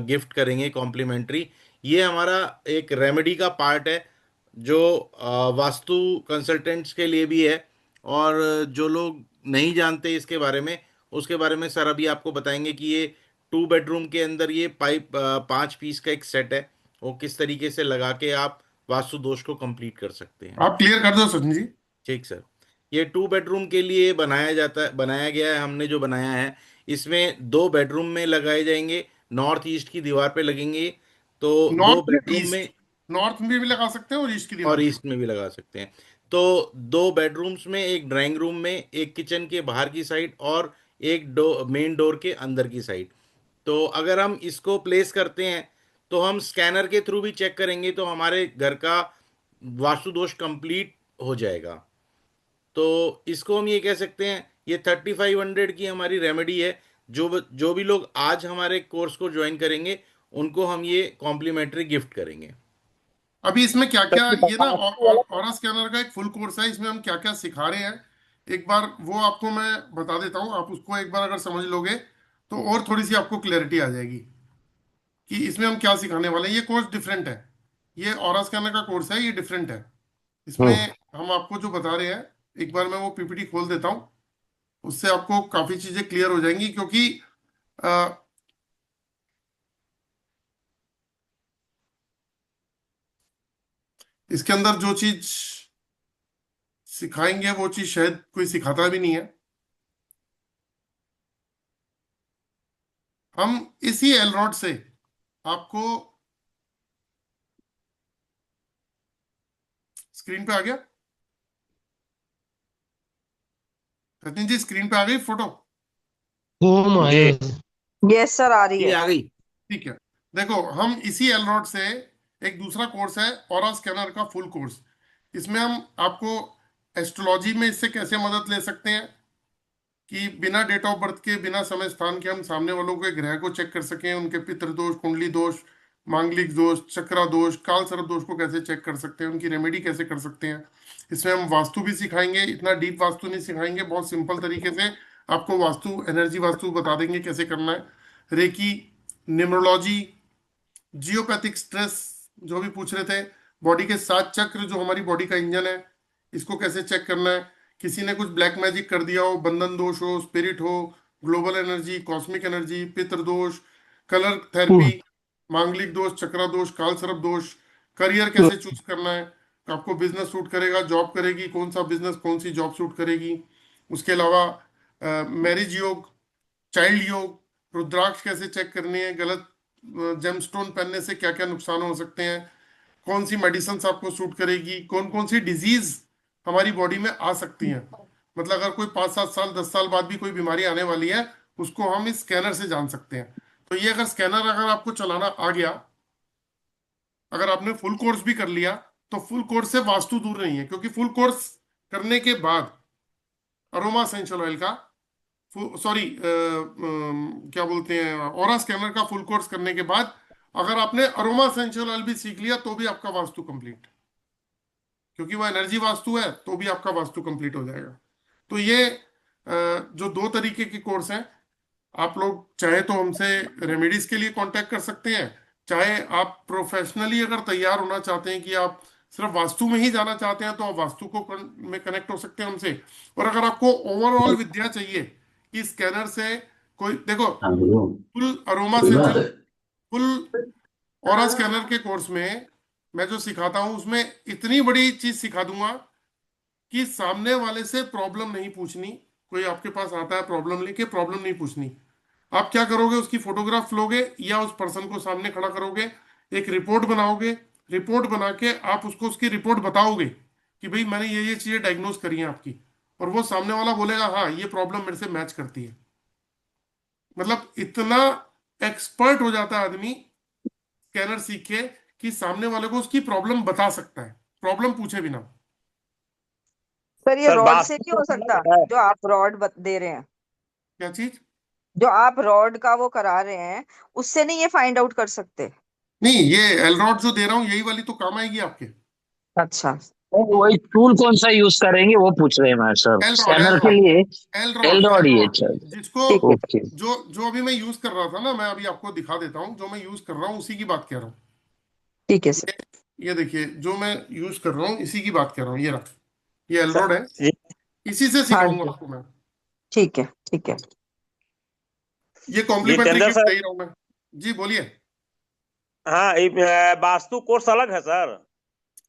गिफ्ट करेंगे कॉम्प्लीमेंट्री। ये हमारा एक रेमेडी का पार्ट है जो वास्तु कंसल्टेंट्स के लिए भी है। और जो लोग नहीं जानते इसके बारे में, उसके बारे में सर अभी आपको बताएंगे कि ये 2 बेडरूम के अंदर ये पाइप 5 पीस का एक सेट है, वो किस तरीके से लगा के आप वास्तु दोष को कंप्लीट कर सकते हैं। आप क्लियर कर दो सचिन जी। ठीक सर। ये 2 बेडरूम के लिए बनाया गया है, हमने जो बनाया है, इसमें 2 बेडरूम में लगाए जाएंगे, नॉर्थ ईस्ट की दीवार पे लगेंगे। तो दो नॉर्थ बेडरूम ईस्ट, में नॉर्थ में भी लगा सकते हैं और ईस्ट की और दीवार पे। ईस्ट में भी लगा सकते हैं। तो 2 बेडरूम्स में, एक ड्राइंग रूम में, एक किचन के बाहर की साइड, और एक मेन डोर के अंदर की साइड। तो अगर हम इसको प्लेस करते हैं तो हम स्कैनर के थ्रू भी चेक करेंगे, तो हमारे घर का वास्तु दोष कंप्लीट हो जाएगा। तो इसको हम ये कह सकते हैं, ये 3500 की हमारी रेमेडी है। जो भी लोग आज हमारे कोर्स को ज्वाइन करेंगे, उनको हम ये कॉम्प्लीमेंट्री गिफ्ट करेंगे। अभी इसमें क्या क्या, सर ये ना ऑरा स्कैनर का एक फुल कोर्स है, इसमें हम क्या क्या सिखा रहे हैं एक बार वो आपको मैं बता देता हूँ। आप उसको एक बार अगर समझ लोगे तो और थोड़ी सी आपको क्लैरिटी आ जाएगी कि इसमें हम क्या सिखाने वाले हैं। ये कोर्स डिफरेंट है, ये ऑरा स्कैनर का कोर्स है, ये डिफरेंट है। इसमें हम आपको जो बता रहे हैं, एक बार मैं वो पीपीटी खोल देता हूँ, उससे आपको काफी चीजें क्लियर हो जाएंगी। क्योंकि अ, इसके अंदर जो चीज सिखाएंगे वो चीज शायद कोई सिखाता भी नहीं है। हम इसी एलरॉड से आपको, स्क्रीन पे आ गया सचिन जी, स्क्रीन पे आ गई फोटो। जी यस सर, आ रही ये है। आ गई। ठीक है। देखो, हम इसी एलरॉड से एक दूसरा कोर्स है ऑरा स्कैनर का फुल कोर्स। इसमें हम आपको एस्ट्रोलॉजी में इससे कैसे मदद ले सकते हैं कि बिना डेट ऑफ बर्थ के, बिना समय स्थान के हम सामने वालों के ग्रह को चेक कर सकें, उनके पितृ दोष, कुंडली दोष, मांगलिक दोष, चक्रा दोष, काल सर्प दोष को कैसे चेक कर सकते हैं, उनकी रेमेडी कैसे कर सकते हैं। इसमें हम वास्तु भी सिखाएंगे, इतना डीप वास्तु नहीं सिखाएंगे, बहुत सिंपल तरीके से आपको वास्तु, एनर्जी वास्तु बता देंगे कैसे करना है। रेकी, न्यूमरोलॉजी, जियोपैथिक स्ट्रेस जो भी पूछ रहे थे, बॉडी के 7 चक्र जो हमारी बॉडी का इंजन है, इसको कैसे चेक करना है। किसी ने कुछ ब्लैक मैजिक कर दिया हो, बंधन दोष हो, स्पिरिट हो, ग्लोबल एनर्जी, कॉस्मिक एनर्जी, पितृ दोष, कलर थेरेपी, मांगलिक दोष, चक्रा दोष, काल सर्प दोष, करियर कैसे चूज करना है, आपको बिजनेस सूट करेगा, जॉब करेगी, कौन सा बिजनेस, कौन सी जॉब सूट करेगी। उसके अलावा मैरिज योग, चाइल्ड योग, रुद्राक्ष कैसे चेक करनी है, गलत जेमस्टोन पहनने से क्या क्या नुकसान हो सकते हैं, कौन सी मेडिसिन आपको सूट करेगी, कौन कौन सी डिजीज हमारी बॉडी में आ सकती हैं। मतलब अगर कोई 5-7 साल 10 साल बाद भी कोई बीमारी आने वाली है, उसको हम इस स्कैनर से जान सकते हैं। तो ये अगर स्कैनर अगर आपको चलाना आ गया, अगर आपने फुल कोर्स भी कर लिया, तो फुल कोर्स से वास्तु दूर नहीं है, क्योंकि फुल कोर्स करने के बाद अरोमा एसेंशियल ऑयल का, सॉरी क्या बोलते हैं, ऑरा स्कैनर का फुल कोर्स करने के बाद अगर आपने अरोमा एसेंशियल ऑयल भी सीख लिया, तो भी आपका वास्तु कंप्लीट, क्योंकि वो एनर्जी वास्तु है, तो भी आपका वास्तु कंप्लीट हो जाएगा। तो ये जो 2 तरीके के कोर्स हैं, आप लोग चाहे तो हमसे रेमेडीज के लिए कांटेक्ट कर सकते हैं, चाहे आप प्रोफेशनली अगर तैयार होना चाहते हैं कि आप सिर्फ वास्तु में ही जाना चाहते हैं, तो आप वास्तु को में कनेक्ट हो सकते हैं हमसे। और अगर आपको ओवरऑल विद्या चाहिए कि स्कैनर से कोई, देखो, full aroma century, full aura scanner के कोर्स में मैं जो सिखाता हूं, उसमें इतनी बड़ी चीज सिखा दूंगा कि सामने वाले से प्रॉब्लम नहीं पूछनी। कोई आपके पास आता है प्रॉब्लम लेके, प्रॉब्लम नहीं पूछनी। आप क्या करोगे, उसकी फोटोग्राफ लोगे या उस पर्सन को सामने खड़ा करोगे, एक रिपोर्ट बनाओगे, रिपोर्ट बना के आप उसको उसकी रिपोर्ट बताओगे कि भाई मैंने ये चीजें डायग्नोज करी हैं आपकी, और वो सामने वाला बोलेगा हाँ ये प्रॉब्लम मेरे से मैच करती है। मतलब इतना एक्सपर्ट हो जाता है आदमी स्कैनर सीख के कि सामने वाले को उसकी प्रॉब्लम बता सकता है, प्रॉब्लम पूछे बिना। सर ये सर रॉड से वास्तु नहीं तो हो सकता, अलग है। जो आप रॉड दे रहे हैं, क्या चीज? जो आप रॉड का वो करा रहे हैं, उससे नहीं ये फाइंड आउट कर सकते? नहीं, ये एलरॉड जो दे रहा हूँ, यही वाली तो काम आएगी आपके। अच्छा। नहीं, वही टूल कौन सा यूज करेंगे वो पूछ रहे हैं मैं सर, एलरॉड, स्कैनर के एलरॉड, लिए। एलरॉड, एलरॉड ही है, एलरॉड, अच्छा। जिसको, ठीक है। ओके। जो जो अभी मैं यूज कर रहा था ना, मैं अभी आपको दिखा देता हूँ, जो मैं यूज कर रहा हूँ उसी की बात कर रहा हूँ। ठीक है सर। ये देखिए, जो मैं यूज कर रहा हूँ इसी की बात कर रहा हूँ, ये रहा, ये सर एलरॉड है, जी इसी से हाँ सिखाऊंगा जी, आपको मैं। ठीक है ठीक है। ये कॉम्प्लीमेंट्री जितेंद्र गिफ्ट सर। दे ही रहा हूँ मैं। जी बोलिए। हाँ, वास्तु कोर्स अलग है सर।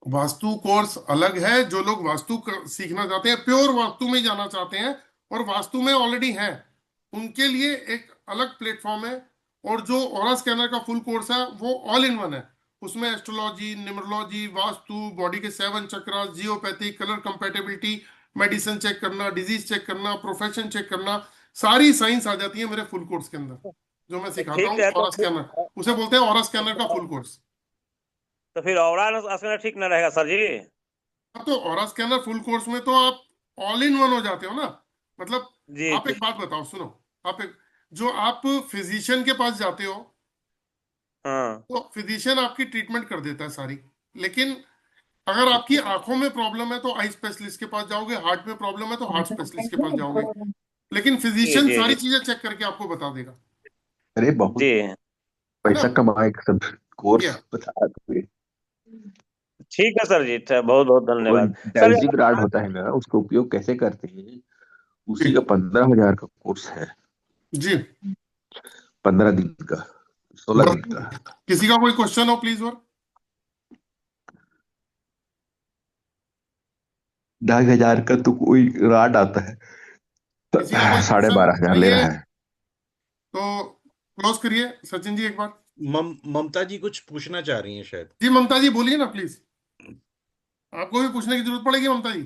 वास्तु कोर्स अलग है। जो लोग वास्तु सीखना चाहते हैं, प्योर वास्तु में जाना चाहते हैं और वास्तु में ऑलरेडी हैं, उनके लिए एक अलग प्लेटफॉर्म है। और जो ऑरा स्कैनर का फुल कोर्स है, वो ऑल इन वन है। उसमें एस्ट्रोलॉजी, न्यूमरोलॉजी, वास्तु, बॉडी के 7 चक्र, जियोपैथी, कलर कंपेटेबिलिटी, मेडिसिन चेक करना, डिजीज चेक करना, प्रोफेशन चेक करना, सारी साइंस आ जाती है मेरे फुल कोर्स के अंदर, जो मैं सिखाता ठीक हूँ। है तो ऑरा स्कैनर, उसे बोलते हैं ऑरा स्कैनर का फुल कोर्स। फिर और असना ठीक न रहेगा सर जी। हाँ, तो ऑरा स्कैनर फुल कोर्स में तो आप ऑल इन वन हो जाते हो ना। मतलब जी आप जी। एक बात बताओ, सुनो, आप एक, जो आप फिजिशियन के पास जाते हो, हाँ तो फिजिशियन आपकी ट्रीटमेंट कर देता है सारी, लेकिन अगर आपकी आंखों में प्रॉब्लम है तो आई स्पेशलिस्ट के पास जाओगे, हार्ट में प्रॉब्लम है तो हार्ट स्पेशलिस्ट के पास जाओगे, लेकिन जी फिजिशियन जी सारी जी चीजें चेक करके आपको बता देगा। अरे बहुत जी। है ना? पैसा कमाए सब ये कोर्स बता दो। ठीक है सर जी, बहुत बहुत वो धन्यवाद सर। डाइजिंग राड होता है ना, उसका उपयोग कैसे करते हैं, जी उसी का 15,000 का कोर्स है। जी। 15 दिन का, 16 दिन बस, का। किसी का कोई क्वेश्चन हो प्लीज। और 2,500 का तो कोई राड आता है, किसी का कोई साढ़े क्वेश्चन? बारह हजार ले चलिए, रहा है। तो क्लोज करिए सचिन जी एक बार। ममता जी कुछ पूछना चाह रही हैं शायद। जी ममता जी बोलिए ना प्लीज, आपको भी पूछने की जरूरत पड़ेगी ममता जी।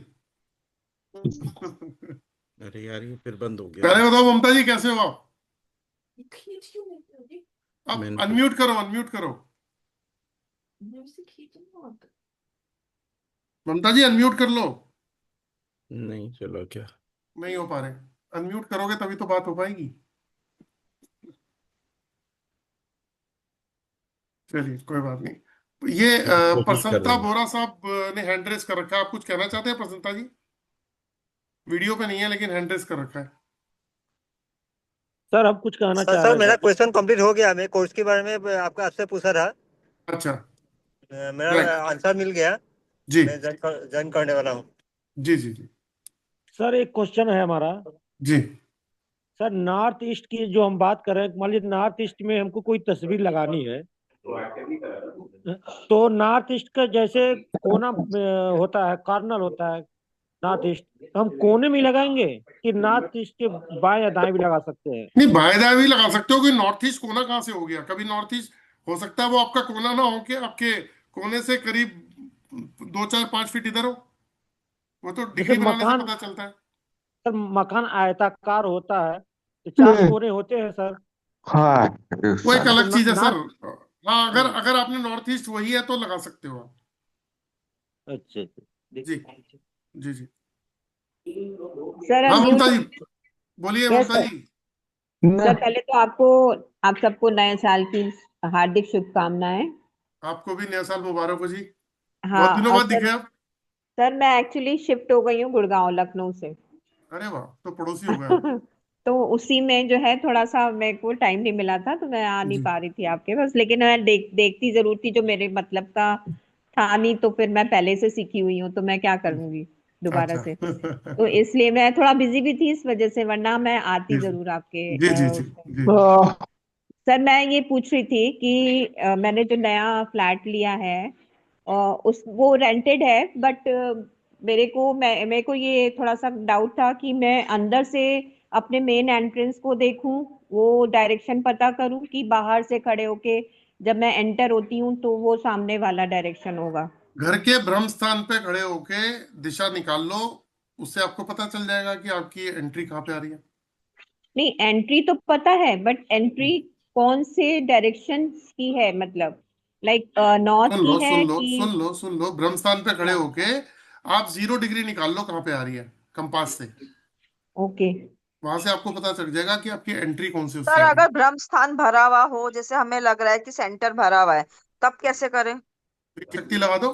अरे यार, ये फिर बंद हो गया। पहले बताओ ममता जी, कैसे हो आप? अब मैंने अनम्यूट करो, अनम्यूट करो। ममता जी अनम्यूट कर लो। नहीं, चलो क्या। नहीं हो पा रहे। अनम्यूट करोगे तभी तो बात हो पाएगी। चलिए कोई बात नहीं। ये कोशिश कर रहे प्रसन्नता हैं। बोरा साहब ने हैंड रेस कर रखा है। आप कुछ कहना चाहते हैं प्रसन्नता जी? वीडियो पे नहीं है लेकिन हैंड रेस कर रखा है। सर हम कुछ कहना सर चाह सर रहे मेरा थे। क्वेश्चन कंप्लीट हो गया। मैं कोर्स के बारे में आपका आपसे पूछा था। अच्छा। मेरा राइट। आंसर मिल गया। जी मैं ज्वाइन करने वाला हूँ। जी जी जी सर एक क्वेश्चन है हमारा। जी। सर नॉर्थ ईस्ट की जो हम बात कर रहे हैं, मान लीजिए नॉर्थ ईस्ट में हमको कोई तस्वीर लगानी है, तो नॉर्थ ईस्ट का जैसे कोना होता है, कॉर्नर होता है नॉर्थ ईस्ट, तो हम कोने में लगाएंगे कि नॉर्थ ईस्ट के बाएं या दाएं भी लगा सकते हैं? नहीं, बाय दाय भी लगा सकते हो कि नॉर्थ ईस्ट कोना कहाँ से हो गया? कभी नॉर्थ ईस्ट हो सकता है वो आपका कोना ना हो के आपके कोने से करीब 2 4 5 फीट इधर हो। वो तो जैसे डिग्री बनाने से मकान, पता चलता है। सर मकान आयताकार होता है तो 4 हम्म, कोने होते हैं सर। हाँ वो एक तो अलग चीज है सर। नॉर्थ। हाँ, अगर अगर आपने नॉर्थ ईस्ट वही है तो लगा सकते हो आप। अच्छा अच्छा। जी जी जी। सर हाँ अनम्यूट ममता हो। जी, बोलिए यस ममता सर। जी। सर पहले तो आपको, आप सबको नए साल की हार्दिक शुभकामनाएं। आपको भी नया साल मुबारक हो जी। बहुत हाँ दिनों और बाद सर, दिखे आप। मैं एक्चुअली शिफ्ट हो गई हूँ गुड़गांव लखनऊ से। अरे वाह, तो पड़ोसी हो गए आप। तो उसी में जो है थोड़ा सा मेरे को टाइम नहीं मिला था, तो मैं आ नहीं जी पा रही थी आपके पास, लेकिन मैं देखती जरूर थी। जो मेरे मतलब का था नहीं, तो फिर मैं पहले से सीखी हुई हूँ, तो मैं क्या करूंगी दोबारा अच्छा। से। तो इसलिए मैं थोड़ा बिजी भी थी इस वजह से, वरना मैं आती जी जरूर आपके जी जी जी जी। सर मैं ये पूछ रही थी कि मैंने जो नया फ्लैट लिया है, उस वो रेंटेड है, बट मेरे को ये थोड़ा सा डाउट था कि मैं अंदर से अपने मेन एंट्रेंस को देखूं, वो डायरेक्शन पता करूं, कि बाहर से खड़े होके जब मैं एंटर होती हूँ तो वो सामने वाला डायरेक्शन होगा। घर के ब्रह्म स्थान पे खड़े होके दिशा निकाल लो। उससे आपको पता चल जाएगा कि आपकी एंट्री कहाँ पे आ रही है। नहीं, एंट्री तो पता है, बट एंट्री कौन से डायरेक्शन की है, मतलब लाइक नॉर्थ सुन लो की सुन है लो कि? सुन लो सुन लो, ब्रह्म स्थान पे खड़े होके आप 0 डिग्री निकाल लो कहाँ पे आ रही है कंपास से। ओके। वहां से आपको पता चल जाएगा कि आपकी एंट्री कौन से सर उससे आ रही अगर है। ब्रह्म स्थान भरा हुआ हो, जैसे हमें लग रहा है कि सेंटर भरा हुआ है, तब कैसे करें? त्रिशक्ति लगा दो।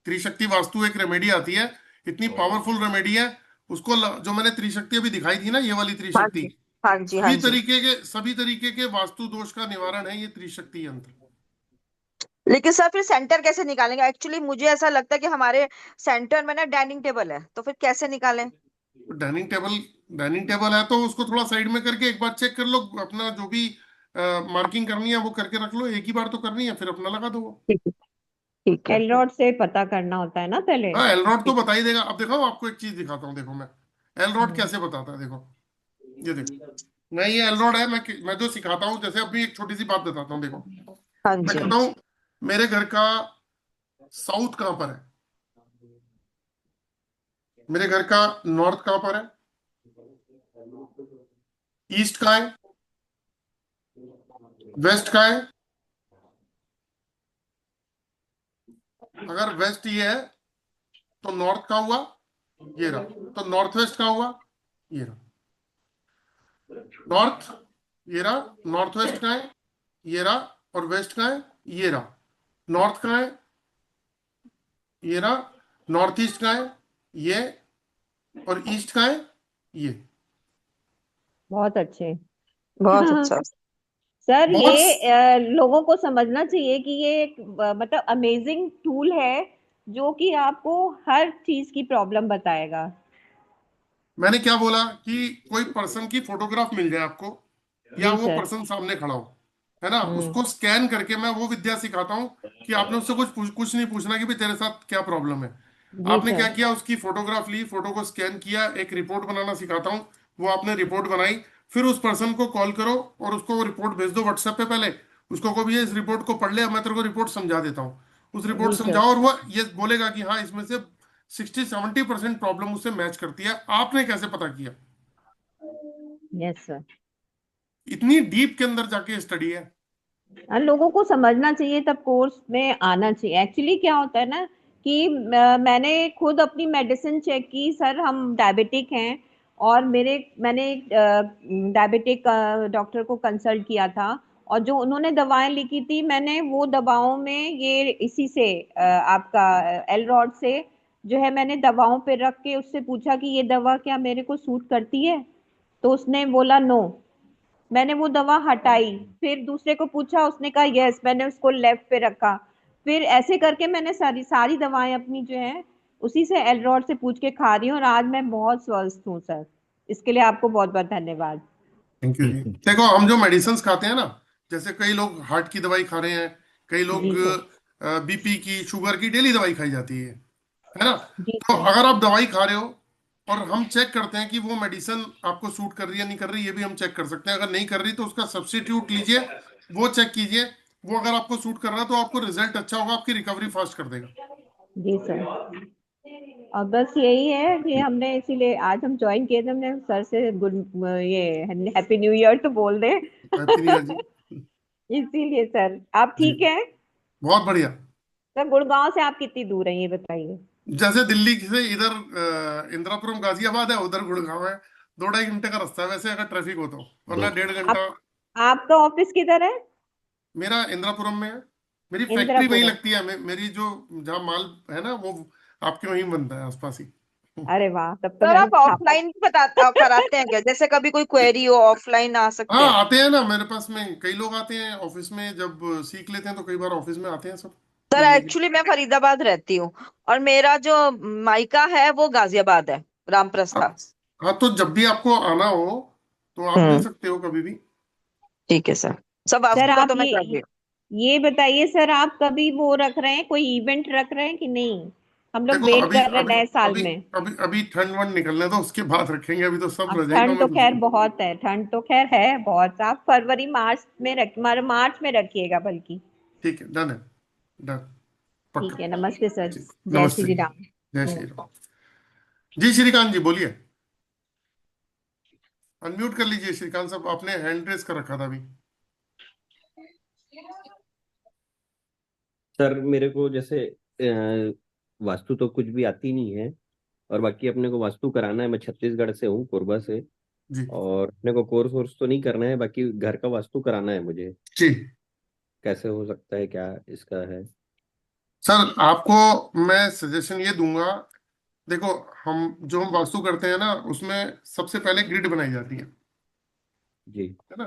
त्रिशक्ति वास्तु एक रेमेडी आती है, इतनी पावरफुल रेमेडी है। उसको जो मैंने त्रिशक्ति अभी दिखाई थी ना, ये वाली हाँ त्रिशक्ति, जी, हाँ जी, हाँ जी। सभी तरीके के वास्तु दोष का निवारण है ये त्रिशक्ति यंत्र। लेकिन सर फिर सेंटर कैसे निकालेंगे? एक्चुअली मुझे ऐसा लगता है कि हमारे सेंटर में ना डाइनिंग टेबल है, तो फिर कैसे निकालें? डाइनिंग टेबल, डाइनिंग टेबल है तो उसको थोड़ा साइड में करके एक बार चेक कर लो। अपना जो भी मार्किंग करनी है वो करके रख लो। एक ही बार तो करनी है, फिर अपना लगा दो वो। ठीक है, ठीक है। एलरोड से पता करना होता है ना पहले? हाँ, एलरॉड तो ठीक। बता ही देगा। अब देखो आपको एक चीज दिखाता हूँ, देखो मैं एलरॉड हम्म, कैसे बताता है। देखो ये देखो, मैं ये एलरॉड है, मैं जो सिखाता हूँ, जैसे अभी एक छोटी सी बात बताता हूँ। देखो हाँ मैं जी। कहता हूँ मेरे घर का साउथ कहाँ पर है, मेरे घर का नॉर्थ कहाँ पर है, ईस्ट का है, वेस्ट का है। अगर वेस्ट ये है तो नॉर्थ का हुआ, ये रहा। तो नॉर्थ वेस्ट का हुआ, ये रहा। नॉर्थ, ये रहा। नॉर्थ वेस्ट का है, ये रहा। और वेस्ट का है, ये रहा। नॉर्थ का है, ये रहा। नॉर्थ ईस्ट का है, ये। और ईस्ट का है, ये। बहुत अच्छे। बहुत अच्छा। सर बहुत ये लोगों को समझना चाहिए कि ये एक मतलब अमेजिंग टूल है, जो कि आपको हर चीज की प्रॉब्लम बताएगा। मैंने क्या बोला कि कोई पर्सन की फोटोग्राफ मिल जाए आपको, या जी वो सर। पर्सन सामने खड़ा हो, है ना, हम्म। उसको स्कैन करके मैं वो विद्या सिखाता हूँ कि आपने उससे कुछ नहीं पूछना कि भाई तेरे साथ क्या प्रॉब्लम है। जी आपने क्या सर। किया, उसकी फोटोग्राफ ली, फोटो को स्कैन किया, एक रिपोर्ट बनाना सिखाता हूँ। वो आपने रिपोर्ट बनाई, फिर उस पर्सन को कॉल करो और उसको वो रिपोर्ट भेज दो व्हाट्सएप पे। पहले उसको को भी इस रिपोर्ट को पढ़ ले, मैं तेरे को रिपोर्ट समझा देता हूँ। उस रिपोर्ट जी सर। समझाओ और वो ये बोलेगा कि हाँ इसमें से 60-70% प्रॉब्लम उससे मैच करती है। आपने कैसे पता किया? Yes sir. इतनी डीप के अंदर जाके स्टडी है। लोगों को समझना चाहिए, तब कोर्स में आना चाहिए। एक्चुअली क्या होता है ना कि मैंने खुद अपनी मेडिसिन चेक की सर, हम डायबिटिक हैं, और मैंने एक डायबिटिक डॉक्टर को कंसल्ट किया था, और जो उन्होंने दवाएं लिखी थी, मैंने वो दवाओं में ये इसी से आपका एलरॉड से जो है, मैंने दवाओं पे रख के उससे पूछा कि ये दवा क्या मेरे को सूट करती है, तो उसने बोला नो। मैंने वो दवा हटाई, फिर दूसरे को पूछा, उसने कहा यस, मैंने उसको लेफ्ट पे रखा। फिर ऐसे करके मैंने सारी सारी दवाएं अपनी जो है उसी से एलरॉड से पूछ के खा रही हूँ, और आज मैं बहुत स्वस्थ हूँ सर। इसके लिए आपको बहुत बहुत धन्यवाद। थैंक यू जी। देखो, हम जो मेडिसिन खाते हैं ना, जैसे कई लोग हार्ट की दवाई खा रहे हैं, कई लोग जी सर। बीपी की, शुगर की डेली दवाई खाई जाती है ना। जी तो सर। अगर आप दवाई खा रहे हो और हम चेक करते हैं कि वो मेडिसिन आपको सूट कर रही है नहीं कर रही, ये भी हम चेक कर सकते हैं। अगर नहीं कर रही तो उसका सब्स्टिट्यूट लीजिए, वो चेक कीजिए। वो अगर आपको सूट कर रहा है तो आपको रिजल्ट अच्छा होगा, आपकी रिकवरी फास्ट कर देगा। जी सर। और बस यही है कि हमने इसीलिए आज हम ज्वाइन किए थे, हमने सर से गुड ये हैप्पी न्यू ईयर तो बोल दे। हैप्पी न्यू ईयर जी। इसीलिए सर, आप जी, ठीक है? बहुत बढ़िया। सर गुड़गांव से आप कितनी दूर हैं ये बताइए। जैसे दिल्ली से इधर इंदिरापुरम गाजियाबाद है, उधर गुड़गांव है। 2-2.5 घंटे का रास्ता है वैसे, अगर ट्रैफिक हो तो, वरना 1.5 घंटा। आप आपका ऑफिस किधर है? मेरा इंदिरापुरम में है। मेरी फैक्ट्री वहीं इंदिरापुरम। लगती है। मेरी जो जहाँ माल है ना, वो आपके वहीं बनता है, आसपास ही। अरे वाह, तब तो सर मैं आप ऑफलाइन भी कराते हैं क्या? जैसे कभी कोई क्वेरी हो, ऑफलाइन आ सकते हाँ, हैं? आते हैं ना मेरे पास में, कई लोग आते हैं ऑफिस में, जब सीख लेते हैं तो कई बार ऑफिस में आते हैं सब सर मिलने के लिए। एक्चुअली मैं फरीदाबाद रहती हूँ, और मेरा जो मायका है वो गाजियाबाद है, हाँ, रामप्रस्था। हाँ, तो जब भी आपको आना हो तो आप मिल हम्म। सकते हो कभी भी। ठीक है सर। सब सर वास्तु का आप तो मैं कर रही हूँ। ये बताइए सर, आप कभी वो रख रहे हैं, कोई इवेंट रख रहे हैं कि नहीं? हम लोग देखो, वेट अभी कर रहे हैं अभी नए साल अभी में। अभी अभी ठंड वंड निकलने दो, उसके बाद रखेंगे। अभी तो सब अब रजाइनों ठंड तो में घुस खैर गए। बहुत है, ठंड तो खैर है बहुत। आप फरवरी मार्च में मार्च में रखिएगा बल्कि। ठीक है, डन है। डन। पक्का। ठीक है, नमस्ते सर। ठीक, जय नमस्ते श्री जी। राम। जय श्री राम। जी श्रीकांत जी बोलिए। अनम्यूट कर लीजिए श्रीकांत साहब, आपने हैंड रेस कर रखा था अभी। सर मेरे को जैसे वास्तु तो कुछ भी आती नहीं है, और बाकी अपने को वास्तु कराना है। मैं छत्तीसगढ़ से हूँ, कोरबा से। जी। और अपने को कोर्स वोर्स तो नहीं करना है, बाकी घर का वास्तु कराना है मुझे। जी कैसे हो सकता है, क्या इसका है? सर, आपको मैं सजेशन ये दूंगा। देखो, हम वास्तु करते हैं ना, उसमें सबसे पहले ग्रिड बनाई जाती जी। है ना।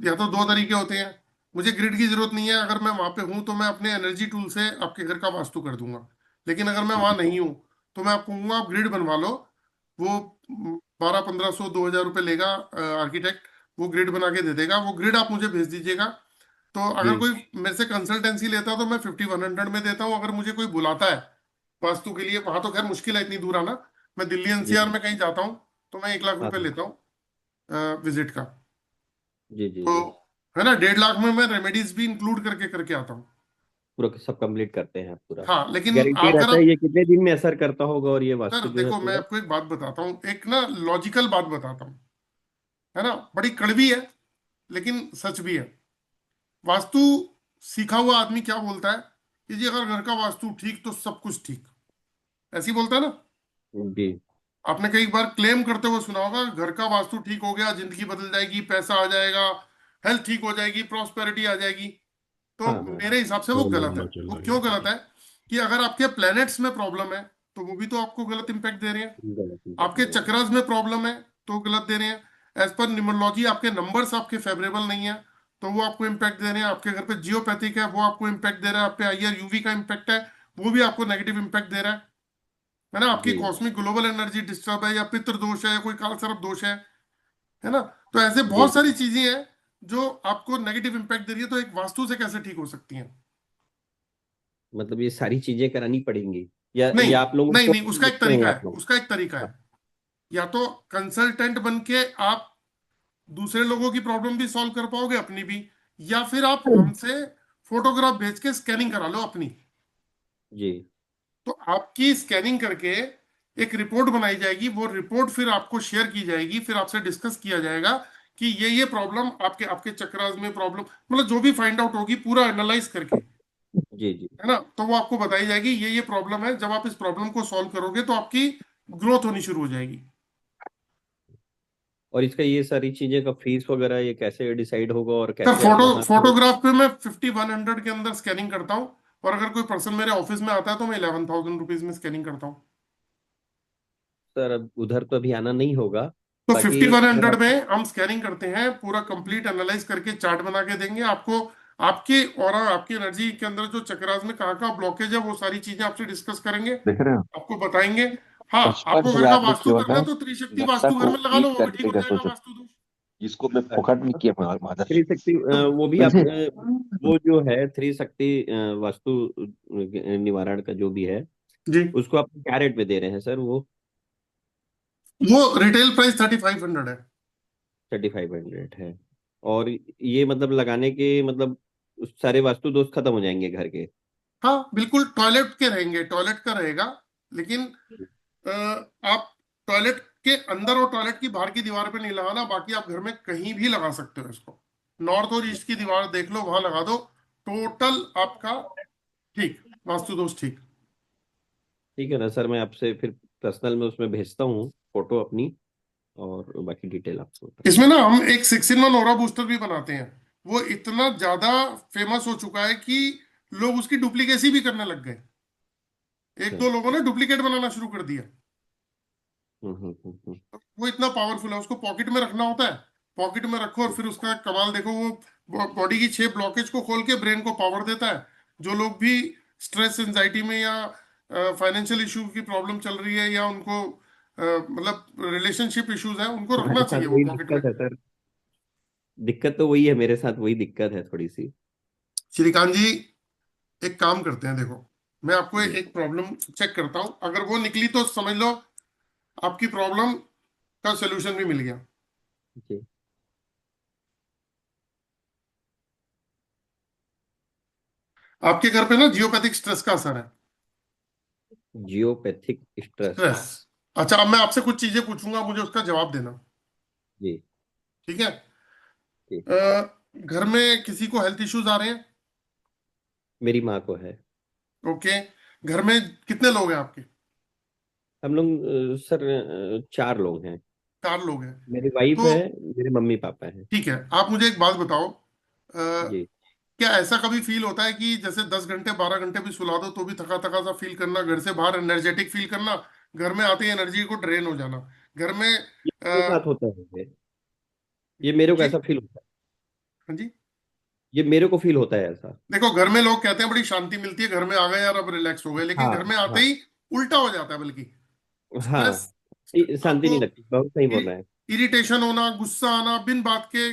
या तो दो तरीके होते हैं। मुझे ग्रिड की जरूरत नहीं है, अगर मैं वहां पे हूं तो मैं अपने एनर्जी टूल से आपके घर का वास्तु कर दूंगा। लेकिन अगर मैं वहां नहीं हूं तो मैं आपको कहूंगा आप ग्रिड बनवा लो। वो 1200-1500-2000 रुपये लेगा आर्किटेक्ट। वो ग्रिड बना के दे देगा। वो ग्रिड आप मुझे भेज दीजिएगा। तो अगर जी। कोई मेरे से कंसल्टेंसी लेता है तो मैं 50-100 में देता हूँ। अगर मुझे कोई बुलाता है वास्तु के लिए, वहां तो खैर मुश्किल है इतनी दूर आना। मैं दिल्ली जी। एनसीआर में कहीं जाता हूँ तो मैं 1 लाख रुपए हाँ। लेता हूँ विजिट का। जी जी तो जी। है ना, 1.5 लाख में मैं रेमेडीज भी इंक्लूड करके करके आता हूँ। पूरा सब कंप्लीट करते हैं आप पूरा? हाँ, लेकिन गारंटी अगर रहता है आप, ये कितने दिन में असर करता होगा, और ये सर वास्तु जो है देखो, मैं पूरा? आपको एक बात बताता हूँ, एक ना लॉजिकल बात बताता हूँ, है ना, बड़ी कड़वी है लेकिन सच भी है। वास्तु सीखा हुआ आदमी क्या बोलता है कि जी अगर घर का वास्तु ठीक तो सब कुछ ठीक, ऐसी बोलता है ना। जी। आपने कई बार क्लेम करते हुए सुना होगा, घर का वास्तु ठीक हो गया, जिंदगी बदल जाएगी, पैसा आ जाएगा, हेल्थ ठीक हो जाएगी, प्रॉस्पेरिटी आ जाएगी। तो हाँ हाँ। मेरे हिसाब से वो गलत है। वो क्यों गलत है? कि अगर आपके प्लैनेट्स में प्रॉब्लम है तो वो भी तो आपको गलत इंपैक्ट दे रहे हैं। गलत impact आपके दे रहा है। चक्रास में प्रॉब्लम है तो गलत दे रहे हैं। एज पर न्यूमरोलॉजी आपके नंबर्स आपके फेवरेबल नहीं है तो वो आपको इम्पैक्ट दे रहे हैं। आपके घर पे जियोपैथिक है, वो आपको इम्पैक्ट दे रहा है। आप पे आईआर यूवी का इम्पैक्ट है, वो भी आपको नेगेटिव इम्पैक्ट दे रहा है ना। आपकी जी कॉस्मिक ग्लोबल एनर्जी डिस्टर्ब है, या पितृ दोष है, या कोई काल सर्प दोष है ना। तो ऐसे जी बहुत सारी जी। चीजें हैं जो आपको नेगेटिव इम्पैक्ट दे रही है। तो एक वास्तु से कैसे ठीक हो सकती हैं? मतलब ये सारी चीजें करानी पड़ेंगी, या नहीं, ये आप लोग नहीं, को नहीं, उसका एक देखते हैं तरीका आप है, लोग? उसका एक तरीका हाँ। है। या तो कंसल्टेंट बन के आप दूसरे लोगों की प्रॉब्लम भी सॉल्व कर पाओगे, अपनी भी। या फिर आप हमसे फोटोग्राफ भेज के स्कैनिंग करा लो अपनी। जी। तो आपकी स्कैनिंग करके एक रिपोर्ट बनाई जाएगी। वो रिपोर्ट फिर आपको शेयर की जाएगी, फिर आपसे डिस्कस किया जाएगा कि ये प्रॉब्लम आपके आपके चक्रास में प्रॉब्लम, मतलब जो भी फाइंड आउट होगी पूरा एनालाइज करके, जी जी। है ना, तो वो आपको बताई जाएगी ये प्रॉब्लम है। जब आप इस प्रॉब्लम को सॉल्व करोगे तो आपकी ग्रोथ होनी शुरू हो जाएगी। और इसका ये सारी चीजें का फीस वगैरह ये कैसे डिसाइड होगा और सर कैसे आप वहाँ पे? फोटोग्राफ पे मैं 50-100 के अंदर स्कैनिंग करता हूँ, और अगर कोई पर्सन मेरे ऑफिस में आता है तो मैं 11,000 रुपीज में स्कैनिंग करता हूँ। सर अब उधर तो अभी आना नहीं होगा। तो बाकी अगर 50-100 आप, में हम स्कैनिंग करते हैं, पूरा कंप्लीट एनालाइज करके चार्ट बना के देंगे आपको। आपके और आपकी एनर्जी के अंदर जो चक्रास में कहाँ कहाँ ब्लॉकेज है वो सारी चीजें आपसे डिस्कस करेंगे, देख रहे हो? आपको बताएंगे। हाँ, बचपन आपको में घर का आपने वास्तु किया करना होता, है तो त्रिशक्ति नक्शा वास्तु घर को में लगा लो, एक वो भी ठीक करने हो का जाएगा सोचो, वास्तु दोष। जिसको मैं फोकट में किया मादर। त्रिशक्ति वो भी आप समझे? वो जो है त्रिशक्ति वास्तु निवारण का जो भी है, जी, उसको आप क्या रेट में दे रहे हैं सर वो? वो रिटेल प्राइस 3,500 है। 3500 है। और ये मतलब लगाने के मतलब सारे वास्तु दोष खत्म हो जाएंगे घर के? हाँ बिल्कुल, टॉयलेट के रहेंगे, टॉयलेट का रहेगा, लेकिन आप टॉयलेट के अंदर और टॉयलेट की बाहर की दीवार पे नहीं लगाना, बाकी आप घर में कहीं भी लगा सकते हो इसको। नॉर्थ और ईस्ट की दीवार देख लो, वहां लगा दो, टोटल आपका ठीक, वास्तु दोष ठीक। ठीक है ना सर, मैं आपसे फिर पर्सनल में उसमें भेजता हूँ फोटो अपनी, और बाकी डिटेल आपको बता इसमें दूँ। ना हम एक 6-in-1 ऑरा बूस्टर भी बनाते हैं। वो इतना ज्यादा फेमस हो चुका है कि लोग उसकी डुप्लीकेसी भी करने लग गए। एक अच्छा। दो लोगों ने डुप्लीकेट बनाना शुरू कर दिया। हम्म। वो इतना पावरफुल है, उसको पॉकेट में रखना होता है, पॉकेट में रखो और फिर उसका कमाल देखो, वो बॉडी की 6 ब्लॉकेज को खोल के ब्रेन को पावर देता है। जो लोग भी स्ट्रेस एंजाइटी में या फाइनेंशियल इशू की प्रॉब्लम चल रही है, या उनको मतलब रिलेशनशिप इश्यूज है, उनको रखना हमारे साथ चाहिए वो वही पॉकेट में। दिक्कत है सर, दिक्कत तो वही है, मेरे साथ वही दिक्कत है थोड़ी सी। श्रीकांत जी, एक काम करते हैं, देखो मैं आपको जी एक प्रॉब्लम चेक करता हूं, अगर वो निकली तो समझ लो आपकी प्रॉब्लम का सोल्यूशन भी मिल गया। जी। आपके घर पे ना जियोपैथिक स्ट्रेस का असर है। Geopathic stress? स्ट्रेस। अच्छा, अब मैं आपसे कुछ चीजें पूछूंगा, मुझे उसका जवाब देना। जी ठीक है? जी। घर में किसी को हेल्थ इश्यूज आ रहे हैं? मेरी माँ को है। ओके। घर में कितने लोग हैं आपके? हम लोग सर 4 लोग हैं। 4 लोग हैं। मेरी वाइफ तो है, मेरे मम्मी पापा हैं। ठीक है, आप मुझे एक बात बताओ, जी। क्या ऐसा कभी फील होता है कि जैसे 10 घंटे 12 घंटे भी सुला दो तो भी थका थका सा फील करना, घर से बाहर एनर्जेटिक फील करना, घर में आते ही एनर्जी को ड्रेन हो जाना, घर में ये मेरे साथ होता है, ये मेरे को जी, ऐसा फील होता है। हाँ जी। ये मेरे को फील होता है ऐसा। देखो, घर में लोग कहते हैं बड़ी शांति मिलती है, घर में आ गए यार अब रिलैक्स हो गए, लेकिन हाँ घर में आते हाँ ही उल्टा हो जाता है, बल्कि स्ट्रेस, हाँ। शांति आपको नहीं लगती, बहुत सही बोल रहे हैं। इरिटेशन होना, गुस्सा आना, बिन बात के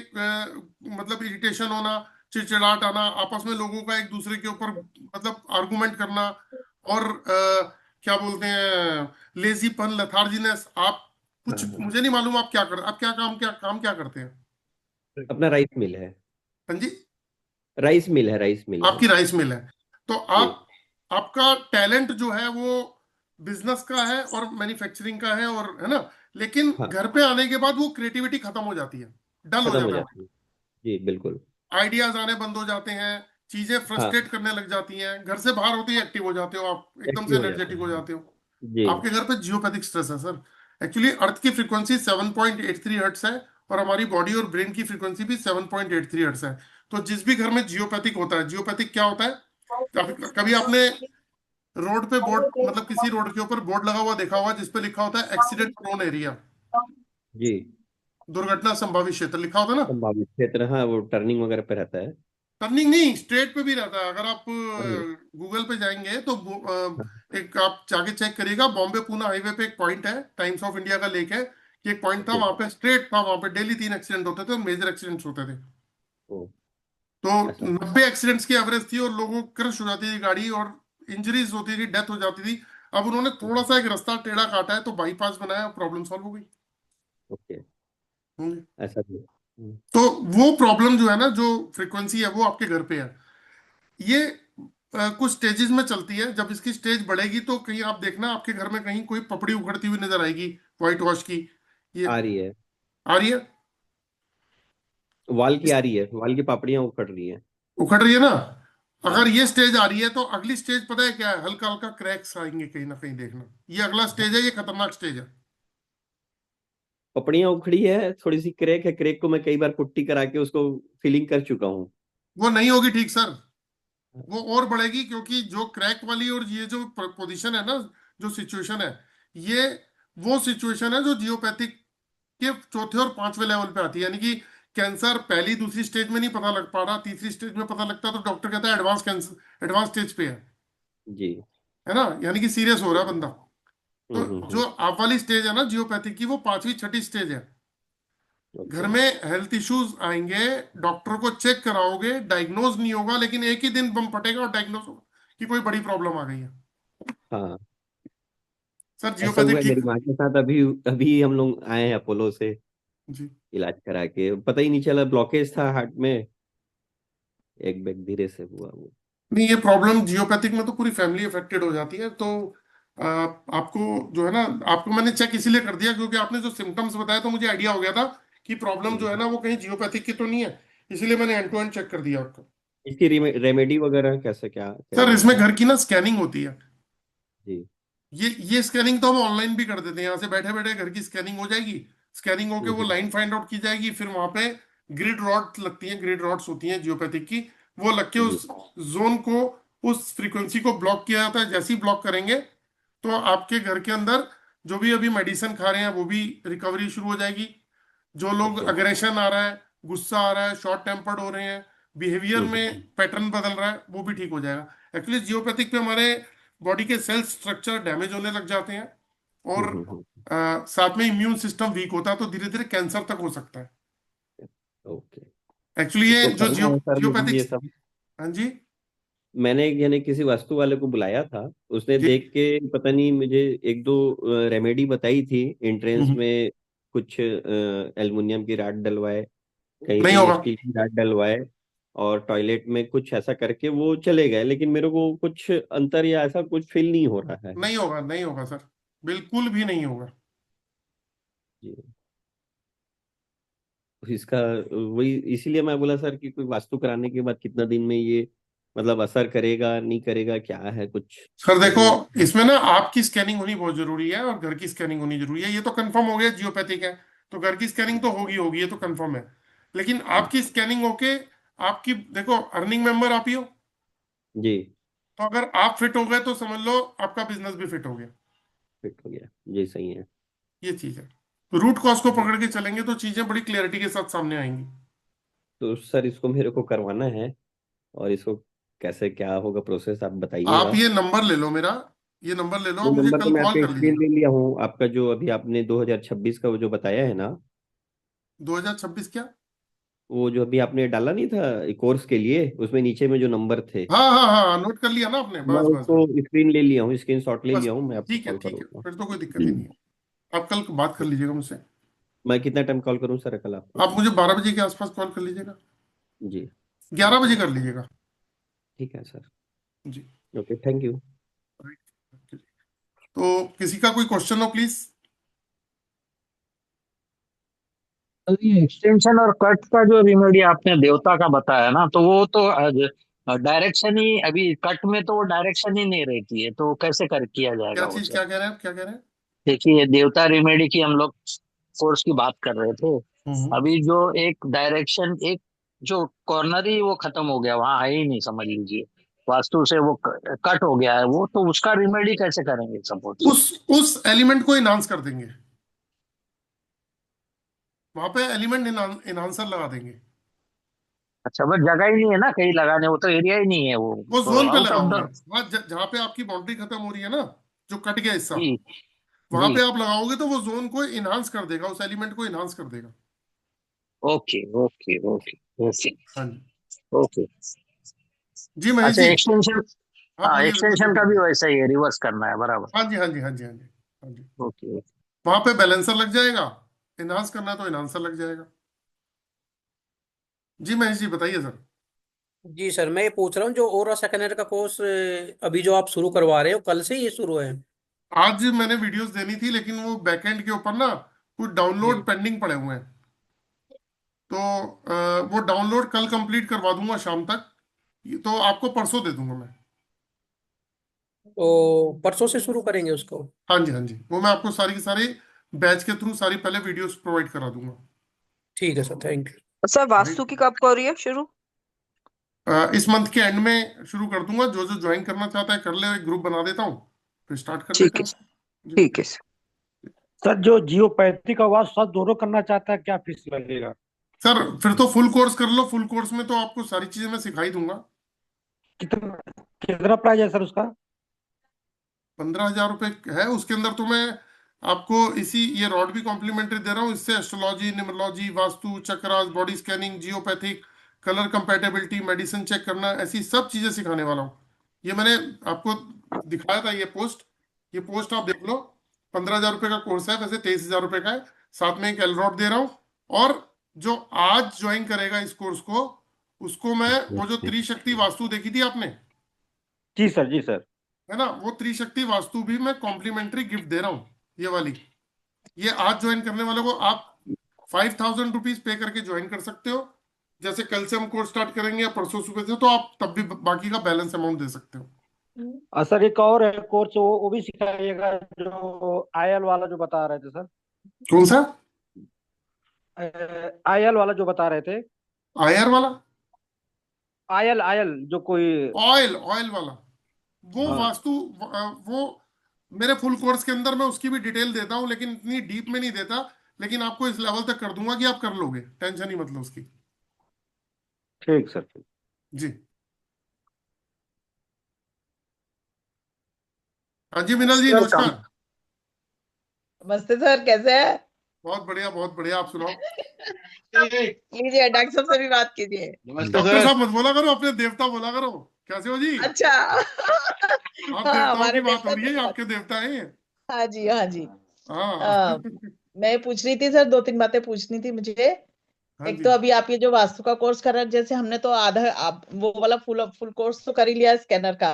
मतलब इरिटेशन होना, चिड़चिड़ाहट आना, आपस में लोगों का एक दूसरे के ऊपर मतलब आर्गुमेंट करना, और क्या बोलते हैं, लेजीपन, लेथार्जीनेस। आप हाँ कुछ, हाँ। मुझे नहीं मालूम आप क्या कर, आप क्या करते हैं? अपना राइस मिल है। हाँ जी, राइस मिल है, राइस मिल है। आपकी राइस मिल है। तो जी। आप, आपका टैलेंट जो है वो बिजनेस का है और मैन्युफैक्चरिंग का है, और है ना, लेकिन हाँ, घर पे आने के बाद वो क्रिएटिविटी खत्म हो जाती है, डल हो खत्म हो जाता है, जाती है। जी बिल्कुल। आइडियाज आने बंद हो जाते हैं, चीजें हाँ, फ्रस्ट्रेट करने लग जाती हैं, घर से बाहर होते ही एक्टिव हो जाते हो, आप एकदम से एक्टिव हो जाते एनर्जेटिक हो हैं। जाते हो। जी। आपके घर पे जियोपैथिक स्ट्रेस है सर। एक्चुअली अर्थ की फ्रीक्वेंसी 7.83 हर्ट्स है, और हमारी बॉडी और ब्रेन की फ्रीक्वेंसी भी 7.83 हर्ट्स है। तो जिस भी घर में जियोपैथिक होता है, जियोपैथिक क्या होता है, कभी आपने रोड पे बोर्ड, मतलब किसी रोड के ऊपर बोर्ड लगा हुआ देखा होगा जिसपे लिखा होता है एक्सीडेंट प्रोन एरिया, जी। दुर्घटना संभावित क्षेत्र लिखा होता है ना? संभावित क्षेत्र, हाँ वो टर्निंग वगैरह पे रहता है। टर्निंग नहीं, स्ट्रेट पे भी रहता है। अगर आप अरे, गूगल पे जाएंगे तो हाँ, एक आप जाके चेक करिएगा, बॉम्बे पूना हाईवे पे एक पॉइंट है, टाइम्स ऑफ इंडिया का लेक है कि एक पॉइंट था ओके। वहां पे, स्ट्रेट था, वहां पे डेली 3 एक्सीडेंट होते थे और मेजर एक्सीडेंट्स होते थे। ओ, तो ऐसा। 90 एक्सीडेंट्स की एवरेज थी, और लोगों को क्रश हो जाती थी गाड़ी, और इंजरीज होती थी, डेथ हो जाती थी। अब उन्होंने थोड़ा सा एक रास्ता टेढ़ा काटा है, तो बाईपास बनाया, प्रॉब्लम सॉल्व हो गई। ओके। हम्म। ऐसा भी। तो वो प्रॉब्लम जो है ना, जो फ्रीक्वेंसी है वो आपके घर पे है। ये कुछ स्टेजेस में चलती है, जब इसकी स्टेज बढ़ेगी तो कहीं आप देखना आपके घर में कहीं कोई पपड़ी उखड़ती हुई नजर आएगी, व्हाइट वॉश की। ये आ रही है। आ रही है? वाल की आ रही है, वाल की पापड़ियां उखड़ रही है। उखड़ रही है ना? अगर हाँ, ये स्टेज आ रही है तो अगली स्टेज पता है क्या है? हल्का हल्का क्रैक्स आएंगे कहीं ना कहीं, देखना। ये अगला स्टेज है, ये खतरनाक स्टेज है। पपड़ियां उखड़ी है, थोड़ी सी क्रैक है, क्रैक को मैं कई बार पुट्टी करा के उसको फिलिंग कर चुका हूँ। वो नहीं होगी ठीक सर, वो और बढ़ेगी, क्योंकि जो क्रैक वाली और ये जो पोजीशन है ना, जो सिचुएशन है, ये वो सिचुएशन है जो जियोपैथिक के चौथे और पांचवें लेवल पे आती है। यानी कि कैंसर पहली दूसरी स्टेज में नहीं पता लग पा रहा, तीसरी स्टेज में पता लगता है तो डॉक्टर कहता है एडवांस कैंसर, एडवांस स्टेज पे जी। है ना, यानी कि सीरियस हो रहा है बंदा। तो जो हम्म। आप वाली स्टेज है ना जियोपैथिक की, वो पांचवी छठी स्टेज है। घर ओके। में हेल्थ इश्यूज आएंगे, डॉक्टर को चेक कराओगे, डायग्नोज नहीं होगा, लेकिन एक ही दिन बम फटेगा और डायग्नोज होगा कि कोई बड़ी प्रॉब्लम आ गई है। हाँ, सर ऐसा हुआ जियोपैथिक है ठीक। मेरी माँ के साथ। अभी अभी हम लोग आए हैं अपोलो से जी। इलाज करा के, पता ही नहीं चला ब्लॉकेज था हार्ट में, एक बैग धीरे से हुआ वो। नहीं, ये प्रॉब्लम जियोपैथिक में तो पूरी फैमिली अफेक्टेड हो जाती है। तो आपको जो है ना, आपको मैंने चेक इसीलिए कर दिया क्योंकि आपने जो सिम्टम्स बताया तो मुझे आइडिया हो गया था कि प्रॉब्लम जो है हम्म। ना वो कहीं जियोपैथिक की तो नहीं है। इसलिए मैंने एंड टू एंड चेक कर दिया आपको। इसकी रेमेडी वगैरह कैसे क्या सर करेंगे इसमें सर? घर की ना स्कैनिंग होती है। जी। ये स्कैनिंग तो हम ऑनलाइन भी कर देते हैं, यहाँ से बैठे बैठे घर की स्कैनिंग हो जाएगी। स्कैनिंग होके वो हम्म। लाइन फाइंड आउट की जाएगी, फिर वहां पे ग्रिड रॉड लगती हैं, ग्रिड रॉड्स होती हैं जियोपैथिक की। वो लग के जी। उस जोन को, उस फ्रीक्वेंसी को ब्लॉक किया जाता है। जैसे ही ब्लॉक करेंगे तो आपके घर के अंदर जो भी अभी मेडिसिन खा रहे हैं वो भी रिकवरी शुरू हो जाएगी। जो लोग ओके। अग्रेशन आ रहा है, गुस्सा आ रहा है, शॉर्ट टेम्पर्ड हो रहे हैं, बिहेवियर में हम्म। पैटर्न बदल रहा है, वो भी ठीक हो जाएगा। एक्चुअली जियोपैथिक पे हमारे बॉडी के सेल स्ट्रक्चर डैमेज होने लग जाते हैं, और हम्म। साथ में इम्यून सिस्टम वीक होता है, तो धीरे धीरे कैंसर तक हो सकता है। ओके। एक्चुअली ये इसको जो करना है सर मुझे जियोपैथिक। ये सब। हाँ जी। मैंने यानी किसी वास्तु वाले को बुलाया था, उसने जी। देख के पता नहीं मुझे एक दो रेमेडी बताई थी। एंट्रेंस हम्म, में कुछ एल्युमिनियम की राड डलवाए, कहीं नहीं पे होगा, स्टील की राड डलवाए, और टॉयलेट में कुछ ऐसा करके वो चले गए, लेकिन मेरे को कुछ अंतर या ऐसा कुछ फील नहीं हो रहा है। नहीं होगा, नहीं होगा सर, बिल्कुल भी नहीं होगा। जी। इसका वही, इसीलिए मैं बोला सर कि कोई वास्तु कराने के बाद कितना दिन में ये मतलब असर करेगा नहीं करेगा, क्या है कुछ सर देखो, मुझे। इसमें ना आपकी स्कैनिंग होनी बहुत जरूरी है और घर की स्कैनिंग होनी जरूरी है। ये तो कंफर्म हो गया जियोपैथिक है, तो घर की स्कैनिंग तो होगी होगी, ये तो कंफर्म है। लेकिन आपकी स्कैनिंग होके, आपकी देखो अर्निंग मेंबर आप ही हो, जी। तो अगर आप फिट हो गए तो समझ लो आपका बिजनेस भी फिट हो गया। फिट हो गया जी, सही है। ये चीज है। तो रूट कॉज को पकड़ के चलेंगे तो चीजें बड़ी क्लियरिटी के साथ सामने आएंगी। तो सर इसको मेरे को करवाना है, और इसको कैसे क्या होगा प्रोसेस आप आप बताइएगा। ये नंबर ले लो मेरा, ये नंबर ले लो, वो आप मुझे नंबर तो कल मैं कॉल आपके कर स्क्रीन लीजिएगा। ले लिया हूँ, आपका जो अभी आपने 2026 का वो जो बताया है ना, 2026 क्या? वो जो अभी आपने डाला नहीं था कोर्स के लिए, उसमें नीचे में जो नंबर थे, हाँ हाँ हाँ, नोट कर लिया ना आपने, मैं बस बस उसको बस। स्क्रीन ले लिया हूँ, स्क्रीन शॉट ले बस लिया हूँ, मैं आपको ठीक है, कॉल ठीक है, करूँगा। फिर तो कोई दिक्कत ही नहीं है। आप कल बात कर लीजिएगा मुझसे। मैं कितना टाइम कॉल करूँ सर कल आपको? आप मुझे 12 बजे के आसपास कॉल कर लीजिएगा, जी। 11 बजे कर लीजिएगा। ठीक है सर। जी। Okay, thank you. तो किसी का कोई क्वेश्चन हो प्लीज। ये एक्सटेंशन और कट का जो रेमेडी आपने देवता का बताया ना, तो वो तो डायरेक्शन ही, अभी कट में तो वो डायरेक्शन ही नहीं रहती है, तो कैसे कर किया क्या जाएगा वो चीज, सब? क्या कह रहे हैं आप, क्या कह रहे हैं? देखिए, देवता रेमेडी की हम लोग कोर्स की बात कर रहे थे। हम्म। अभी जो एक डायरेक्शन, एक जो कॉर्नर ही वो खत्म हो गया, वहां है ही नहीं, समझ लीजिए। वास्तु से वो कट हो गया है वो, तो उसका रेमेडी कैसे करेंगे सपोर्ट? उस एलिमेंट को इनहांस कर देंगे, वहां पे एलिमेंट इनहांसर लगा देंगे। अच्छा, बस जगह ही नहीं है ना कहीं लगाने, वो तो एरिया ही नहीं है वो, वो तो जोन पे आउट ऑफ लगाओगे, द। वहां जहां पे आपकी बाउंड्री खत्म हो रही है ना, जो कट गया हिस्सा, जी। वहां जी। पे आप लगाओगे तो वो जोन को इनहांस कर देगा, उस एलिमेंट को इनहांस कर देगा। Okay okay okay okay. हाँ जी। ओके। जी महेश अच्छा, जी। एक्सटेंशन। हाँ हाँ, बोलिए, बोलिए, एक्सटेंशन का भी बोलिए। वैसा ही है, रिवर्स करना है, बराबर। हाँ जी, हाँ जी, हाँ जी, हाँ जी, हाँ जी। Okay okay. वहां पे बैलेंसर लग जाएगा, इनहांस करना है तो इनहांसर लग जाएगा। जी महेश जी बताइए सर। जी सर, मैं ये पूछ रहा हूँ जो ओरा सेकेंडरी का कोर्स अभी जो आप शुरू करवा रहे हो, कल से ये शुरू है? आज मैंने वीडियोस देनी थी, लेकिन वो बैकएंड के ऊपर ना कुछ डाउनलोड जी। पेंडिंग पड़े हुए हैं। तो वो डाउनलोड कल कंप्लीट करवा दूंगा शाम तक। तो आपको परसों दे दूंगा मैं। तो परसों से शुरू करेंगे उसको? हाँ जी, हाँ जी, वो मैं आपको सारी की सारी बैच के थ्रू सारी पहले वीडियोस प्रोवाइड करा दूंगा। ठीक है sir, thank you. Sir vastu right. की कब हो रही है शुरू? इस मंथ के एंड में शुरू कर दूंगा। जो जो ज्वाइन करना चाहता है कर ले, एक ग्रुप बना देता हूँ, फिर स्टार्ट कर देते ठीक है हैं। सर, जी। ठीक है सर। सर जो जियोपैथिक और वास्तु दोनों करना चाहता है, क्या फीस लगेगा? सर फिर तो फुल कोर्स कर लो। फुल कोर्स में तो आपको सारी चीजें मैं सिखा ही दूंगा। कितना कितना प्राइस है सर उसका? 15,000 रुपये है। उसके अंदर तो मैं आपको इसी ये रॉड भी कॉम्प्लीमेंट्री दे रहा हूँ। इससे astrology, numerology, vastu, chakras, body scanning, geopathic, colour compatibility, medicine check करना, ऐसी सब चीजें सिखाने वाला हूँ। ये मैंने आपको दिखाया था, ये पोस्ट आप देख लो। 15,000 रुपये का कोर्स है, वैसे 23,000 रुपये का है। साथ में एक एलरॉड दे रहा हूँ। और जो आज ज्वाइन करेगा इस कोर्स को, उसको मैं वो जो त्रिशक्ति वास्तु देखी थी आपने, जी सर, जी सर। है ना, वो त्रिशक्ति वास्तु भी मैं कॉम्प्लीमेंट्री गिफ्ट दे रहा हूँ, ये वाली। ये आज ज्वाइन करने वाले को आप 5,000 रुपीज पे करके ज्वाइन कर सकते हो। जैसे कल से हम कोर्स स्टार्ट करेंगे या परसों सुबह से, तो आप तब भी बाकी का बैलेंस अमाउंट दे सकते हो। सर एक और है कोर्स, वो भी सिखाइएगा, जो आयल वाला जो बता रहे थे सर। कौन सा? आयल वाला जो बता रहे थे। आयर वाला? आयल आयल जो कोई। ऑयल ऑयल वाला? वो हाँ। वास्तु, वो मेरे फुल कोर्स के अंदर मैं उसकी भी डिटेल देता हूँ, लेकिन इतनी डीप में नहीं देता। लेकिन आपको इस लेवल तक कर दूंगा कि आप कर लोगे, टेंशन ही मतलब उसकी। ठीक सर, ठीक। जी। हाँ जी, मिनल जी सर नमस्कार। नमस्ते सर, कैसे है? बहुत बढ़िया, बहुत बढ़िया। आप सुनाओ। लीजिए डॉक्टर साहब से भी बात कीजिए। डॉक्टर साहब मत बोला करो, अपने देवता बोला करो। कैसे हो जी? अच्छा। आप हाँ, देवताओं की हमारे बात हो देवता रही है, ये से बात। आपके देवता हैं। हाँ जी, हाँ जी। हाँ। आ, मैं पूछ रही थी सर, दो तीन बातें पूछनी थी मुझे। हाँ एक जी। तो अभी आप ये जो वास्तु का कोर्स कर रहे हैं, जैसे हमने तो आधा आप वो वाला फुल फुल कोर्स तो कर ही लिया स्कैनर का।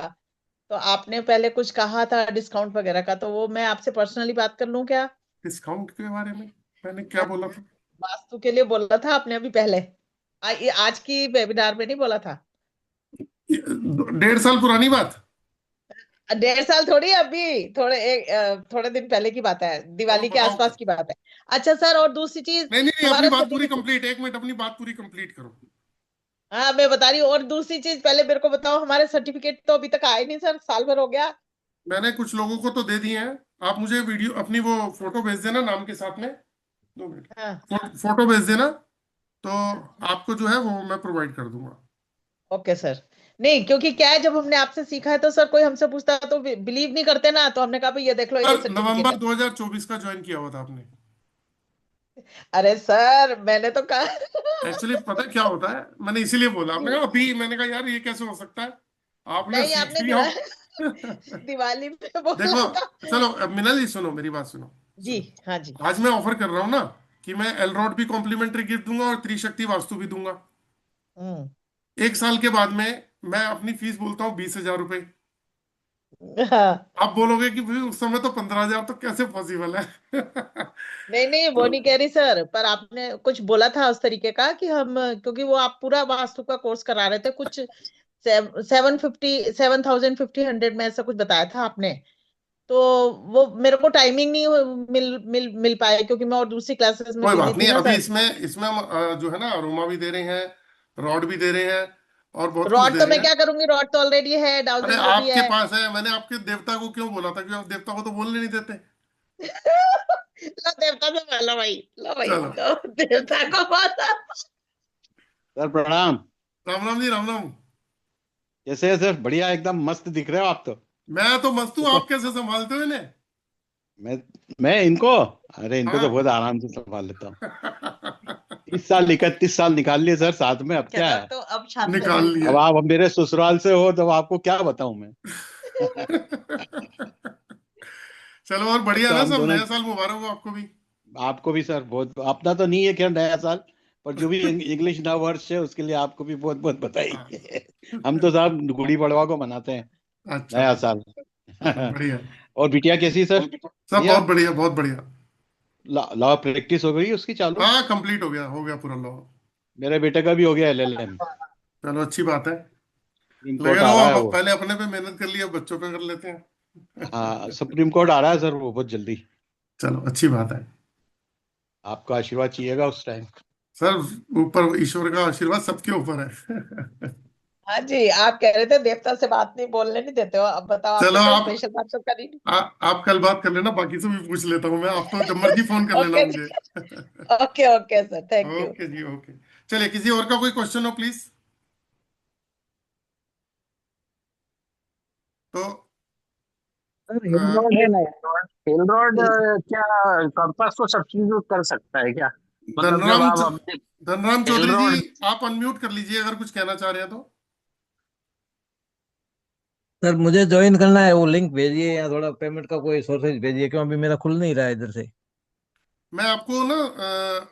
तो आपने पहले कुछ कहा था डिस्काउंट वगैरह का, तो वो मैं आपसे पर्सनली बात कर लूं क्या? डिस्काउंट के बारे में मैंने क्या बोला था? वास्तु के लिए बोला था आपने अभी पहले। ये आज की वेबिनार में नहीं बोला था? 1.5 साल पुरानी बात। 1.5 साल थोड़ी, अभी थोड़े दिन पहले की बात है, चलो दिवाली के बताओ। आसपास की बात है। अच्छा सर, और दूसरी चीज, नहीं नहीं नहीं, अपनी हमारा बात पूरी सर्टिफिकेट। कंप्लीट, 1 मिनट, अपनी बात पूरी कंप्लीट करो। हाँ, मैं बता रही हूँ। और दूसरी चीज, पहले मेरे को बताओ, हमारे सर्टिफिकेट तो अभी तक आए नहीं सर, साल भर हो गया। मैंने कुछ लोगों को तो दे दिए हैं। आप मुझे वीडियो अपनी वो फोटो भेज देना नाम के साथ में। 2 मिनट। हाँ। फोटो भेज देना, तो आपको जो है वो मैं प्रोवाइड कर दूंगा। Okay sir. नहीं, क्योंकि क्या है, जब हमने आपसे सीखा है तो सर कोई हमसे पूछता है तो बिलीव नहीं करते ना, तो हमने कहा भाई ये देख लो, ये सर सर्टिफिकेट नवंबर है। 2024 का ज्वाइन किया हुआ था आपने। अरे सर, मैंने तो कहा। एक्चुअली पता है क्या होता है, मैंने इसीलिए बोला। आपने कहा अभी, मैंने कहा यार ये कैसे हो सकता है, आपने नहीं, सीख आपने लिया। दिवाली पे बोला देखो, था। चलो अब मिनल जी सुनो, मेरी बात सुनो। जी। सुनो, हाँ जी। आज मैं ऑफर कर रहा हूँ ना कि मैं एलरॉड भी कॉम्प्लीमेंट्री गिफ्ट दूंगा और त्रिशक्ति वास्तु भी दूंगा। हम्म। 1 साल के बाद में मैं अपनी फीस बोलता हूँ 20,000 रुपये। हाँ। आप बोलोगे कि भाई उस समय तो 15,000, तो कैसे पॉसिबल है? नहीं नहीं, वो नहीं तो कह रही सर, पर आपने कुछ बोला था उस तरीके का कि हम, क्योंकि वो आप पूरा वास्तु का कोर्स करा रहे थे कुछ 750 में, ऐसा कुछ बताया था आपने। तो वो मेरे को टाइमिंग नहीं मिल मिल मिल पाया, क्योंकि मैं और दूसरी क्लासेस में कोई बिजी बात थी नहीं, ना अभी सर। इसमें इसमें हम जो है ना, अरोमा भी दे रहे हैं, रॉड भी दे रहे हैं, और बहुत कुछ रॉड दे तो रहे मैं हैं। क्या करूंगी, रॉड तो ऑलरेडी है, अरे डाउजिंग वो भी आपके है। पास है। मैंने आपके देवता को क्यों बोला था कि आप देवता को तो बोलने नहीं देते। लो देवता से बोलो भाई, लो भाई, चलो। लो देवता को बोलो। सर प्रणाम। राम राम जी, राम राम। कैसे है सर? बढ़िया, एकदम मस्त दिख रहे हो आप तो। मैं तो मस्त हूँ, ऊपर आप कैसे संभालते हो इन्हें? मैं मैं इनको, अरे इनको तो हाँ। बहुत आराम से संभाल लेता हूँ। 30 साल 31 साल निकाल लिए सर साथ में, अब क्या चलो है। तो अब शांत हो निकाल जाइए। लिए। अब आप मेरे ससुराल से हो तो आपको क्या बताऊं मैं। चलो, और अब बढ़िया तो ना हम सब। दोनों, नया साल मुबारक हो आपको भी। आपको भी सर, बहुत अपना तो नहीं है खैर नया साल, पर जो भी इंग्लिश नव वर्ष है उसके लिए आपको भी बहुत बहुत हाँ। बधाई। हम तो साहब गुड़ी पड़वा को मनाते हैं, अच्छा नया अच्छा। साल। बढ़िया। और बिटिया कैसी है सर? सब बढ़िया। बहुत बढ़िया, बहुत बढ़िया। लॉ प्रैक्टिस हो गई उसकी चालू? हाँ, कंप्लीट हो गया पूरा लॉ। मेरे बेटे का भी हो गया LLM। चलो अच्छी बात है। सुप्रीम लगे कोर्ट आ रहो, रहा है आप वो। पहले अपने पे मेहनत कर लिया, बच्चों पे कर लेते हैं। हाँ, सुप्रीम कोर्ट आ रहा है सर वो बहुत जल्दी। चलो अच्छी बात है। आपका आशीर्वाद चाहिएगा उस टाइम। सर ऊपर ईश्वर का आशीर्वाद सबके ऊपर है। हाँ जी, आप कह रहे थे देवता से बात नहीं बोलने नहीं देते हो, अब बताओ चलो आपने कोई आप स्पेशल बात तो करी नहीं। आप कल बात कर लेना, बाकी से भी पूछ लेता हूँ मैं, आप तो जब मर्जी फोन कर लेना ओके मुझे। Okay okay sir, thank you. Okay जी, ओके। चलिए, किसी और का कोई क्वेश्चन हो प्लीज। तो एंड्रॉइड क्या कंपास को सब्स्टिट्यूट कर सकता है क्या? मतलब जब धनराम आप अपने धनराम चौधरी जी, एंड्रॉइड आप अनम्यूट कर लीजिए अगर कुछ कहना चाह रहे हैं तो। सर मुझे ज्वाइन करना है, वो लिंक भेजिए या थोड़ा पेमेंट का कोई सोर्सेज भेजिए, क्यों अभी मेरा खुल नहीं रहा है इधर से। मैं आपको ना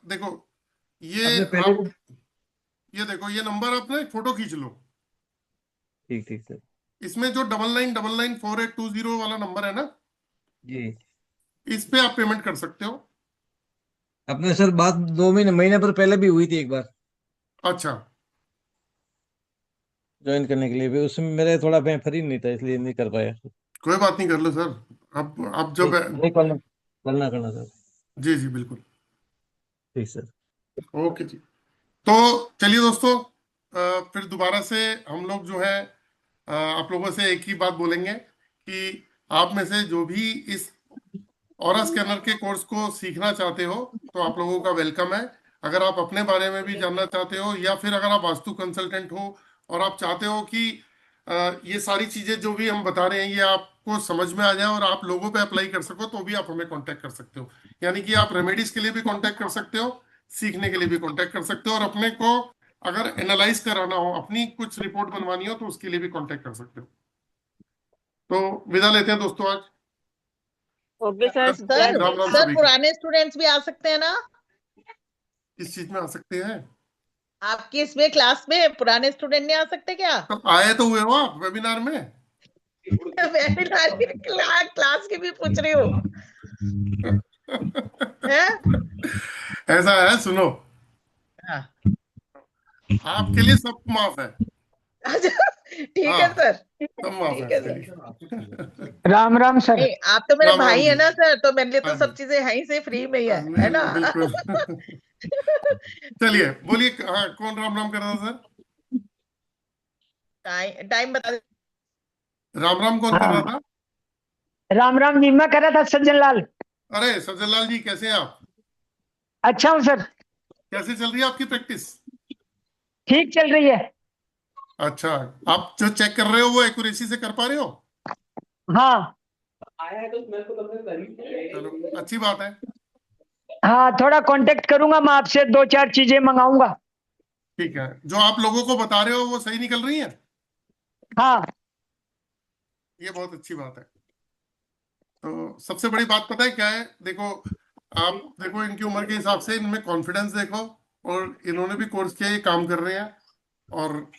देखो, ये आपने पहले आप ये देखो, ये नंबर आप ना एक फोटो खींच लो। ठीक ठीक सर। इसमें जो 99994820 वाला नंबर है ना, जी। इस पे आप पेमेंट कर सकते हो। अपने सर बात 2 महीने पर पहले भी हुई थी एक बार अच्छा, ज्वाइन करने के लिए भी, उसमें मेरे थोड़ा मैं फ्री नहीं था इसलिए नहीं कर पाया। कोई बात नहीं, कर लो सर। अब जब नहीं नहीं, करना करना करना सर। जी जी बिल्कुल। ठीक सर। ओके जी। तो चलिए दोस्तों, फिर दोबारा से हम लोग जो है आप लोगों से एक ही बात बोलेंगे कि आप में से जो भी इस ऑरा स्कैनर के कोर्स को सीखना चाहते हो तो आप लोगों का वेलकम है। अगर आप अपने बारे में भी जानना चाहते हो, या फिर अगर आप वास्तु कंसल्टेंट हो और आप चाहते हो कि ये सारी चीजें जो भी हम बता रहे हैं ये आपको समझ में आ जाए और आप लोगों पे अप्लाई कर सको, तो भी आप हमें कांटेक्ट कर सकते हो। यानी कि आप रेमेडीज के लिए भी कांटेक्ट कर सकते हो, सीखने के लिए भी कांटेक्ट कर सकते हो, और अपने को अगर एनालाइज कराना हो, अपनी कुछ रिपोर्ट बनवानी हो, तो उसके लिए भी कांटेक्ट कर सकते हो। तो विदा लेते हैं दोस्तों आज। Okay sir, sir Ram Ram sir सभी को। पुराने स्टूडेंट्स भी आ सकते हैं ना? किस चीज में आ सकते हैं? आपकी इसमें क्लास में पुराने स्टूडेंट नहीं आ सकते क्या? तो आए तो हुए हो आप वेबिनार में। वेबिनार की क्लास की भी पूछ रही हूँ। ऐसा है, सुनो, हाँ। आपके लिए सब माफ है। ठीक है हाँ, सर, सब माफ है ठीक है आपके सर। लिए। राम राम सर। नहीं, आप तो मेरे राम राम भाई है जी। ना सर, तो मेरे लिए हाँ तो जी, सब चीजें है ही से फ्री में ही है नहीं ना? नहीं बिल्कुल। चलिए बोलिए, हाँ कौन राम राम कर रहा था सर? टाइम बता। राम राम कौन कर रहा हाँ, था? राम राम जी, मैं कर रहा था सज्जन लाल। अरे सज्जन लाल जी, कैसे हैं आप? अच्छा हूँ सर। कैसे चल रही है आपकी प्रैक्टिस? ठीक चल रही है। अच्छा, आप जो चेक कर रहे हो वो एक्यूरेसी से कर पा रहे हो? हाँ चलो अच्छी बात है। हाँ, थोड़ा कांटेक्ट करूंगा मैं आपसे, 2-4 चीजें मंगाऊंगा। ठीक है, जो आप लोगों को बता रहे हो वो सही निकल रही है? हाँ ये बहुत अच्छी बात है। तो सबसे बड़ी बात पता है क्या है? देखो, आप देखो इनकी उम्र के हिसाब से इनमें कॉन्फिडेंस देखो, और इन्होंने भी कोर्स किया, ये काम कर रहे हैं। और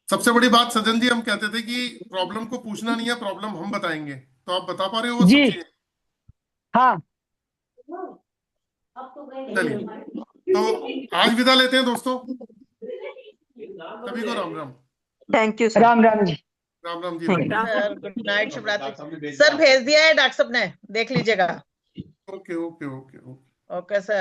सबसे बड़ी बात सज्जन जी, हम कहते थे कि प्रॉब्लम को पूछना नहीं है, प्रॉब्लम हम बताएंगे, तो आप बता पा रहे हो वो सब जी। चीजें। हाँ चलिए, तो आज विदा लेते हैं दोस्तों, सभी को Ram Ram. Thank you sir. Ram Ram ji. Ram Ram ji. Sir good night, शुभ रात्रि। सर भेज दिया है डॉक्टर साहब ने, देख लीजिएगा। Okay okay okay okay. Okay sir.